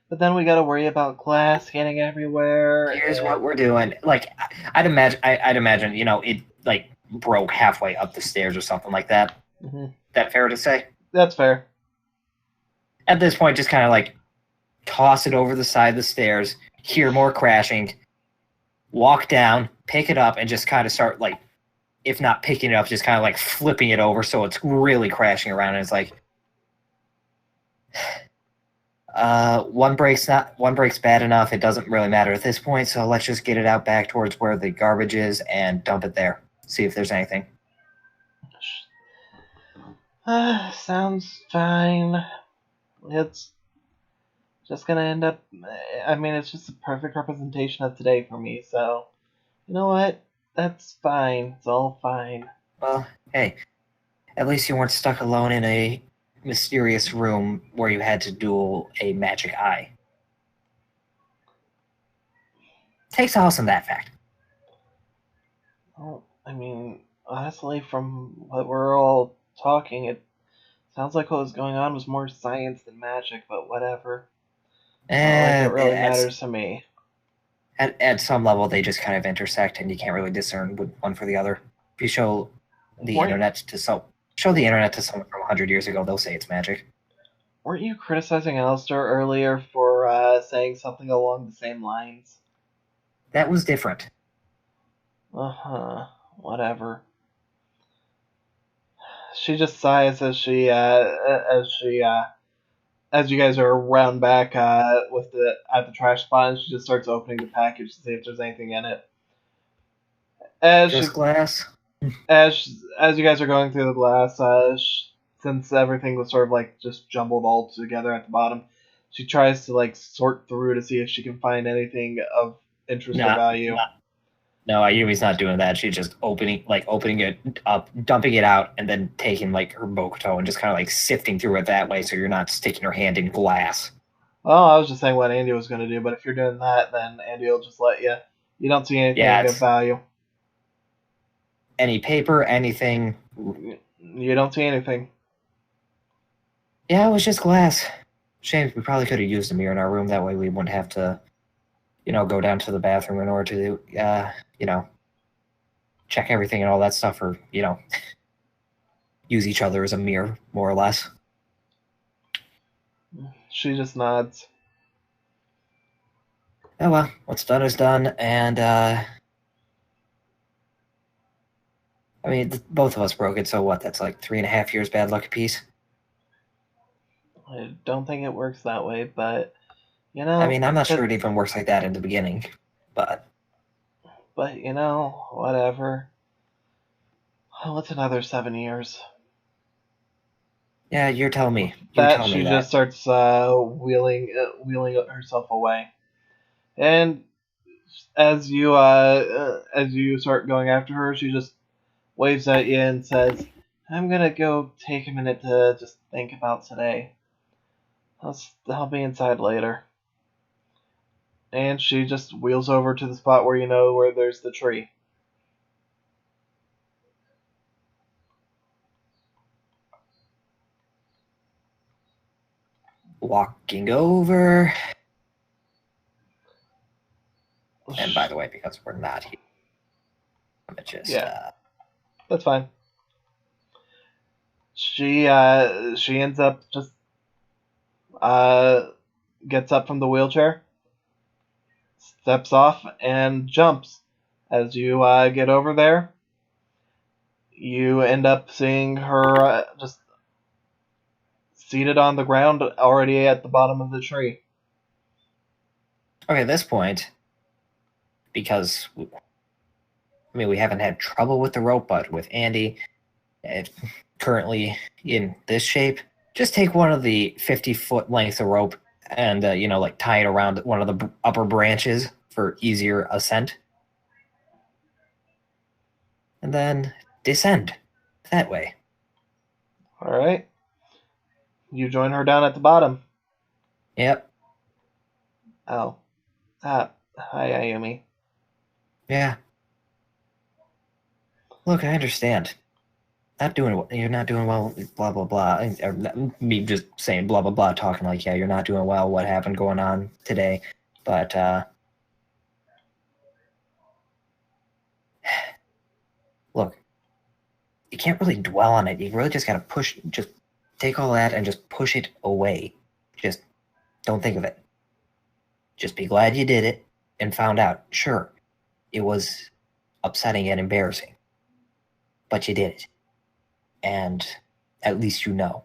But then we gotta worry about glass getting everywhere. Here's what we're doing. Like, I'd imagine, you know, it like broke halfway up the stairs or something like that. Mm-hmm. That fair to say? That's fair. At this point, just kind of like toss it over the side of the stairs, hear more crashing, walk down, pick it up, and just kind of start like, if not picking it up, just kind of like flipping it over so it's really crashing around. And it's like, one break's bad enough. It doesn't really matter at this point. So let's just get it out back towards where the garbage is and dump it there. See if there's anything. Sounds fine. It's just gonna end up. I mean, it's just a perfect representation of today for me. So, you know what? That's fine. It's all fine. Well, hey, at least you weren't stuck alone in a mysterious room where you had to duel a magic eye. Take solace in that fact. Well, I mean, honestly, from what we're all talking, it sounds like what was going on was more science than magic. But whatever. Not like it really matters to me. At some level, they just kind of intersect, and you can't really discern one for the other. If you show the internet to someone from 100 years ago, they'll say it's magic. Weren't you criticizing Alistair earlier for saying something along the same lines? That was different. Whatever. She just sighs as you guys are around back at the trash spot, and she just starts opening the package to see if there's anything in it. Glass. As you guys are going through the glass, since everything was sort of like just jumbled all together at the bottom, she tries to like sort through to see if she can find anything of interest or value. No, Ayumi's not doing that. She's just opening it up, dumping it out, and then taking like her Bokuto and just kind of like sifting through it that way, so you're not sticking her hand in glass. Well, I was just saying what Andy was going to do, but if you're doing that, then Andy will just let you. You don't see anything of value. Any paper, anything. You don't see anything. Yeah, it was just glass. Shame, we probably could have used a mirror in our room. That way we wouldn't have to, go down to the bathroom in order to, check everything and all that stuff, or, use each other as a mirror, more or less. She just nods. Oh well, what's done is done, and, I mean, both of us broke it, so what? That's like 3.5 years bad luck apiece? I don't think it works that way, but, I mean, I'm not sure it even works like that in the beginning, but... But, whatever. Oh, it's another 7 years. Yeah, you're telling me. She just starts wheeling herself away. And as you start going after her, she just waves at you and says, "I'm gonna go take a minute to just think about today. I'll be inside later." And she just wheels over to the spot where where there's the tree. walking over. And by the way, because we're not here, I'm gonna just that's fine. She ends up just gets up from the wheelchair, steps off, and jumps. As you get over there, you end up seeing her just seated on the ground, already at the bottom of the tree. Okay, at this point, because we haven't had trouble with the rope, but with Andy currently in this shape, just take one of the 50-foot length of rope and tie it around one of the upper branches for easier ascent, and then descend that way. All right. You join her down at the bottom. Yep. Oh. Hi, Ayumi. Yeah. Look, I understand. You're not doing well, blah, blah, blah. Me just saying blah, blah, blah, talking like, yeah, you're not doing well, what happened going on today. But, look, you can't really dwell on it. You really just gotta just take all that and just push it away. Just don't think of it. Just be glad you did it and found out. Sure, it was upsetting and embarrassing, but you did it. And at least you know.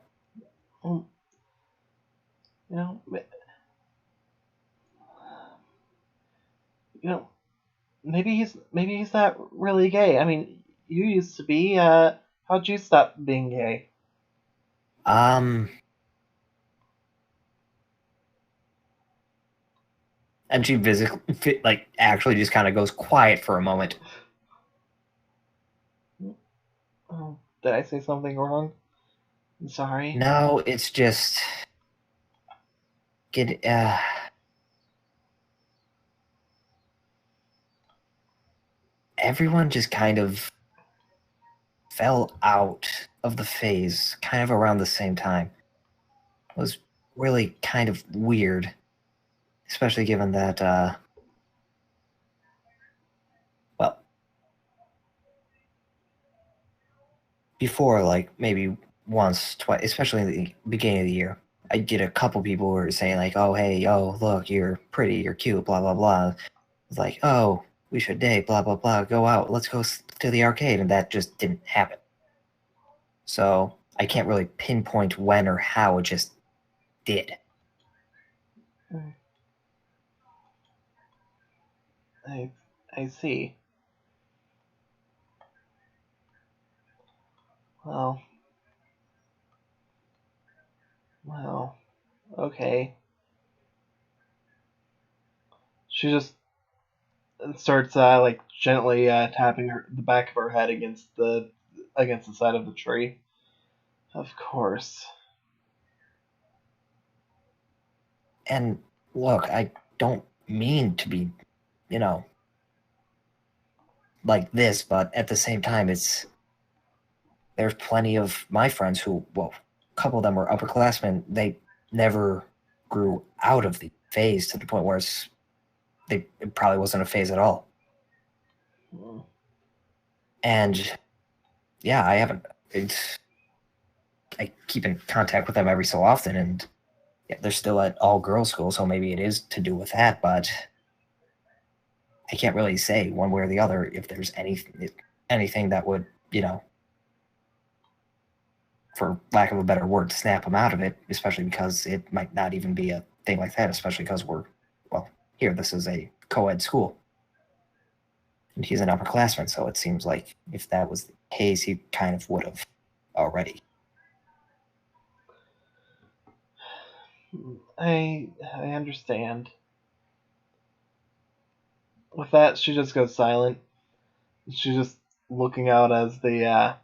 Maybe he's not really gay. I mean, you used to be. How'd you stop being gay? And she actually just kind of goes quiet for a moment. Oh, did I say something wrong? I'm sorry. No, it's just everyone just kind of fell out of the phase kind of around the same time. It was really kind of weird, especially given that before, like, maybe once, twice, especially in the beginning of the year, I'd get a couple people who were saying, like, oh, hey, oh, look, you're pretty, you're cute, blah, blah, blah. It's like, oh, we should date, blah, blah, blah, go out, let's go to the arcade, and that just didn't happen. So I can't really pinpoint when or how, it just did. I see. Well, okay. She just starts gently tapping the back of her head against the side of the tree. Of course. And look, I don't mean to be, like this, but at the same time, there's plenty of my friends who, a couple of them were upperclassmen, they never grew out of the phase to the point where it probably wasn't a phase at all. And yeah, I keep in contact with them every so often, and yeah, they're still at all girls school, so maybe it is to do with that, but I can't really say one way or the other if there's anything that would, for lack of a better word, snap them out of it, especially because it might not even be a thing like that, especially because this is a co-ed school. And he's an upperclassman, so it seems like if that was the case, he kind of would have already. I understand. With that, she just goes silent. She's just looking out as the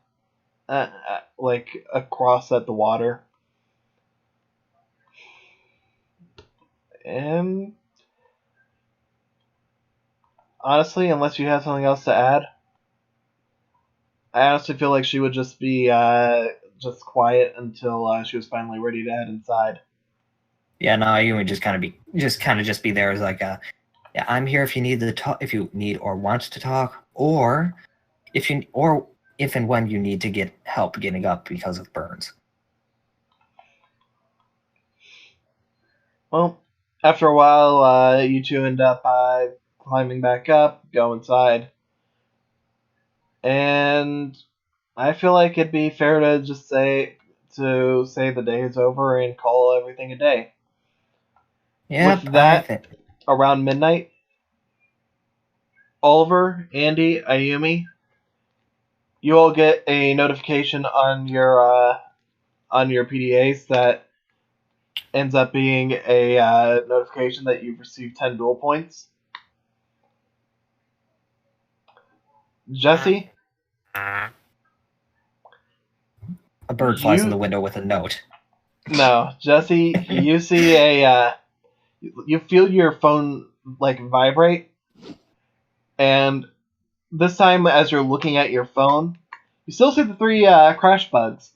across at the water. And honestly, unless you have something else to add, I honestly feel like she would just be just quiet until she was finally ready to head inside. Yeah, no, you would just kind of be there as like a, yeah, I'm here if you need to talk, if you need or want to talk, or if and when you need to get help getting up because of burns. Well, after a while, you two end up climbing back up, go inside, and I feel like it'd be fair to just say the day is over and call everything a day. Yep, With that, around midnight, Oliver, Andy, Ayumi, you all get a notification on your PDAs that ends up being a notification that you've received 10 duel points. Jesse, a bird flies in the window with a note. No, Jesse, you see you feel your phone like vibrate, and this time as you're looking at your phone, you still see the three crash bugs,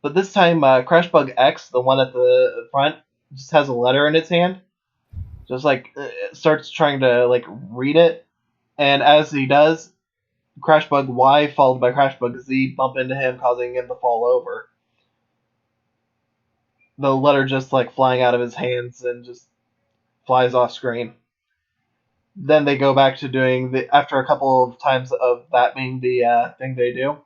but this time crash bug X, the one at the front, just has a letter in its hand, just like starts trying to like read it, and as he does, crash bug Y followed by crash bug Z bump into him, causing him to fall over. The letter just like flying out of his hands and just flies off screen. Then they go back to doing after a couple of times of that being the thing they do.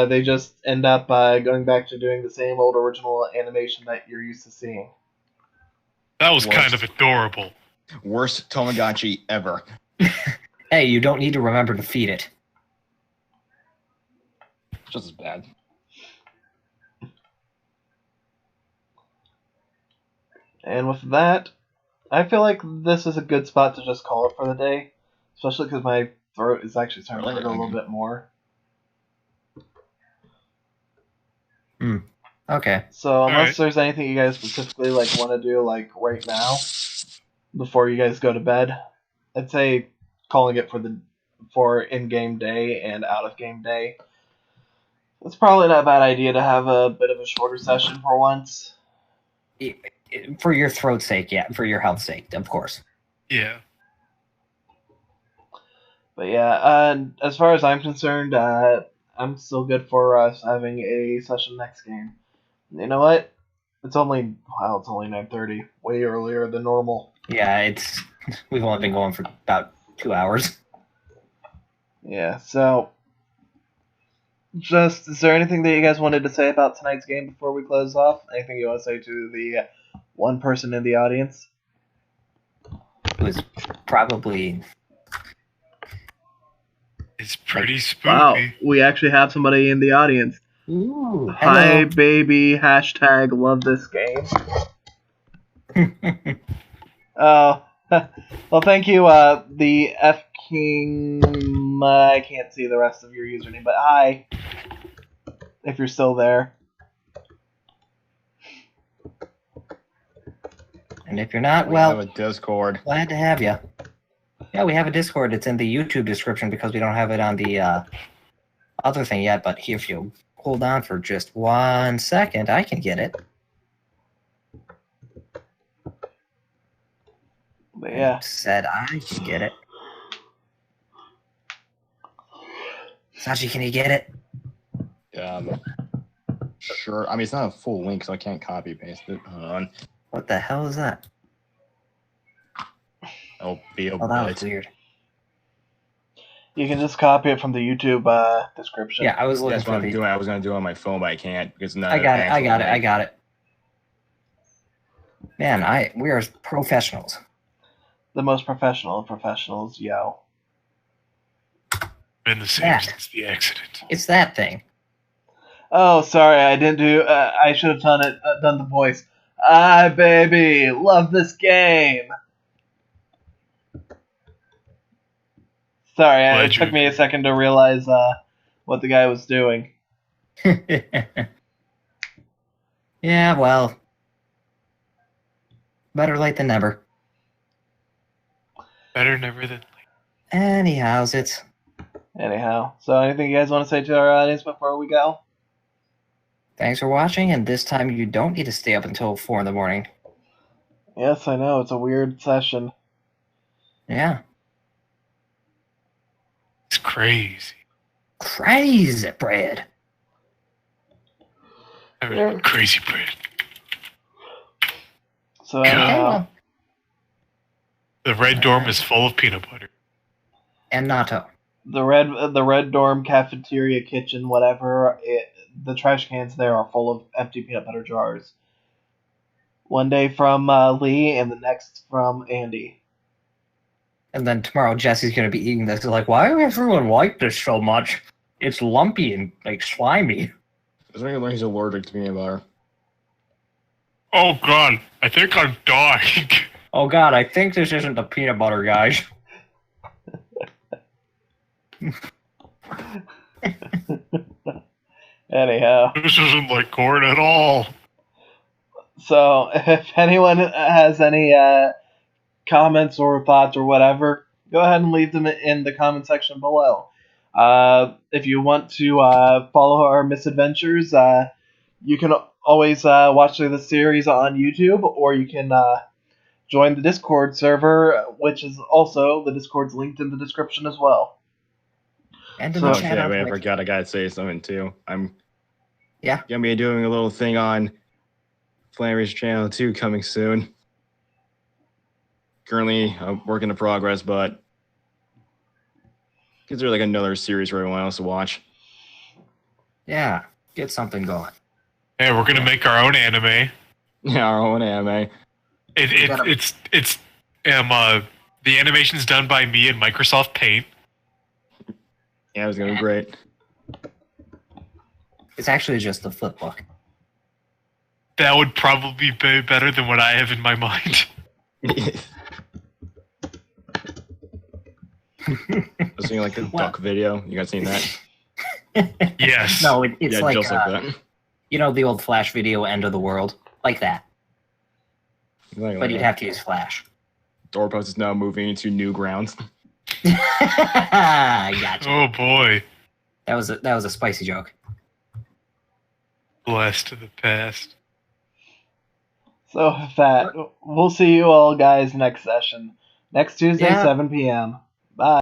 They just end up going back to doing the same old original animation that you're used to seeing. That was kind of adorable. Worst Tamagotchi ever. Hey, you don't need to remember to feed it. Just as bad. And with that, I feel like this is a good spot to just call it for the day, especially because my throat is actually starting to hurt a little bit more. Okay. So unless there's anything you guys specifically like want to do like right now, before you guys go to bed, I'd say calling it for in-game day and out-of-game day. It's probably not a bad idea to have a bit of a shorter session for once. For your throat's sake, yeah. For your health's sake, of course. Yeah. But yeah, as far as I'm concerned, I'm still good for us having a session next game. You know what? It's only 9:30, way earlier than normal. Yeah, we've only been going for about 2 hours. Yeah, so is there anything that you guys wanted to say about tonight's game before we close off? Anything you want to say to the one person in the audience? It was probably... It's pretty spooky. Wow, we actually have somebody in the audience. Ooh, Hi, baby. # love this game. Oh, well, thank you, the F King. I can't see the rest of your username, but hi, if you're still there. And if you're not, We well, have a Discord. glad to have you. Yeah, we have a Discord. It's in the YouTube description because we don't have it on the other thing yet. But if you hold on for just 1 second, I can get it. But yeah. I said I can get it. Sachi, can you get it? Sure. I mean, it's not a full link, so I can't copy paste it. Hold on. What the hell is that? I'll be able Oh, that was weird. You can just copy it from the YouTube description. Yeah, I was looking That's what for I'm doing. I was gonna do it on my phone, but I can't because I got it. Man, we are professionals. The most professional of professionals, yo. Been the same since the accident. It's that thing. Oh, sorry, I didn't do. I should have done the voice. Baby, love this game. Sorry, it took me a second to realize what the guy was doing. Yeah, well, better late than never. Better never than late. Anyhow, so anything you guys want to say to our audience before we go? Thanks for watching, and this time you don't need to stay up until 4 in the morning. Yes, I know. It's a weird session. Yeah. It's crazy. Crazy bread. I mean, crazy bread. So anyhow, The red dorm is full of peanut butter. And natto. the red dorm cafeteria kitchen, whatever. The trash cans there are full of empty peanut butter jars. One day from Lee, and the next from Andy. And then tomorrow Jesse's gonna be eating this. Like, why does everyone like this so much? It's lumpy and like slimy. Is there anyone who's allergic to peanut butter? Oh god, I think I'm dying. Oh god, I think this isn't the peanut butter, guys. Anyhow, This isn't like corn at all. so if anyone has any comments or thoughts or whatever, go ahead and leave them in the comment section below. If you want to follow our misadventures, you can always watch the series on YouTube, or you can join the Discord server, which is also, the Discord's linked in the description as well. And in So- the chat on I Twitch. forgot I gotta say something too. I'm Yeah. gonna be doing a little thing on Flannery's channel too, coming soon. Currently, a work in progress, but consider like another series for everyone else to watch. Yeah. Get something going. Hey, we're gonna make our own anime. Yeah, our own anime. It's the animation's done by me in Microsoft Paint. Yeah, it was gonna be great. It's actually just the flip book. That would probably be better than what I have in my mind. I was seeing like the duck video. You guys seen that? Yes. No, it's yeah, like, just like that. you know, the old Flash video, End of the World, like that. Like But you'd that. have to use Flash. DARPouts is now moving into new grounds. I gotcha. Oh boy. That was a spicy joke. Blast to the past. So with that, we'll see you all guys next session. Next Tuesday, Yeah. 7 p.m. Bye.